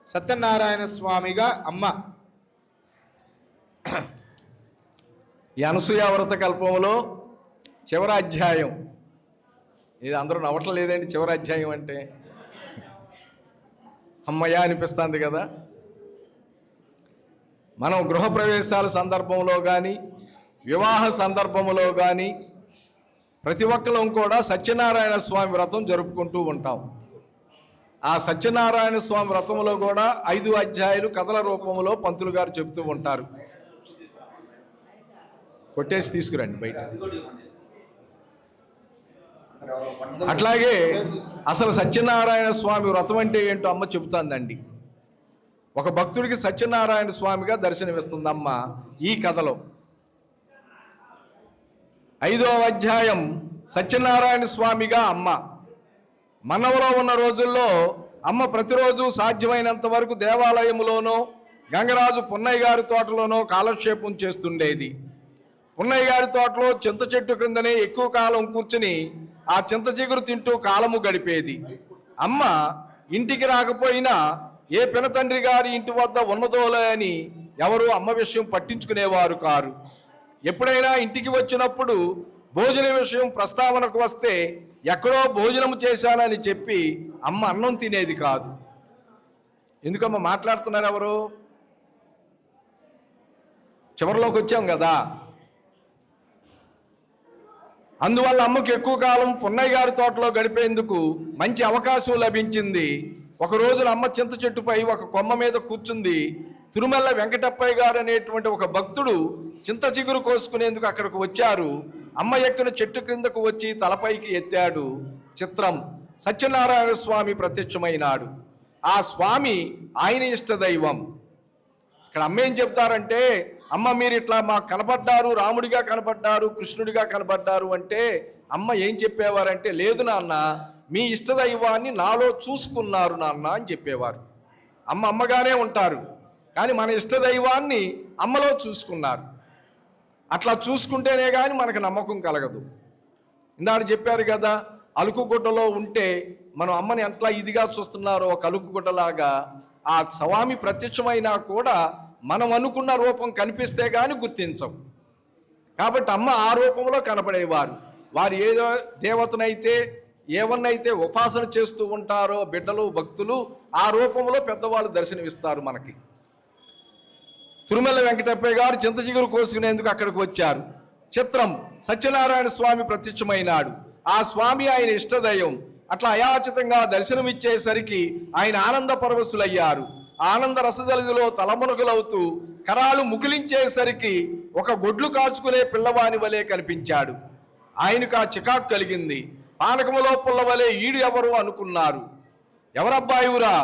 సత్యనారాయణ స్వామిగా అమ్మ. ఈ అనసూయ వ్రత కల్పంలో చివరి అధ్యాయం. ఇది అందరూ నవ్వట్లేదండి. చివరి అధ్యాయం అంటే అమ్మయ్య అనిపిస్తుంది కదా. మనం గృహప్రవేశాల సందర్భంలో కానీ, వివాహ సందర్భంలో కానీ ప్రతి ఒక్కరం కూడా సత్యనారాయణ స్వామి వ్రతం జరుపుకుంటూ ఉంటాం. ఆ సత్యనారాయణ స్వామి వ్రతంలో కూడా 5 అధ్యాయాలు కథల రూపంలో పంతులు గారు చెప్తూ ఉంటారు. కొట్టేసి తీసుకురండి బయట. అట్లాగే అసలు సత్యనారాయణ స్వామి వ్రతం అంటే ఏంటో అమ్మ చెబుతుందండి. ఒక భక్తుడికి సత్యనారాయణ స్వామిగా దర్శనమిస్తుందమ్మ ఈ కథలో. 5వ అధ్యాయం సత్యనారాయణ స్వామిగా అమ్మ. మనవలో ఉన్న రోజుల్లో అమ్మ ప్రతిరోజు సాధ్యమైనంత వరకు దేవాలయంలోనో గంగరాజు పున్నయ్య గారి తోటలోనో కాలక్షేపం చేస్తుండేది. పున్నయ్య గారి తోటలో చింత చెట్టు క్రిందనే ఎక్కువ కాలం కూర్చుని ఆ చింత చిగురు తింటూ కాలము గడిపేది. అమ్మ ఇంటికి రాకపోయినా ఏ పినతండ్రి గారి ఇంటి వద్ద ఉన్నదోలే అని ఎవరు అమ్మ విషయం పట్టించుకునేవారు కారు. ఎప్పుడైనా ఇంటికి వచ్చినప్పుడు భోజన విషయం ప్రస్తావనకు వస్తే ఎక్కడో భోజనం చేశానని చెప్పి అమ్మ అన్నం తినేది కాదు. ఎందుకమ్మ మాట్లాడుతున్నారు ఎవరు? చివరిలోకి వచ్చాం కదా. అందువల్ల అమ్మకు ఎక్కువ కాలం పున్నయ్య గారి తోటలో గడిపేందుకు మంచి అవకాశం లభించింది. ఒక రోజున అమ్మ చింత చెట్టుపై ఒక కొమ్మ మీద కూర్చుంది. తిరుమల వెంకటప్పయ్య గారు అనేటువంటి ఒక భక్తుడు చింత చిగురు కోసుకునేందుకు అక్కడికి వచ్చారు. అమ్మ ఎక్కిన చెట్టు క్రిందకు వచ్చి తలపైకి ఎత్తాడు. చిత్రం, సత్యనారాయణ స్వామి ప్రత్యక్షమైనాడు. ఆ స్వామి ఆయన ఇష్టదైవం. ఇక్కడ అమ్మ ఏం చెప్తారంటే, అమ్మ మీరు ఇట్లా మాకు కనపడ్డారు, రాముడిగా కనపడ్డారు, కృష్ణుడిగా కనపడ్డారు అంటే అమ్మ ఏం చెప్పేవారంటే, లేదు నాన్న, మీ ఇష్టదైవాన్ని నాలో చూసుకున్నారు నాన్న అని చెప్పేవారు. అమ్మగానే ఉంటారు, కానీ మన ఇష్టదైవాన్ని అమ్మలో చూసుకున్నారు. అట్లా చూసుకుంటేనే కానీ మనకు నమ్మకం కలగదు. ఇందాక చెప్పారు కదా, అలుకుగుడ్డలో ఉంటే మనం అమ్మని ఎంతలా ఇదిగా చూస్తున్నారో ఒక అలుకుగుడ్డలాగా ఆ స్వామి ప్రత్యక్షమైనా కూడా మనం అనుకున్న రూపం కనిపిస్తే కానీ గుర్తించం. కాబట్టి అమ్మ ఆ రూపంలో కనపడేవారు. వారు ఏదో దేవతనైతే ఏవన్నైతే ఉపాసన చేస్తూ ఉంటారో బిడ్డలు భక్తులు, ఆ రూపంలో పెద్దవాళ్ళు దర్శనమిస్తారు మనకి. తిరుమల వెంకటప్పయ్య గారు చింత చిగురు కోసుకునేందుకు అక్కడికి వచ్చారు. చిత్రం, సత్యనారాయణ స్వామి ప్రత్యక్షమైనాడు. ఆ స్వామి ఆయన ఇష్టదైవం. అట్లా అయాచితంగా దర్శనమిచ్చేసరికి ఆయన ఆనంద పరవశులయ్యారు. ఆనంద రసజలిదిలో తలమునకులవుతూ కరాలు ముకిలించేసరికి ఒక గొడ్లు కాచుకునే పిల్లవాని వలె కనిపించాడు. ఆయనకు ఆ చికాకు కలిగింది. పానకములో పుల్లవలే ఈడు ఎవరు అనుకున్నారు. ఎవరబ్బాయివురా,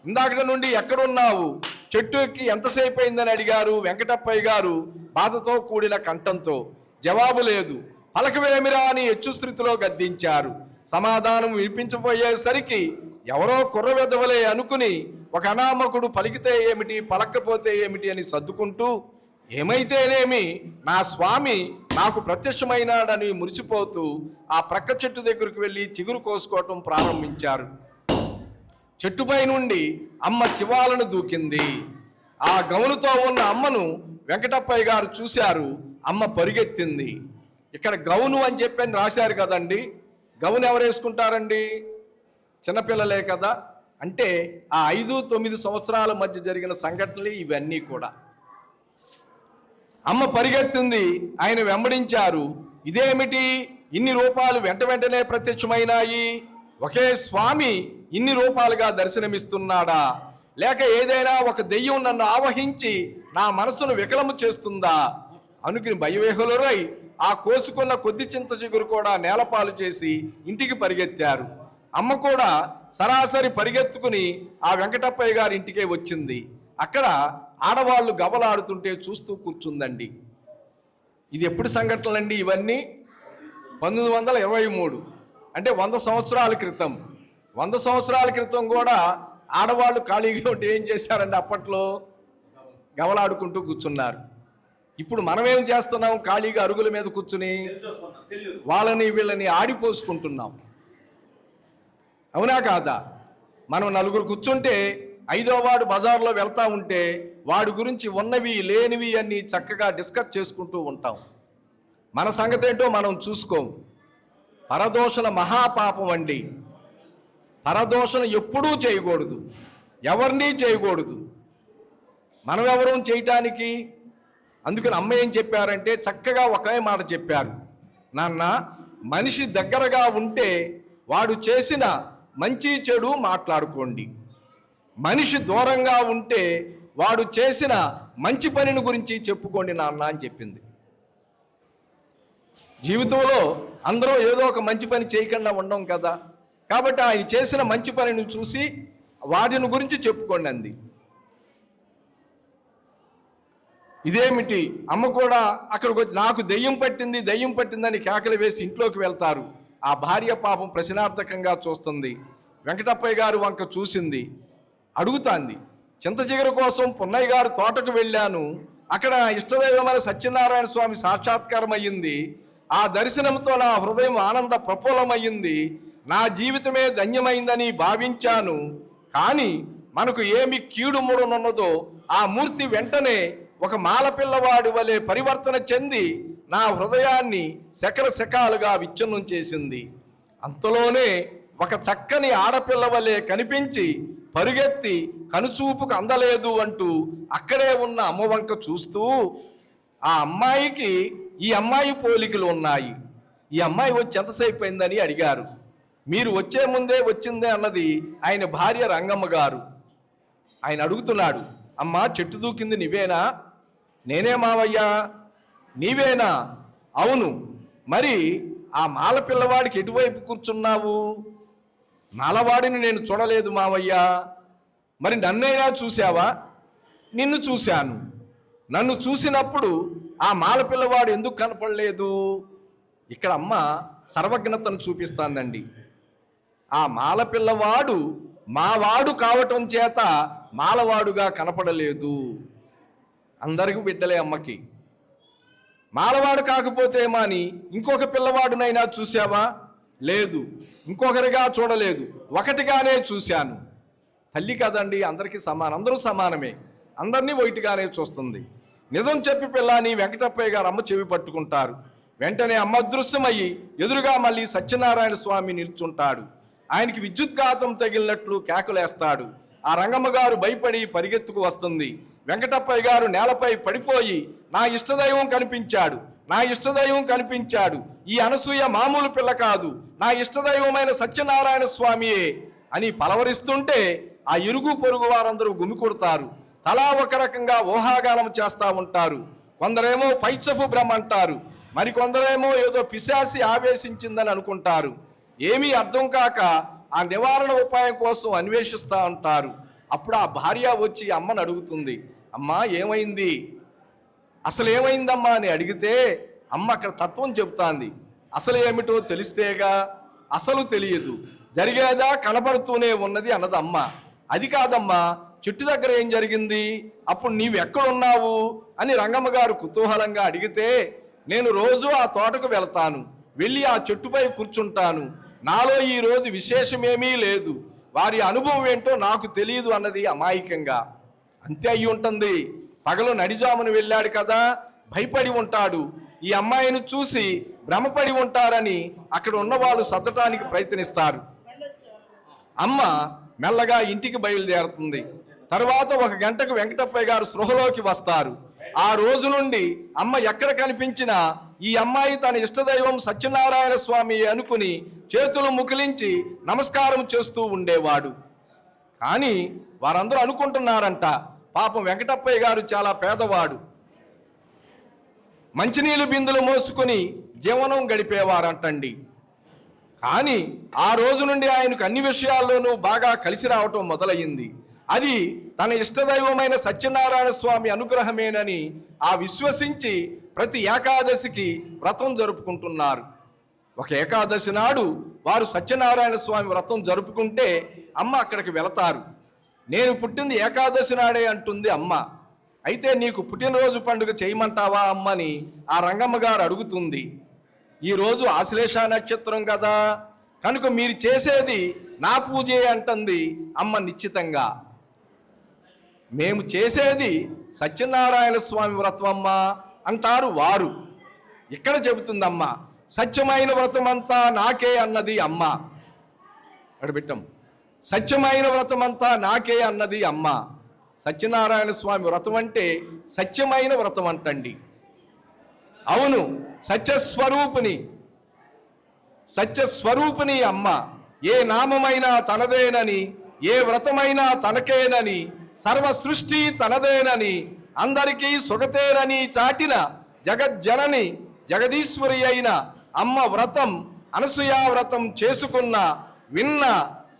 ఇందాకటి నుండి ఎక్కడున్నావు, చెట్టు ఎక్కి ఎంతసేపు అయిందని అడిగారు వెంకటప్పయ్య గారు బాధతో కూడిన కంఠంతో. జవాబు లేదు. పలకవేమిరా అని హెచ్చుస్థితిలో గద్దించారు. సమాధానం వినిపించబోయేసరికి ఎవరో కుర్రవెదవలే అనుకుని ఒక అనామకుడు పలికితే ఏమిటి పలక్కపోతే ఏమిటి అని సర్దుకుంటూ, ఏమైతేనేమి నా స్వామి నాకు ప్రత్యక్షమైనాడని మురిసిపోతూ ఆ ప్రక్క చెట్టు దగ్గరకు వెళ్ళి చిగురు కోసుకోవటం ప్రారంభించారు. చెట్టుపై నుండి అమ్మ చివాలను దూకింది. ఆ గౌనుతో ఉన్న అమ్మను వెంకటప్పయ్య గారు చూశారు. అమ్మ పరిగెత్తింది. ఇక్కడ గౌను అని చెప్పని రాశారు కదండి. గౌను ఎవరు వేసుకుంటారండి? చిన్నపిల్లలే కదా. అంటే ఆ 5-9 సంవత్సరాల మధ్య జరిగిన సంఘటనలు ఇవన్నీ కూడా. అమ్మ పరిగెత్తింది, ఆయన వెంబడించారు. ఇదేమిటి, ఇన్ని రూపాలు వెంటనే ప్రత్యక్షమైనాయి? ఒకే స్వామి ఇన్ని రూపాలుగా దర్శనమిస్తున్నాడా? లేక ఏదైనా ఒక దెయ్యం నన్ను ఆవహించి నా మనసును వికలము చేస్తుందా అనుకుని భయవేహులరై ఆ కోసుకున్న కొద్ది చింత చిగురు కూడా నేలపాలు చేసి ఇంటికి పరిగెత్తారు. అమ్మ కూడా సరాసరి పరిగెత్తుకుని ఆ వెంకటప్పయ్య గారి ఇంటికే వచ్చింది. అక్కడ ఆడవాళ్ళు గబలాడుతుంటే చూస్తూ కూర్చుందండి. ఇది ఎప్పుడు సంఘటనలండి ఇవన్నీ? 1923, అంటే 100 సంవత్సరాల క్రితం. 100 సంవత్సరాల క్రితం కూడా ఆడవాళ్ళు ఖాళీగా ఉంటే ఏం చేశారండి? అప్పట్లో గవలాడుకుంటూ కూర్చున్నారు. ఇప్పుడు మనం ఏం చేస్తున్నాం? ఖాళీగా అరుగుల మీద కూర్చుని వాళ్ళని వీళ్ళని ఆడిపోసుకుంటున్నాం. అవునా కాదా? మనం నలుగురు కూర్చుంటే 5వ వాడు బజార్లో వెళ్తా ఉంటే వాడి గురించి ఉన్నవి లేనివి అన్నీ చక్కగా డిస్కస్ చేసుకుంటూ ఉంటాం. మన సంగతి ఏంటో మనం చూసుకోం. పరదోషణ మహాపాపం అండి. పరదోషణ ఎప్పుడూ చేయకూడదు, ఎవరినీ చేయకూడదు. మనం ఎవరూ చేయటానికి. అందుకని అమ్మ ఏం చెప్పారంటే చక్కగా ఒకే మాట చెప్పారు. నాన్న, మనిషి దగ్గరగా ఉంటే వాడు చేసిన మంచి చెడు మాట్లాడుకోండి. మనిషి దూరంగా ఉంటే వాడు చేసిన మంచి పనిని గురించి చెప్పుకోండి నాన్న అని చెప్పింది. జీవితంలో అందరూ ఏదో ఒక మంచి పని చేయకుండా ఉండం కదా. కాబట్టి ఆయన చేసిన మంచి పనిని చూసి వాటిని గురించి చెప్పుకోండి అంది. ఇదేమిటి? అమ్మ కూడా అక్కడికి వచ్చి నాకు దెయ్యం పట్టిందని కేకలు వేసి ఇంట్లోకి వెళ్తారు. ఆ భార్య పాపం ప్రశ్నార్థకంగా చూస్తుంది. వెంకటప్పయ్య గారు వంక చూసింది, అడుగుతాంది. చింత చిగురు కోసం పున్నయ్య గారు తోటకు వెళ్ళాను. అక్కడ ఇష్టదైవమైన సత్యనారాయణ స్వామి సాక్షాత్కారం అయ్యింది. ఆ దర్శనంతో నా హృదయం ఆనంద ప్రఫుల్లమయ్యింది. నా జీవితమే ధన్యమైందని భావించాను. కానీ మనకు ఏమి కీడు ముడనున్నదో ఆ మూర్తి వెంటనే ఒక మాల పిల్లవాడి వలె పరివర్తన చెంది నా హృదయాన్ని శకలుగా విచ్ఛిన్నం చేసింది. అంతలోనే ఒక చక్కని ఆడపిల్ల వలె కనిపించి పరుగెత్తి కనుచూపుకు అందలేదు అంటూ అక్కడే ఉన్న అమ్మ వంక చూస్తూ, ఆ అమ్మాయికి ఈ అమ్మాయి పోలికలు ఉన్నాయి. ఈ అమ్మాయి వచ్చి ఎంతసేపు అయిందని అడిగారు. మీరు వచ్చే ముందే వచ్చిందే అన్నది ఆయన భార్య రంగమ్మ గారు. ఆయన అడుగుతున్నాడు, అమ్మా చెట్టు దూకింది నీవేనా? నేనే మావయ్యా. నీవేనా? అవును. మరి ఆ మాల పిల్లవాడికి ఎటువైపు కూర్చున్నావు? మాలవాడిని నేను చూడలేదు మావయ్యా. మరి నన్నైనా చూశావా? నిన్ను చూశాను. నన్ను చూసినప్పుడు ఆ మాల పిల్లవాడు ఎందుకు కనపడలేదు? ఇక్కడ అమ్మ సర్వజ్ఞతను చూపిస్తానండి. ఆ మాల పిల్లవాడు మావాడు కావటం చేత మాలవాడుగా కనపడలేదు. అందరికీ బిడ్డలే అమ్మకి. మాలవాడు కాకపోతే మాని ఇంకొక పిల్లవాడునైనా చూసావా? లేదు. ఇంకొకరిగా చూడలేదు, ఒకటిగానే చూశాను. తల్లి కదండి, అందరికీ సమానం, అందరూ సమానమే, అందరినీ ఒకటిగానే చూస్తుంది. నిజం చెప్పి పిల్లని వెంకటప్పయ్య గారు అమ్మ చెవి పట్టుకుంటారు. వెంటనే అమ్మ అదృశ్యమయ్యి ఎదురుగా మళ్ళీ సత్యనారాయణ స్వామి నిల్చుంటాడు. ఆయనకి విద్యుత్ఘాతం తగిలినట్లు కేకలేస్తాడు. ఆ రంగమ్మ గారు భయపడి పరిగెత్తుకు వస్తుంది. వెంకటప్పయ్య గారు నేలపై పడిపోయి, నా ఇష్టదైవం కనిపించాడు, నా ఇష్టదైవం కనిపించాడు, ఈ అనసూయ మామూలు పిల్ల కాదు, నా ఇష్టదైవమైన సత్యనారాయణ స్వామియే అని పలవరిస్తుంటే ఆ ఇరుగు పొరుగు వారందరూ గుమికొడతారు. తలా ఒక రకంగా ఊహాగానం చేస్తూ ఉంటారు. కొందరేమో పైచపు భ్రమ అంటారు, మరికొందరేమో ఏదో పిశాసి ఆవేశించిందని అనుకుంటారు. ఏమీ అర్థం కాక ఆ నివారణ ఉపాయం కోసం అన్వేషిస్తూ ఉంటారు. అప్పుడు ఆ భార్య వచ్చి అమ్మని అడుగుతుంది, అమ్మా ఏమైంది, అసలు ఏమైందమ్మా అని అడిగితే అమ్మ అక్కడ తత్వం చెబుతాంది. అసలు ఏమిటో తెలిస్తేగా. అసలు తెలియదు, జరిగేదా కనబడుతూనే ఉన్నది అన్నది అమ్మ. అది కాదమ్మా, చెట్టు దగ్గర ఏం జరిగింది, అప్పుడు నీవు ఎక్కడున్నావు అని రంగమ్మ గారు కుతూహలంగా అడిగితే, నేను రోజు ఆ తోటకు వెళ్తాను, వెళ్ళి ఆ చెట్టుపై కూర్చుంటాను, నాలో ఈ రోజు విశేషమేమీ లేదు, వారి అనుభవం ఏంటో నాకు తెలియదు అన్నది అమాయకంగా. అంతే అయి ఉంటుంది. పగలు నడిజామును వెళ్ళాడు కదా, భయపడి ఉంటాడు. ఈ అమ్మాయిని చూసి భ్రమపడి ఉంటారని అక్కడ ఉన్నవాళ్ళు సర్దటానికి ప్రయత్నిస్తారు. అమ్మ మెల్లగా ఇంటికి బయలుదేరుతుంది. తర్వాత 1 గంటకు వెంకటప్పయ్య గారు సృహలోకి వస్తారు. ఆ రోజు నుండి అమ్మ ఎక్కడ కనిపించినా ఈ అమ్మాయి తన ఇష్టదైవం సత్యనారాయణ స్వామి అనుకుని చేతులు ముకిలించి నమస్కారం చేస్తూ ఉండేవాడు. కానీ వారందరూ అనుకుంటున్నారంట, పాపం వెంకటప్పయ్య గారు చాలా పేదవాడు, మంచినీళ్ళు బిందులు మోసుకొని జీవనం గడిపేవారంటండి. కానీ ఆ రోజు నుండి ఆయనకు అన్ని విషయాల్లోనూ బాగా కలిసి రావటం మొదలయ్యింది. అది తన ఇష్టదైవమైన సత్యనారాయణ స్వామి అనుగ్రహమేనని ఆ విశ్వసించి ప్రతి ఏకాదశికి వ్రతం జరుపుకుంటున్నారు. ఒక ఏకాదశి నాడు వారు సత్యనారాయణ స్వామి వ్రతం జరుపుకుంటే అమ్మ అక్కడికి వెళతారు. నేను పుట్టింది ఏకాదశి నాడే అంటుంది అమ్మ. అయితే నీకు పుట్టినరోజు పండుగ చేయమంటావా అమ్మని ఆ రంగమ్మ గారు అడుగుతుంది. ఈరోజు ఆశ్లేష నక్షత్రం కదా, కనుక మీరు చేసేది నా పూజే అంటుంది అమ్మ నిశ్చితంగా. మేము చేసేది సత్యనారాయణ స్వామి వ్రతం అమ్మ అంటారు వారు. ఇక్కడ చెబుతుందమ్మ, సత్యమైన వ్రతమంతా నాకే అన్నది అమ్మ. అక్కడ పెట్టాం, సత్యమైన వ్రతమంతా నాకే అన్నది అమ్మ. సత్యనారాయణ స్వామి వ్రతం అంటే సత్యమైన వ్రతం అంటండి. అవును, సత్యస్వరూపిణి అమ్మ. ఏ నామమైనా తనదేనని, ఏ వ్రతమైనా తనకేనని, సర్వ సృష్టి తనదేనని, అందరికీ సుఖతేనని చాటిన జగజ్జనని జగదీశ్వరి అయిన అమ్మ వ్రతం, అనసూయ వ్రతం చేసుకున్న విన్న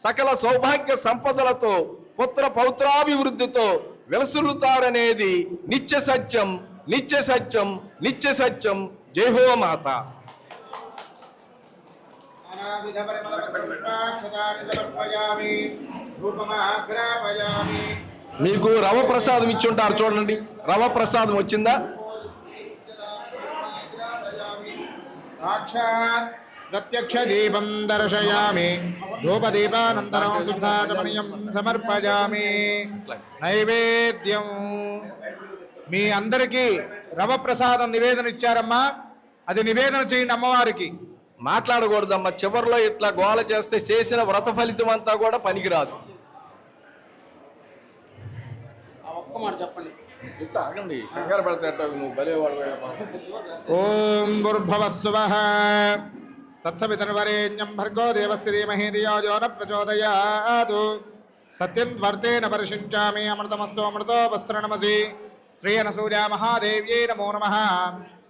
సకల సౌభాగ్య సంపదలతో పుత్ర పౌత్రాభివృద్ధితో వెలసులుతారనేది నిత్య సత్యం, నిత్య సత్యం, నిత్య సత్యం. జై హో మాత. మీకు రవ ప్రసాదం ఇచ్చుంటారు చూడండి, రవ ప్రసాదం వచ్చిందా? సాక్షాత్ ప్రత్యక్ష దీపం దర్శయామి, ధూపదీపానంతరం శుద్ధాచమనీయం సమర్పయామి. నైవేద్యం మీ అందరికీ రవ ప్రసాదం నివేదన ఇచ్చారమ్మా, అది నివేదన చేయండి అమ్మవారికి. మాట్లాడకూడదమ్మా, చివరిలో ఇట్లా గోల చేస్తే చేసిన వ్రత ఫలితం అంతా కూడా పనికిరాదు. ఒక్క మాట చెప్పండి. చెప్తా ఆగండి, కంగారు పెడతావు నువ్వు బలేవాడు. ఓం భూర్భువస్సువః తత్సవితుర్వరేణ్యం భర్గో దేవస్య ధీమహి ధియో యో న ప్రచోదయాత్. సత్యం వర్తేన పరిశించామి అమృతమస్సు అమృతోపస్రణమసి. శ్రీ అనసూయ మహాదేవ్యై నమో నమః.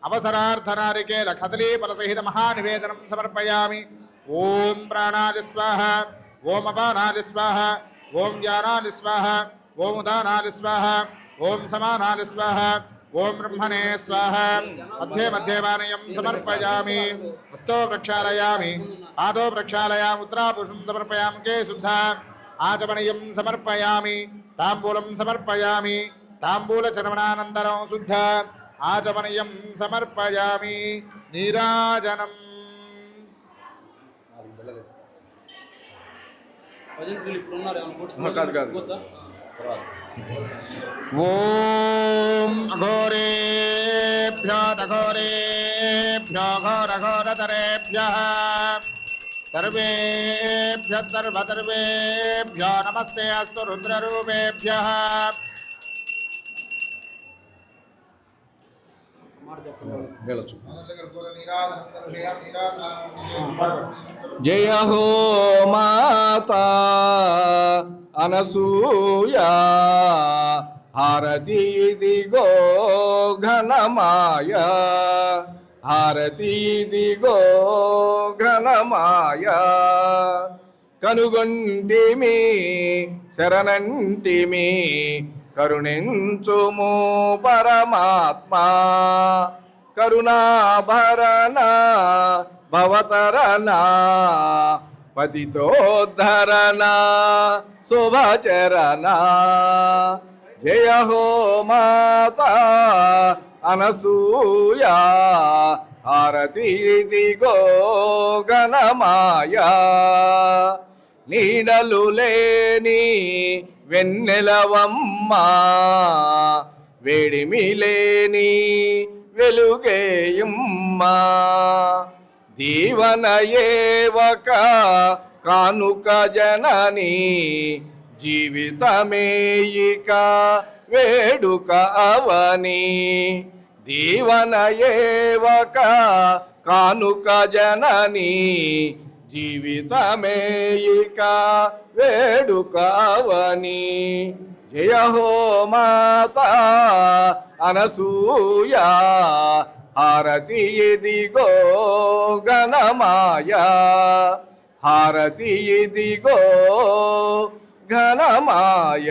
అవసరార్థనారికేల కదలీ ఫలసహిత మహానివేదనం సమర్పయామి. ఓం ప్రాణాలి స్వాహ, ఓం అపానాలి స్వాహ, ఓం జ్ఞానాలి స్వాహ, ఓం ఉదానాలి స్వాహ, ఓం సమానాలి స్వాహ, ఓం బ్రహ్మణే స్వాహ. మధ్యే మధ్యే పానీయం సమర్పయామి. హస్తో ప్రక్షాళయామి, పాదో ప్రక్షాళయామి, ఉత్తరాపుషం సమర్పయామి. కే శుద్ధ ఆచమనీయం సమర్పయామి. తాంబూలం సమర్పయామి. తాంబూలచరమణానంతరం శుద్ధ ఆచమనీయం సమర్పయామి. నీరాజనం. కాదు కాదు ఓం అఘోరేభ్యో తఘోరేభ్యో ఘోరఘోరతరేభ్యః సర్వేభ్యः సర్వసర్వేభ్యో నమస్తే అస్తు రుద్రరూపేభ్యः. జయ హో మాతా అనసూయా హారతి దిగో ఘనమాయ, హారతి దిగో ఘనమాయ. కనుగొంటిమి శరణంటిమి కరుణించుము పరమాత్మా. కరుణాభరణ భవతరణ పతితోద్ధరణ శుభచరణ. జయ హో మాతా అనసూయా హారతి దిగో గణమాయ. నీడలు లేని వెన్నెలవమ్మా, వేడిమి లేని వెలుగేయమ్మా. దీవనయేవక కానుక జనని, జీవితమేయిక వేడుక అవని. దీవనయేవక కానుక జనని, జీవితమేయిక వేడుక అవని. జయ హో మాతా అనసూయా హారతి ఇదిగో ఘనమాయ, హారతి ఇదిగో ఘనమాయ.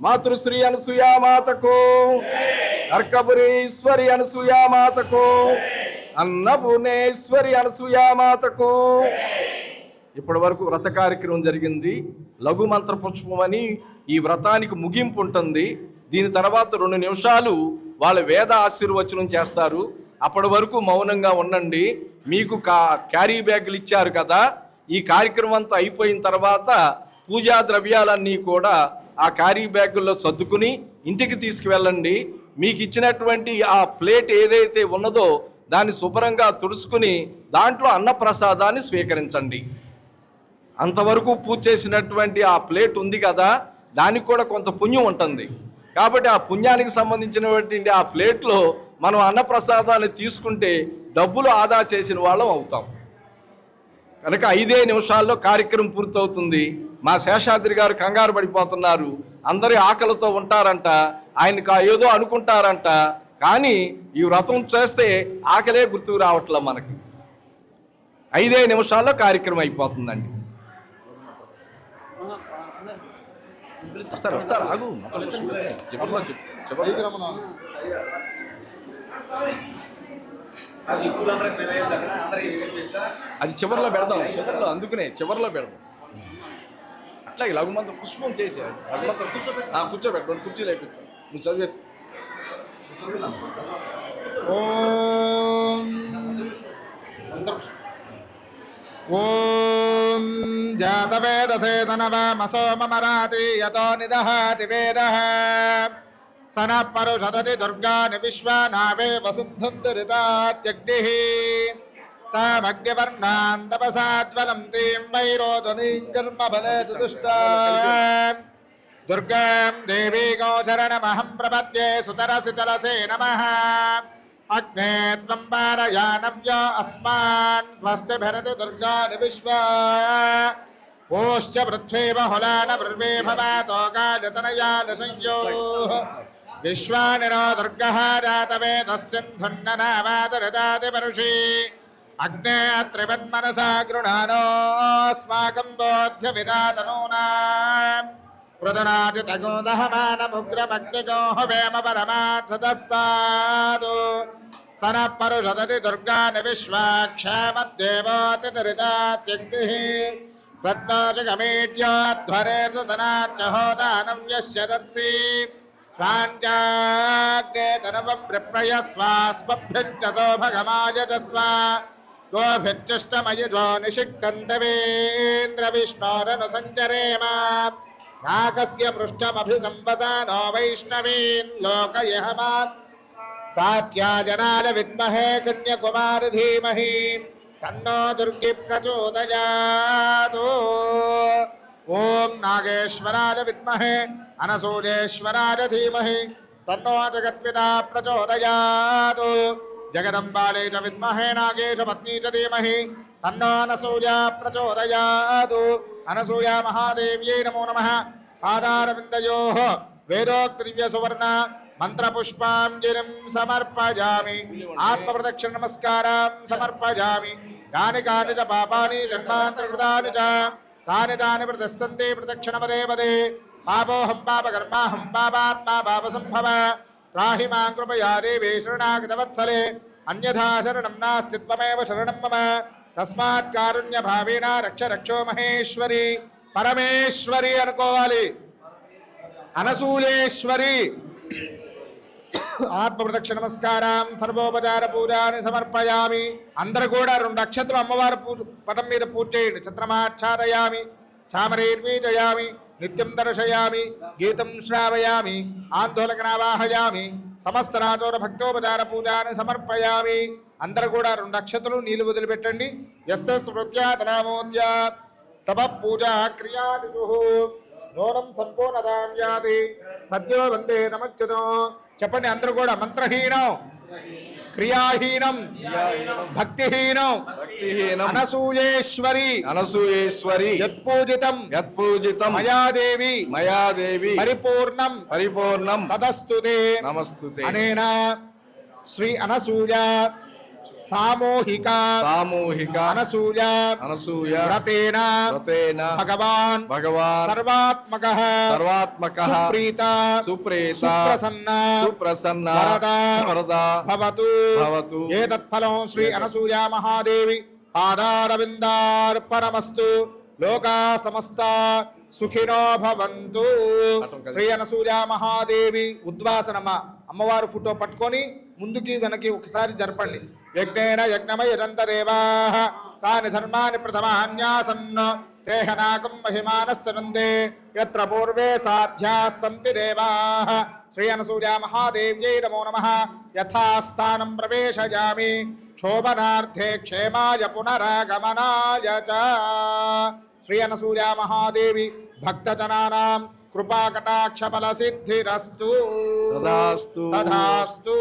మాతృశ్రీ అనసూయా మాతకు, అర్కపురీశ్వరి అనసూయా మాతకు, అన్నపూర్ణేశ్వరి అనసూయా మాతకు. ఇప్పటి వరకు వ్రత కార్యక్రమం జరిగింది. లఘు మంత్ర పుష్పం అని ఈ వ్రతానికి ముగింపు ఉంటుంది. దీని తర్వాత 2 నిమిషాలు వాళ్ళ వేద ఆశీర్వచనం చేస్తారు. అప్పటి వరకు మౌనంగా ఉండండి. మీకు క్యారీ బ్యాగులు ఇచ్చారు కదా, ఈ కార్యక్రమం అంతా అయిపోయిన తర్వాత పూజా ద్రవ్యాలన్నీ కూడా ఆ క్యారీ బ్యాగుల్లో సర్దుకుని ఇంటికి తీసుకువెళ్ళండి. మీకు ఇచ్చినటువంటి ఆ ప్లేట్ ఏదైతే ఉన్నదో దాన్ని శుభ్రంగా తుడుచుకుని దాంట్లో అన్నప్రసాదాన్ని స్వీకరించండి. అంతవరకు పూజ చేసినటువంటి ఆ ప్లేట్ ఉంది కదా, దానికి కూడా కొంత పుణ్యం ఉంటుంది. కాబట్టి ఆ పుణ్యానికి సంబంధించినటువంటి ఆ ప్లేట్లో మనం అన్నప్రసాదాన్ని తీసుకుంటే డబ్బులు ఆదా చేసిన వాళ్ళం అవుతాం. కనుక 5 నిమిషాల్లో కార్యక్రమం పూర్తవుతుంది. మా శేషాద్రి గారు కంగారు పడిపోతున్నారు. అందరి ఆకలితో ఉంటారంట, ఆయనకు ఏదో అనుకుంటారంట. కానీ ఈ వ్రతం చేస్తే ఆకలే గుర్తుకు రావట్లే మనకి. 5 నిమిషాల్లో కార్యక్రమం అయిపోతుందండి. వస్తారు వస్తారు ఆగు. అది చివరిలో పెడదాం, చివరిలో, అందుకునే చివరిలో పెడదాం. అట్లాగే లఘుమంత పుష్పం చేసి కూర్చోబెట్టు, కుర్చీ లేపించు. నువ్వు చదివేసి ఓం జాతవేదసే తనవమసో మమరాతి యతో నిదహాతి వేదః సనః పరుషదతి దుర్గాని విశ్వానావే వసుద్ధురితాత్యగ్నిః तामग्निवर्णान् तपसाज्वलं तीं वैरोधनीं कर्मफले चतुष्टा दुर्गां देवी गोचरणमहं प्रपद्ये सुतरसि तरसे नमः अग्ने त्वं पारयानव्य अस्मान् स्वस्तिभिरति दुर्गानि विश्वा पोश्च पृथ्वी बहुलान पृथ्वी भवातो गाजतनयान संयोः विश्वानि नो दुर्गः जातवेदस्यन्धुन्ननावादरदातिपर्षि अग्ने त्रिवन्मनसा गृणानोऽस्माकं बोध्यविदातनूनाम् पृथनादितगोदहमानमुग्रमग्निगोः वेम परमात् सदस्तादु सनः परुषदति दुर्गानि विश्वाक्षामद्देवोऽतिरितात्यग्निः रत्नोजगमेड्योध्वरेषु सनाच्च होदानव्यस्य दत्सि स्वाञ्चाग्ने तनवं विप्रयस्वास्मभ्यञ्च सौभगमायजस्व गोभिर्चष्टमयुजो निषिक्तन्तवेन्द्रविष्णोरनुसञ्चरेम नाकस्य पृष्ठमभिसंवसानो वैष्णवीन् लोकयहमात् प्राच्याजनाल विद्महे कन्याकुमारी धीमहि तन्नो दुर्गी प्रचोदयात् ओम नागेश्वराय विद्महे अनसूयेश्वराय धीमहि तन्नो जगत्पिता प्रचोदयात् जगदम्बाले च विद्महे नागेश पत्नी च धीमहि तन्नो अनसूया प्रचोदयात् अनसूया महादेव्यै नमो नमः पादारविन्दयोः वेदोक्तदिव्य सुवर्ण मंत्रपुष्पाञ्जलिं समर्पयामि आत्मप्रदक्षिण नमस्कारां समर्पयामि यानि कानि च पापानि जन्मान्तरकृतानि च तानि तानि प्रदस्यन्ते प्रदक्षिणपदे पदे पापोऽहं पापकर्माहं पापात्मा पापसम्भव त्राहि मां कृपया देवी शरणागतवत्सले अन्यथा शरणं नास्ति त्वमेव शरणं मम तस्मात् कारुण्यभावेन रक्ष रक्षो महेश्वरी परमेश्वरी అనుకోవాలి అనసూయేశ్వరి ఆత్మ ప్రదక్షిణ నమస్కారం సర్వోపచార పూజాని సమర్పయామి అందరూ కూడా 2 అక్షతలు అమ్మవారి పటం మీద పూజ చేయండి చిత్రమాచ్ఛాదయామి చామరేర్వీజయామి నిత్యం దర్శయామి గీతం శ్రావయామి ఆందోళకనావాహయామి సమస్త రాజోర భక్తోపచార పూజాని సమర్పయామి అందరూ కూడా 2 అక్షతలు నీళ్లు వదిలిపెట్టండి ఎస్ఎస్ వృత్యాతనామోద్య తప పూజా క్రియాదిషు నోనం సంపూర్ణదాం యాది సత్యో వందే నమచ్యుతో చెప్పండి అందరూ కూడా మంత్రహీనం క్రియాహీనం భక్తిహీనం అనసూయేశ్వరి యత్పూజితం మయాదేవి పరిపూర్ణం తదస్తుతే అనేన శ్రీ అనసూయ సామూహిక అనసూయ వ్రతేన భగవాన్ సర్వాత్మకః సుప్రీత సుప్రసన్న వరద భవతు ఏతత్ఫలం శ్రీ అనసూయ మహాదేవి పాదారవిందార్పణమస్తు లోకా సమస్త సుఖినో భవంతు శ్రీ అనసూయ మహాదేవి ఉద్వాసనమ అమ్మవారు ఫోటో పట్టుకొని ముందుకి వెనక్కి ఒకసారి జరపండి యజ్ఞేన యజ్ఞమయరంతదేవాః తాని ధర్మాని ప్రథమాన్యాసన్న తేహనాకం మహిమానస్సరందే యత్ర పూర్వే సాధ్యాः సంతి దేవాః శ్రీ అనసూయ మహాదేవ్యై నమో నమః యథాస్థానం ప్రవేశయామి శోభనార్థే క్షేమాయ పునరాగమనాయ చ శ్రీ అనసూయ మహాదేవి భక్తజనానాం కృపాకటాక్ష ఫల సిద్ధిరస్తు తథాస్తు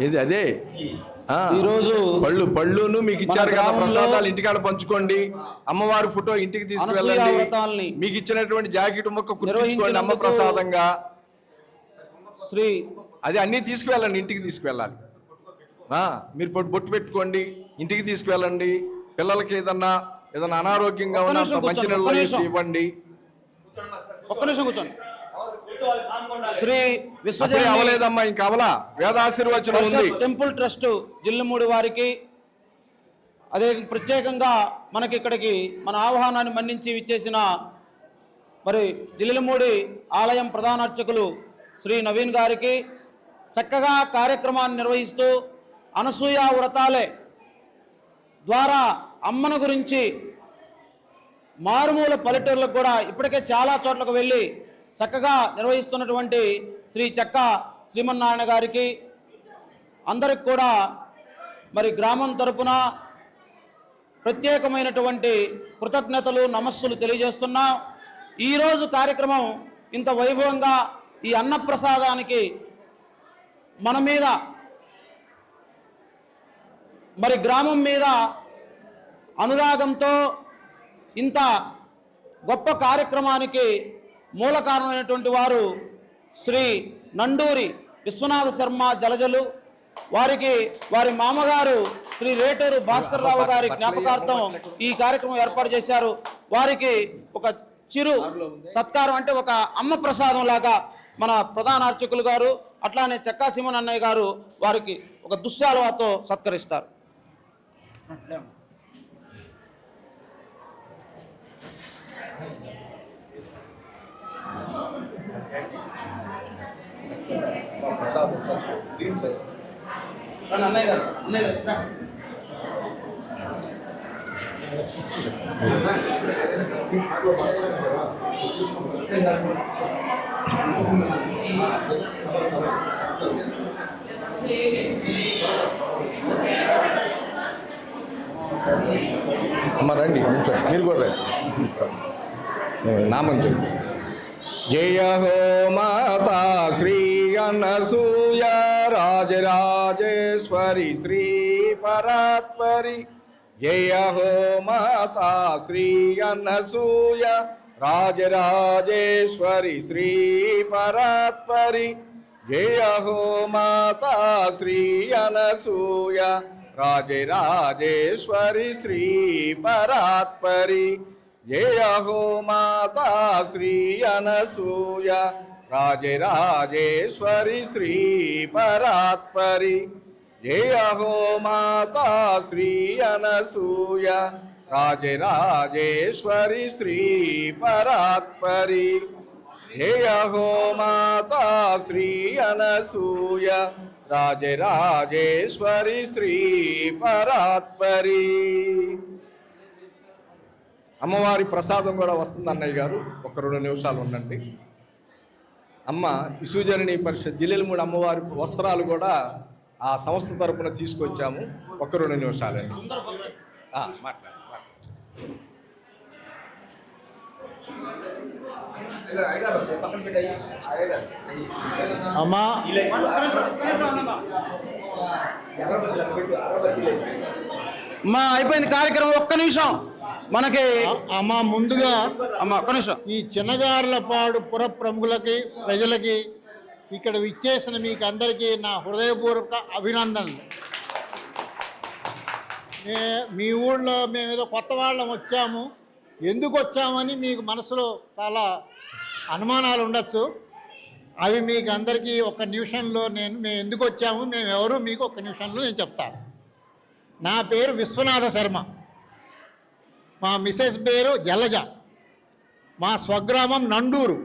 ఏది అదే ఈరోజు పళ్ళును మీకు ఇచ్చారు కదా ప్రసాదాలు ఇంటికాడ పంచుకోండి అమ్మవారి ఫోటో ఇంటికి తీసుకువెళ్ళండి మీకు ఇచ్చినటువంటి జాకెట్ ముక్క కుట్టించుకోండి అమ్మ ప్రసాదంగా శ్రీ అది అన్ని తీసుకువెళ్ళండి ఇంటికి తీసుకువెళ్ళాలి మీరు బొట్టు పెట్టుకోండి ఇంటికి తీసుకువెళ్ళండి పిల్లలకి ఏదన్నా అనారోగ్యంగా ఉన్న మంచి నెలలో ఇవ్వండి ఒక్క నిమిషం కూర్చోండి శ్రీ అవలేదమ్మా ఇంకా అవలా వేదాశీర్వచనం ఉంది టెంపుల్ ట్రస్ట్ జిల్లుమూడి వారికి అదే ప్రత్యేకంగా మనకి ఇక్కడికి మన ఆహ్వానాన్ని మన్నించి విచ్చేసిన మరి జిల్లుమూడి ఆలయం ప్రధాన అర్చకులు శ్రీ నవీన్ గారికి చక్కగా కార్యక్రమాన్ని నిర్వహిస్తూ అనసూయ వ్రతాలే ద్వారా అమ్మను గురించి మారుమూల పల్లెటూర్లకు కూడా ఇప్పటికే చాలా చోట్లకు వెళ్ళి చక్కగా నిర్వహిస్తున్నటువంటి శ్రీ చెక్క శ్రీమన్నారాయణ గారికి అందరికి కూడా మరి గ్రామం తరపున ప్రత్యేకమైనటువంటి కృతజ్ఞతలు నమస్సులు తెలియజేస్తున్నా. ఈరోజు కార్యక్రమం ఇంత వైభవంగా ఈ అన్నప్రసాదానికి మన మీద మరి గ్రామం మీద అనురాగంతో ఇంత గొప్ప కార్యక్రమానికి మూల కారణమైనటువంటి వారు శ్రీ నండూరి విశ్వనాథ శర్మ జలజలు. వారికి వారి మామగారు శ్రీ రేటూరు భాస్కర్ రావు గారి జ్ఞాపకార్థం ఈ కార్యక్రమం ఏర్పాటు చేశారు. వారికి ఒక చిరు సత్కారం అంటే ఒక అమ్మ ప్రసాదం లాగా మన ప్రధాన అర్చకులు గారు అట్లానే చెక్కా సిమన్ అన్నయ్య గారు వారికి ఒక దుశ్శాలువాతో సత్కరిస్తారు. అన్నయ్య గారు అమ్మ రండి, మీరు కూడా రండి. నామం చెప్పు. జయ హో మాతా శ్రీ అనసూయ రాజరాజేశ్వరి శ్రీ పరాత్పరి. జయ హో మాతా శ్రీ అనసూయ రాజరాజేశ్వరి శ్రీ పరాత్పరి. జయ హో మాతా శ్రీ అనసూయ రాజరాజేశ్వరి శ్రీ పరాత్పరి. జయ హో మాతా శ్రీ అనసూయ రాజరాజేశ్వరి శ్రీ పరాత్పరి. జయ హో మాతా శ్రీ అనసూయ రాజరాజేశ్వరి శ్రీ పరాత్పరి. జయ హో మాతా శ్రీ అనసూయ రాజరాజేశ్వరి శ్రీ పరాత్పరి. అమ్మవారి ప్రసాదం కూడా వస్తుంది అన్నయ్య గారు, ఒక 2 నిమిషాలు ఉండండి. అమ్మ విశ్వజనని పరిషత్ జిల్లెలమూడి అమ్మవారి వస్త్రాలు కూడా ఆ సంస్థ తరపున తీసుకొచ్చాము. ఒక 2 నిమిషాలండి. అమ్మా అయిపోయింది కార్యక్రమం. ఒక్క నిమిషం మనకి అమ్మా ముందుగా ఒక్క నిమిషం. ఈ చిన్నగార్లపాడు పుర ప్రముఖులకి ప్రజలకి ఇక్కడ విచ్చేసిన మీకు అందరికీ నా హృదయపూర్వక అభినందనలు. మీ ఊళ్ళో మేము ఏదో కొత్త వాళ్ళం వచ్చాము, ఎందుకు వచ్చామని మీకు మనసులో చాలా అనుమానాలు ఉండొచ్చు. అవి మీకు అందరికీ ఒక నిమిషంలో మేము ఎందుకు వచ్చాము, మేము ఎవరు మీకు ఒక నిమిషంలో నేను చెప్తాను. నా పేరు విశ్వనాథ శర్మ, మా మిసెస్ పేరు జలజ, మా స్వగ్రామం నండూరు,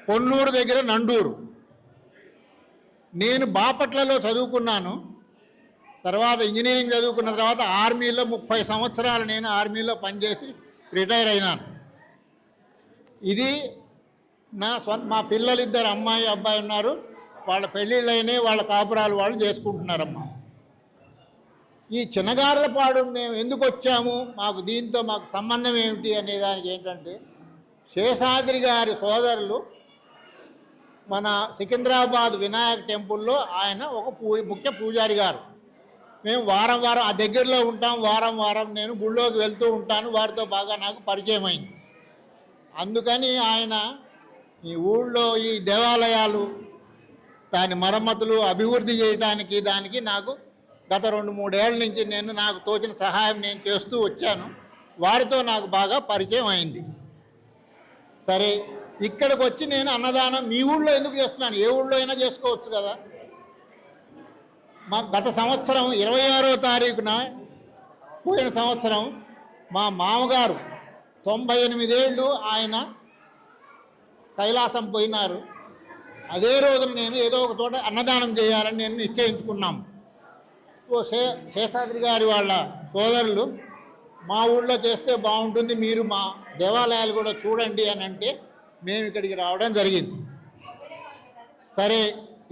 పొన్నూరు దగ్గర నండూరు. నేను బాపట్లలో చదువుకున్నాను, తర్వాత ఇంజనీరింగ్ చదువుకున్న తర్వాత ఆర్మీలో 30 సంవత్సరాలు నేను ఆర్మీలో పనిచేసి రిటైర్ అయినాను. ఇది మా పిల్లలు 2 అమ్మాయి అబ్బాయి ఉన్నారు, వాళ్ళ పెళ్ళిళ్ళైనా వాళ్ళ కాపురాలు వాళ్ళు చేసుకుంటున్నారమ్మా. ఈ చిన్నగార్లపాడు మేము ఎందుకు వచ్చాము, దీంతో మాకు సంబంధం ఏమిటి అనే దానికి ఏంటంటే, శేషాద్రి గారి సోదరులు మన సికింద్రాబాద్ వినాయక టెంపుల్లో ఆయన ఒక ముఖ్య పూజారి గారు. మేము వారం వారం ఆ దగ్గరలో ఉంటాం, వారం వారం నేను గుళ్ళోకి వెళ్తూ ఉంటాను, వారితో బాగా నాకు పరిచయం అయింది. అందుకని ఆయన ఈ ఊళ్ళో ఈ దేవాలయాలు దాని మరమ్మతులు అభివృద్ధి చేయడానికి దానికి నాకు గత 2-3 ఏళ్ళ నుంచి నాకు తోచిన సహాయం నేను చేస్తూ వచ్చాను. వారితో నాకు బాగా పరిచయం అయింది. సరే, ఇక్కడికి వచ్చి నేను అన్నదానం మీ ఊళ్ళో ఎందుకు చేస్తున్నాను, ఏ ఊళ్ళో అయినా చేసుకోవచ్చు కదా. గత సంవత్సరం 26వ తారీఖున పోయిన సంవత్సరం మా మామగారు 98 ఏళ్ళు ఆయన కైలాసం పోయినారు. అదే రోజున నేను ఏదో ఒక చోట అన్నదానం చేయాలని నేను నిశ్చయించుకున్నాము. శేషాద్రి గారి వాళ్ళ సోదరులు మా ఊళ్ళో చేస్తే బాగుంటుంది, మీరు మా దేవాలయాలు కూడా చూడండి అని అంటే మేము ఇక్కడికి రావడం జరిగింది. సరే,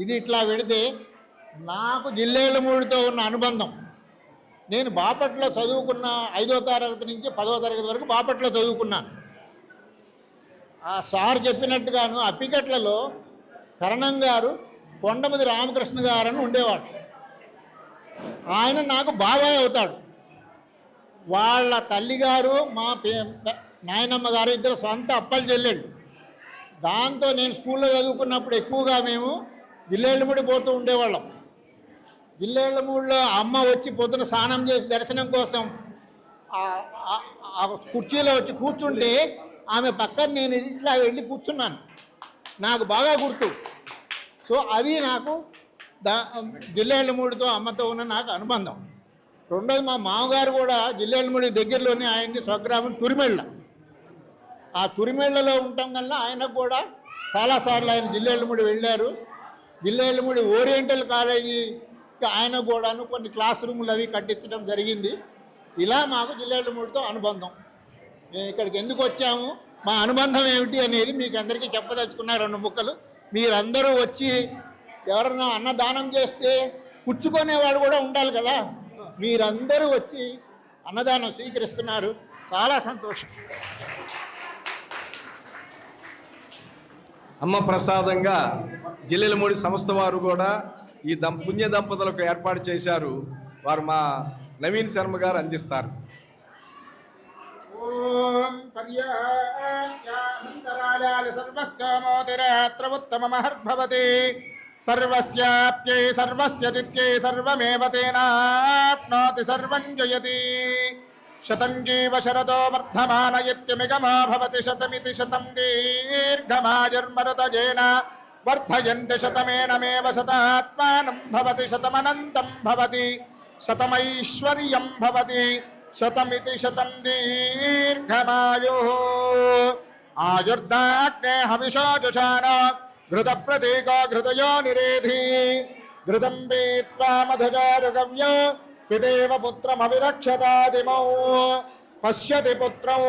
ఇది ఇట్లా పెడితే నాకు జిల్లేళ్ళమూడితో ఉన్న అనుబంధం, నేను బాపట్లో చదువుకున్న 5వ తరగతి నుంచి 10వ తరగతి వరకు బాపట్లో చదువుకున్నాను. ఆ సార్ చెప్పినట్టుగాను అప్పికట్లలో కరణం గారు, కొండమది రామకృష్ణ గారు అని ఉండేవాడు. ఆయన నాకు బాబాయ్ అవుతాడు. వాళ్ళ తల్లిగారు మా నాయనమ్మ గారు ఇద్దరు సొంత అప్పలు చెల్లెళ్ళు. దాంతో నేను స్కూల్లో చదువుకున్నప్పుడు ఎక్కువగా మేము జిల్లేళ్ళమూడి పోతూ ఉండేవాళ్ళం. జిల్లేళ్ళమూడిలో అమ్మ వచ్చి పొద్దున స్నానం చేసి దర్శనం కోసం ఆ కుర్చీలో వచ్చి కూర్చుంటే ఆమె పక్కన నేను ఇట్లా వెళ్ళి కూర్చున్నాను, నాకు బాగా గుర్తు. సో అది నాకు జిల్లేళ్ళమూడితో అమ్మతో ఉన్న నాకు అనుబంధం. రెండోది, మా మామగారు కూడా జిల్లేళ్ళమూడి దగ్గరలోనే ఆయనది స్వగ్రామం తురిమెళ్ళ. ఆ తురిమెళ్ళలో ఉండటం వల్ల ఆయనకు కూడా చాలాసార్లు ఆయన జిల్లేళ్ళమూడి వెళ్ళారు. జిల్లేళ్ళమూడి ఓరియంటల్ కాలేజీకి ఆయన కూడాను కొన్ని క్లాస్ రూములు అవి కట్టించడం జరిగింది. ఇలా మాకు జిల్లేళ్ళమూడితో అనుబంధం. మేము ఇక్కడికి ఎందుకు వచ్చాము, మా అనుబంధం ఏమిటి అనేది మీకు అందరికీ చెప్పదలుచుకున్న 2 ముక్కలు. మీరందరూ వచ్చి ఎవరన్నా అన్నదానం చేస్తే పుచ్చుకునేవాడు కూడా ఉండాలి కదా, మీరందరూ వచ్చి అన్నదానం స్వీకరిస్తున్నారు, చాలా సంతోషం. అమ్మ ప్రసాదంగా జిల్లెలమూడి సంస్థ వారు కూడా ఈ పుణ్య దంపతులకు ఏర్పాటు చేశారు. వారు మా నవీన్ శర్మ గారు అందిస్తారు. ఓం పర్యాయాంతరాళాల సర్వస్కామోతిరాత్ర ఉత్తమమహర్భవతి సర్వస్యాప్త్యై సర్వస్య చిత్యై సర్వమేవ తేనాప్నోతి సర్వం జయతి. శతం జీవ శరదో వర్ధమానయత్యమిగమా భవతి శతమితి శతం దీర్ఘమాయుర్మరుతజేన వర్ధయంతి శతమేనమేవ శతాత్మానం భవతి శతమనంతం భవతి శతమైశ్వర్యం భవతి శతమితి శతం దీర్ఘమాయుః. ఆయుర్దాగ్నే హవిషో జుషాణ ఘృత ప్రతీకో ఘృతయో నిరేధి ఘృతం పీత్వా మధుజారుగవ్యో పిదేవ పుత్రమవిరక్షతాదిమౌ పశ్యతి పుత్రం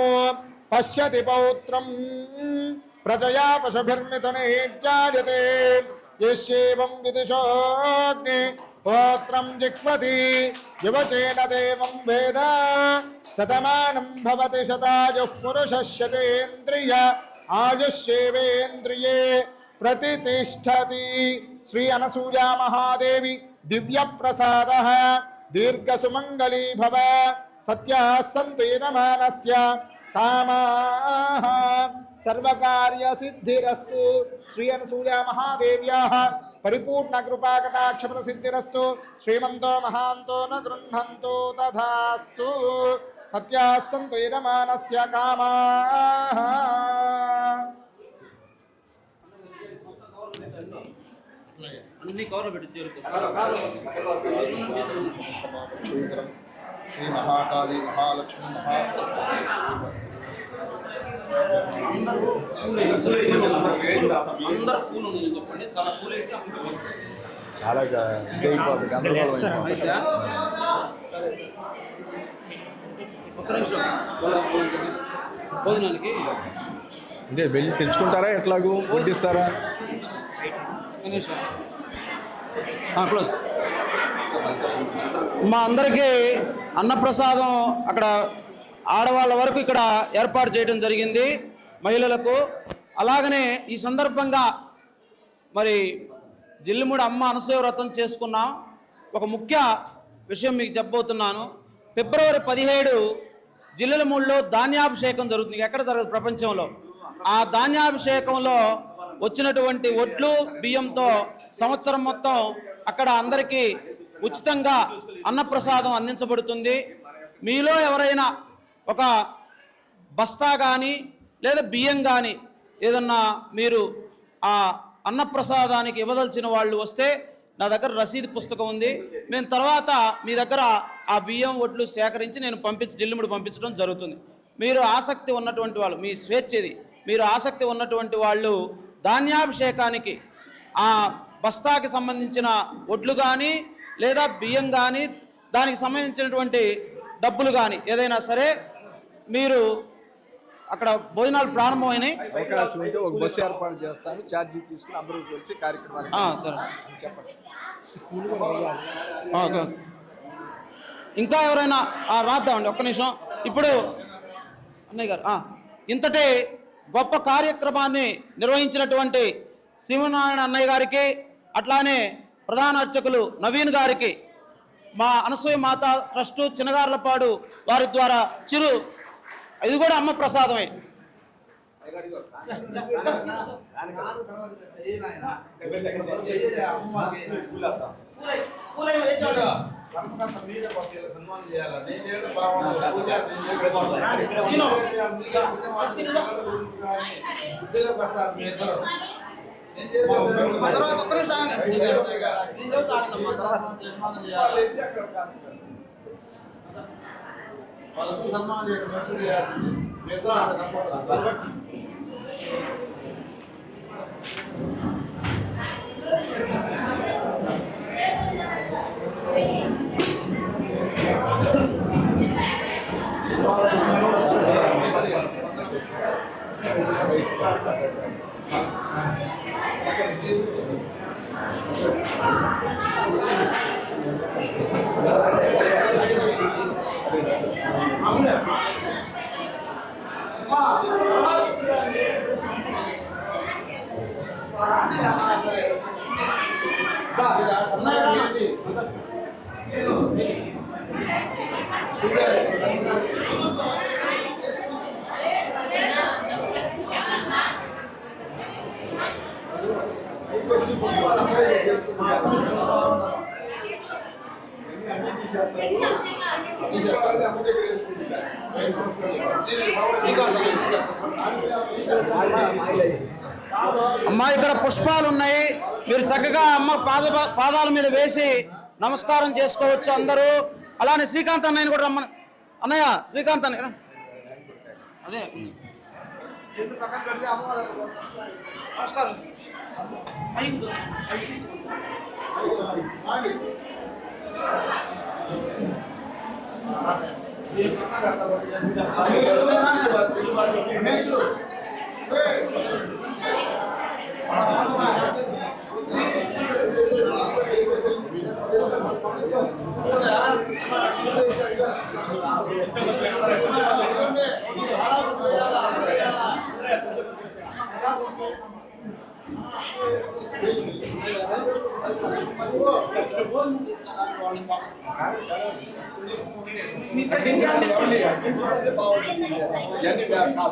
పశ్యతి పౌత్రం ప్రజయా పశుభిర్మిథునైర్జాయతే యస్యేవం విదిశోగ్ని పుత్రం జిహ్వతి యువచేన దేవం వేద శతమానం భవతి శతాయుః పురుషస్యేంద్రియ ఆయుష్యేవేంద్రియే ప్రతితిష్ఠతి. శ్రీ అనసూయా మహాదేవి దివ్య ప్రసాద దీర్ఘ సుమంగళీ భవ. సత్యాః సంతు యజమానస్య కామాః సర్వకార్య సిద్ధిరస్తు. శ్రీ అనసూయా మహాదేవ్యాః పరిపూర్ణ కృపా కటాక్ష ప్రసిద్ధిరస్తు. శ్రీమంతో మహాంతో న గృహంతో తథాస్తు. సత్యాః సంతు యజమానస్య కామాః. అన్ని కవర్లు పెట్టి చేరుకో. శ్రీ మహాకాళి మహాలక్ష్మి మహాసరస్వతి అందరూ పూలు ఉన్నాయని చెప్పండి, తన పూలేసి అప్పుడు చాలా ఒక్క నిమిషం భోజనానికి అంటే వెళ్ళి తెచ్చుకుంటారా, ఎట్లాగూ వడ్డిస్తారా? క్లోజ్. మా అందరికీ అన్నప్రసాదం అక్కడ ఆడవాళ్ళ వరకు ఇక్కడ ఏర్పాటు చేయడం జరిగింది, మహిళలకు. అలాగనే ఈ సందర్భంగా మరి జిల్లిమూడి అమ్మ అనసూయ వ్రతం చేసుకున్నాం. ఒక ముఖ్య విషయం మీకు చెప్పబోతున్నాను. ఫిబ్రవరి 17 జిల్లిమూడిలో ధాన్యాభిషేకం జరుగుతుంది, ఎక్కడ జరగదు ప్రపంచంలో. ఆ ధాన్యాభిషేకంలో వచ్చినటువంటి ఒడ్లు బియ్యంతో సంవత్సరం మొత్తం అక్కడ అందరికీ ఉచితంగా అన్నప్రసాదం అందించబడుతుంది. మీలో ఎవరైనా ఒక బస్తా కానీ లేదా బియ్యం కానీ ఏదన్నా మీరు ఆ అన్నప్రసాదానికి ఇవ్వదలిచిన వాళ్ళు వస్తే నా దగ్గర రసీదు పుస్తకం ఉంది. మేము తర్వాత మీ దగ్గర ఆ బియ్యం ఒడ్లు సేకరించి నేను జిల్లిమూడి పంపించడం జరుగుతుంది. మీరు ఆసక్తి ఉన్నటువంటి వాళ్ళు, మీ స్వేచ్ఛది, మీరు ఆసక్తి ఉన్నటువంటి వాళ్ళు ధాన్యాభిషేకానికి ఆ బస్తాకి సంబంధించిన ఒడ్లు కానీ లేదా బియ్యం కానీ దానికి సంబంధించినటువంటి డబ్బులు కానీ ఏదైనా సరే మీరు అక్కడ భోజనాలు ప్రారంభమైనాయి. అవకాశం ఉంటే ఒక బస్సు ఏర్పాటు చేస్తాను, ఛార్జీ తీసుకుని అందరూ వచ్చి కార్యక్రమాన్ని సరే చెప్పండి. ఓకే. ఇంకా ఎవరైనా రాద్దామండి ఒక్క నిమిషం. ఇప్పుడు అన్నయ్య గారు ఇంతటి గొప్ప కార్యక్రమాన్ని నిర్వహించినటువంటి శ్రీమన్నారాయణ అన్నయ్య గారికి, అట్లానే ప్రధాన అర్చకులు నవీన్ గారికి, మా అనసూయ మాత ట్రస్టు చిన్నగార్లపాడు వారి ద్వారా ఇది కూడా అమ్మ ప్రసాదమే. అమ్మా ఇక్కడ పుష్పాలు ఉన్నాయి, మీరు చక్కగా అమ్మ పాదాల మీద వేసి నమస్కారం చేసుకోవచ్చు అందరూ. అలానే శ్రీకాంత్ అన్నయ్యని కూడా రమ్మని. అన్నయ్య శ్రీకాంత్ అన్నయ్య అదే నమస్కారం.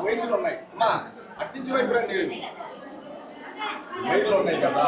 వైపులు ఉన్నాయి అమ్మా, అట్నుంచి వైపు రండి, వైపులు ఉన్నాయి కదా.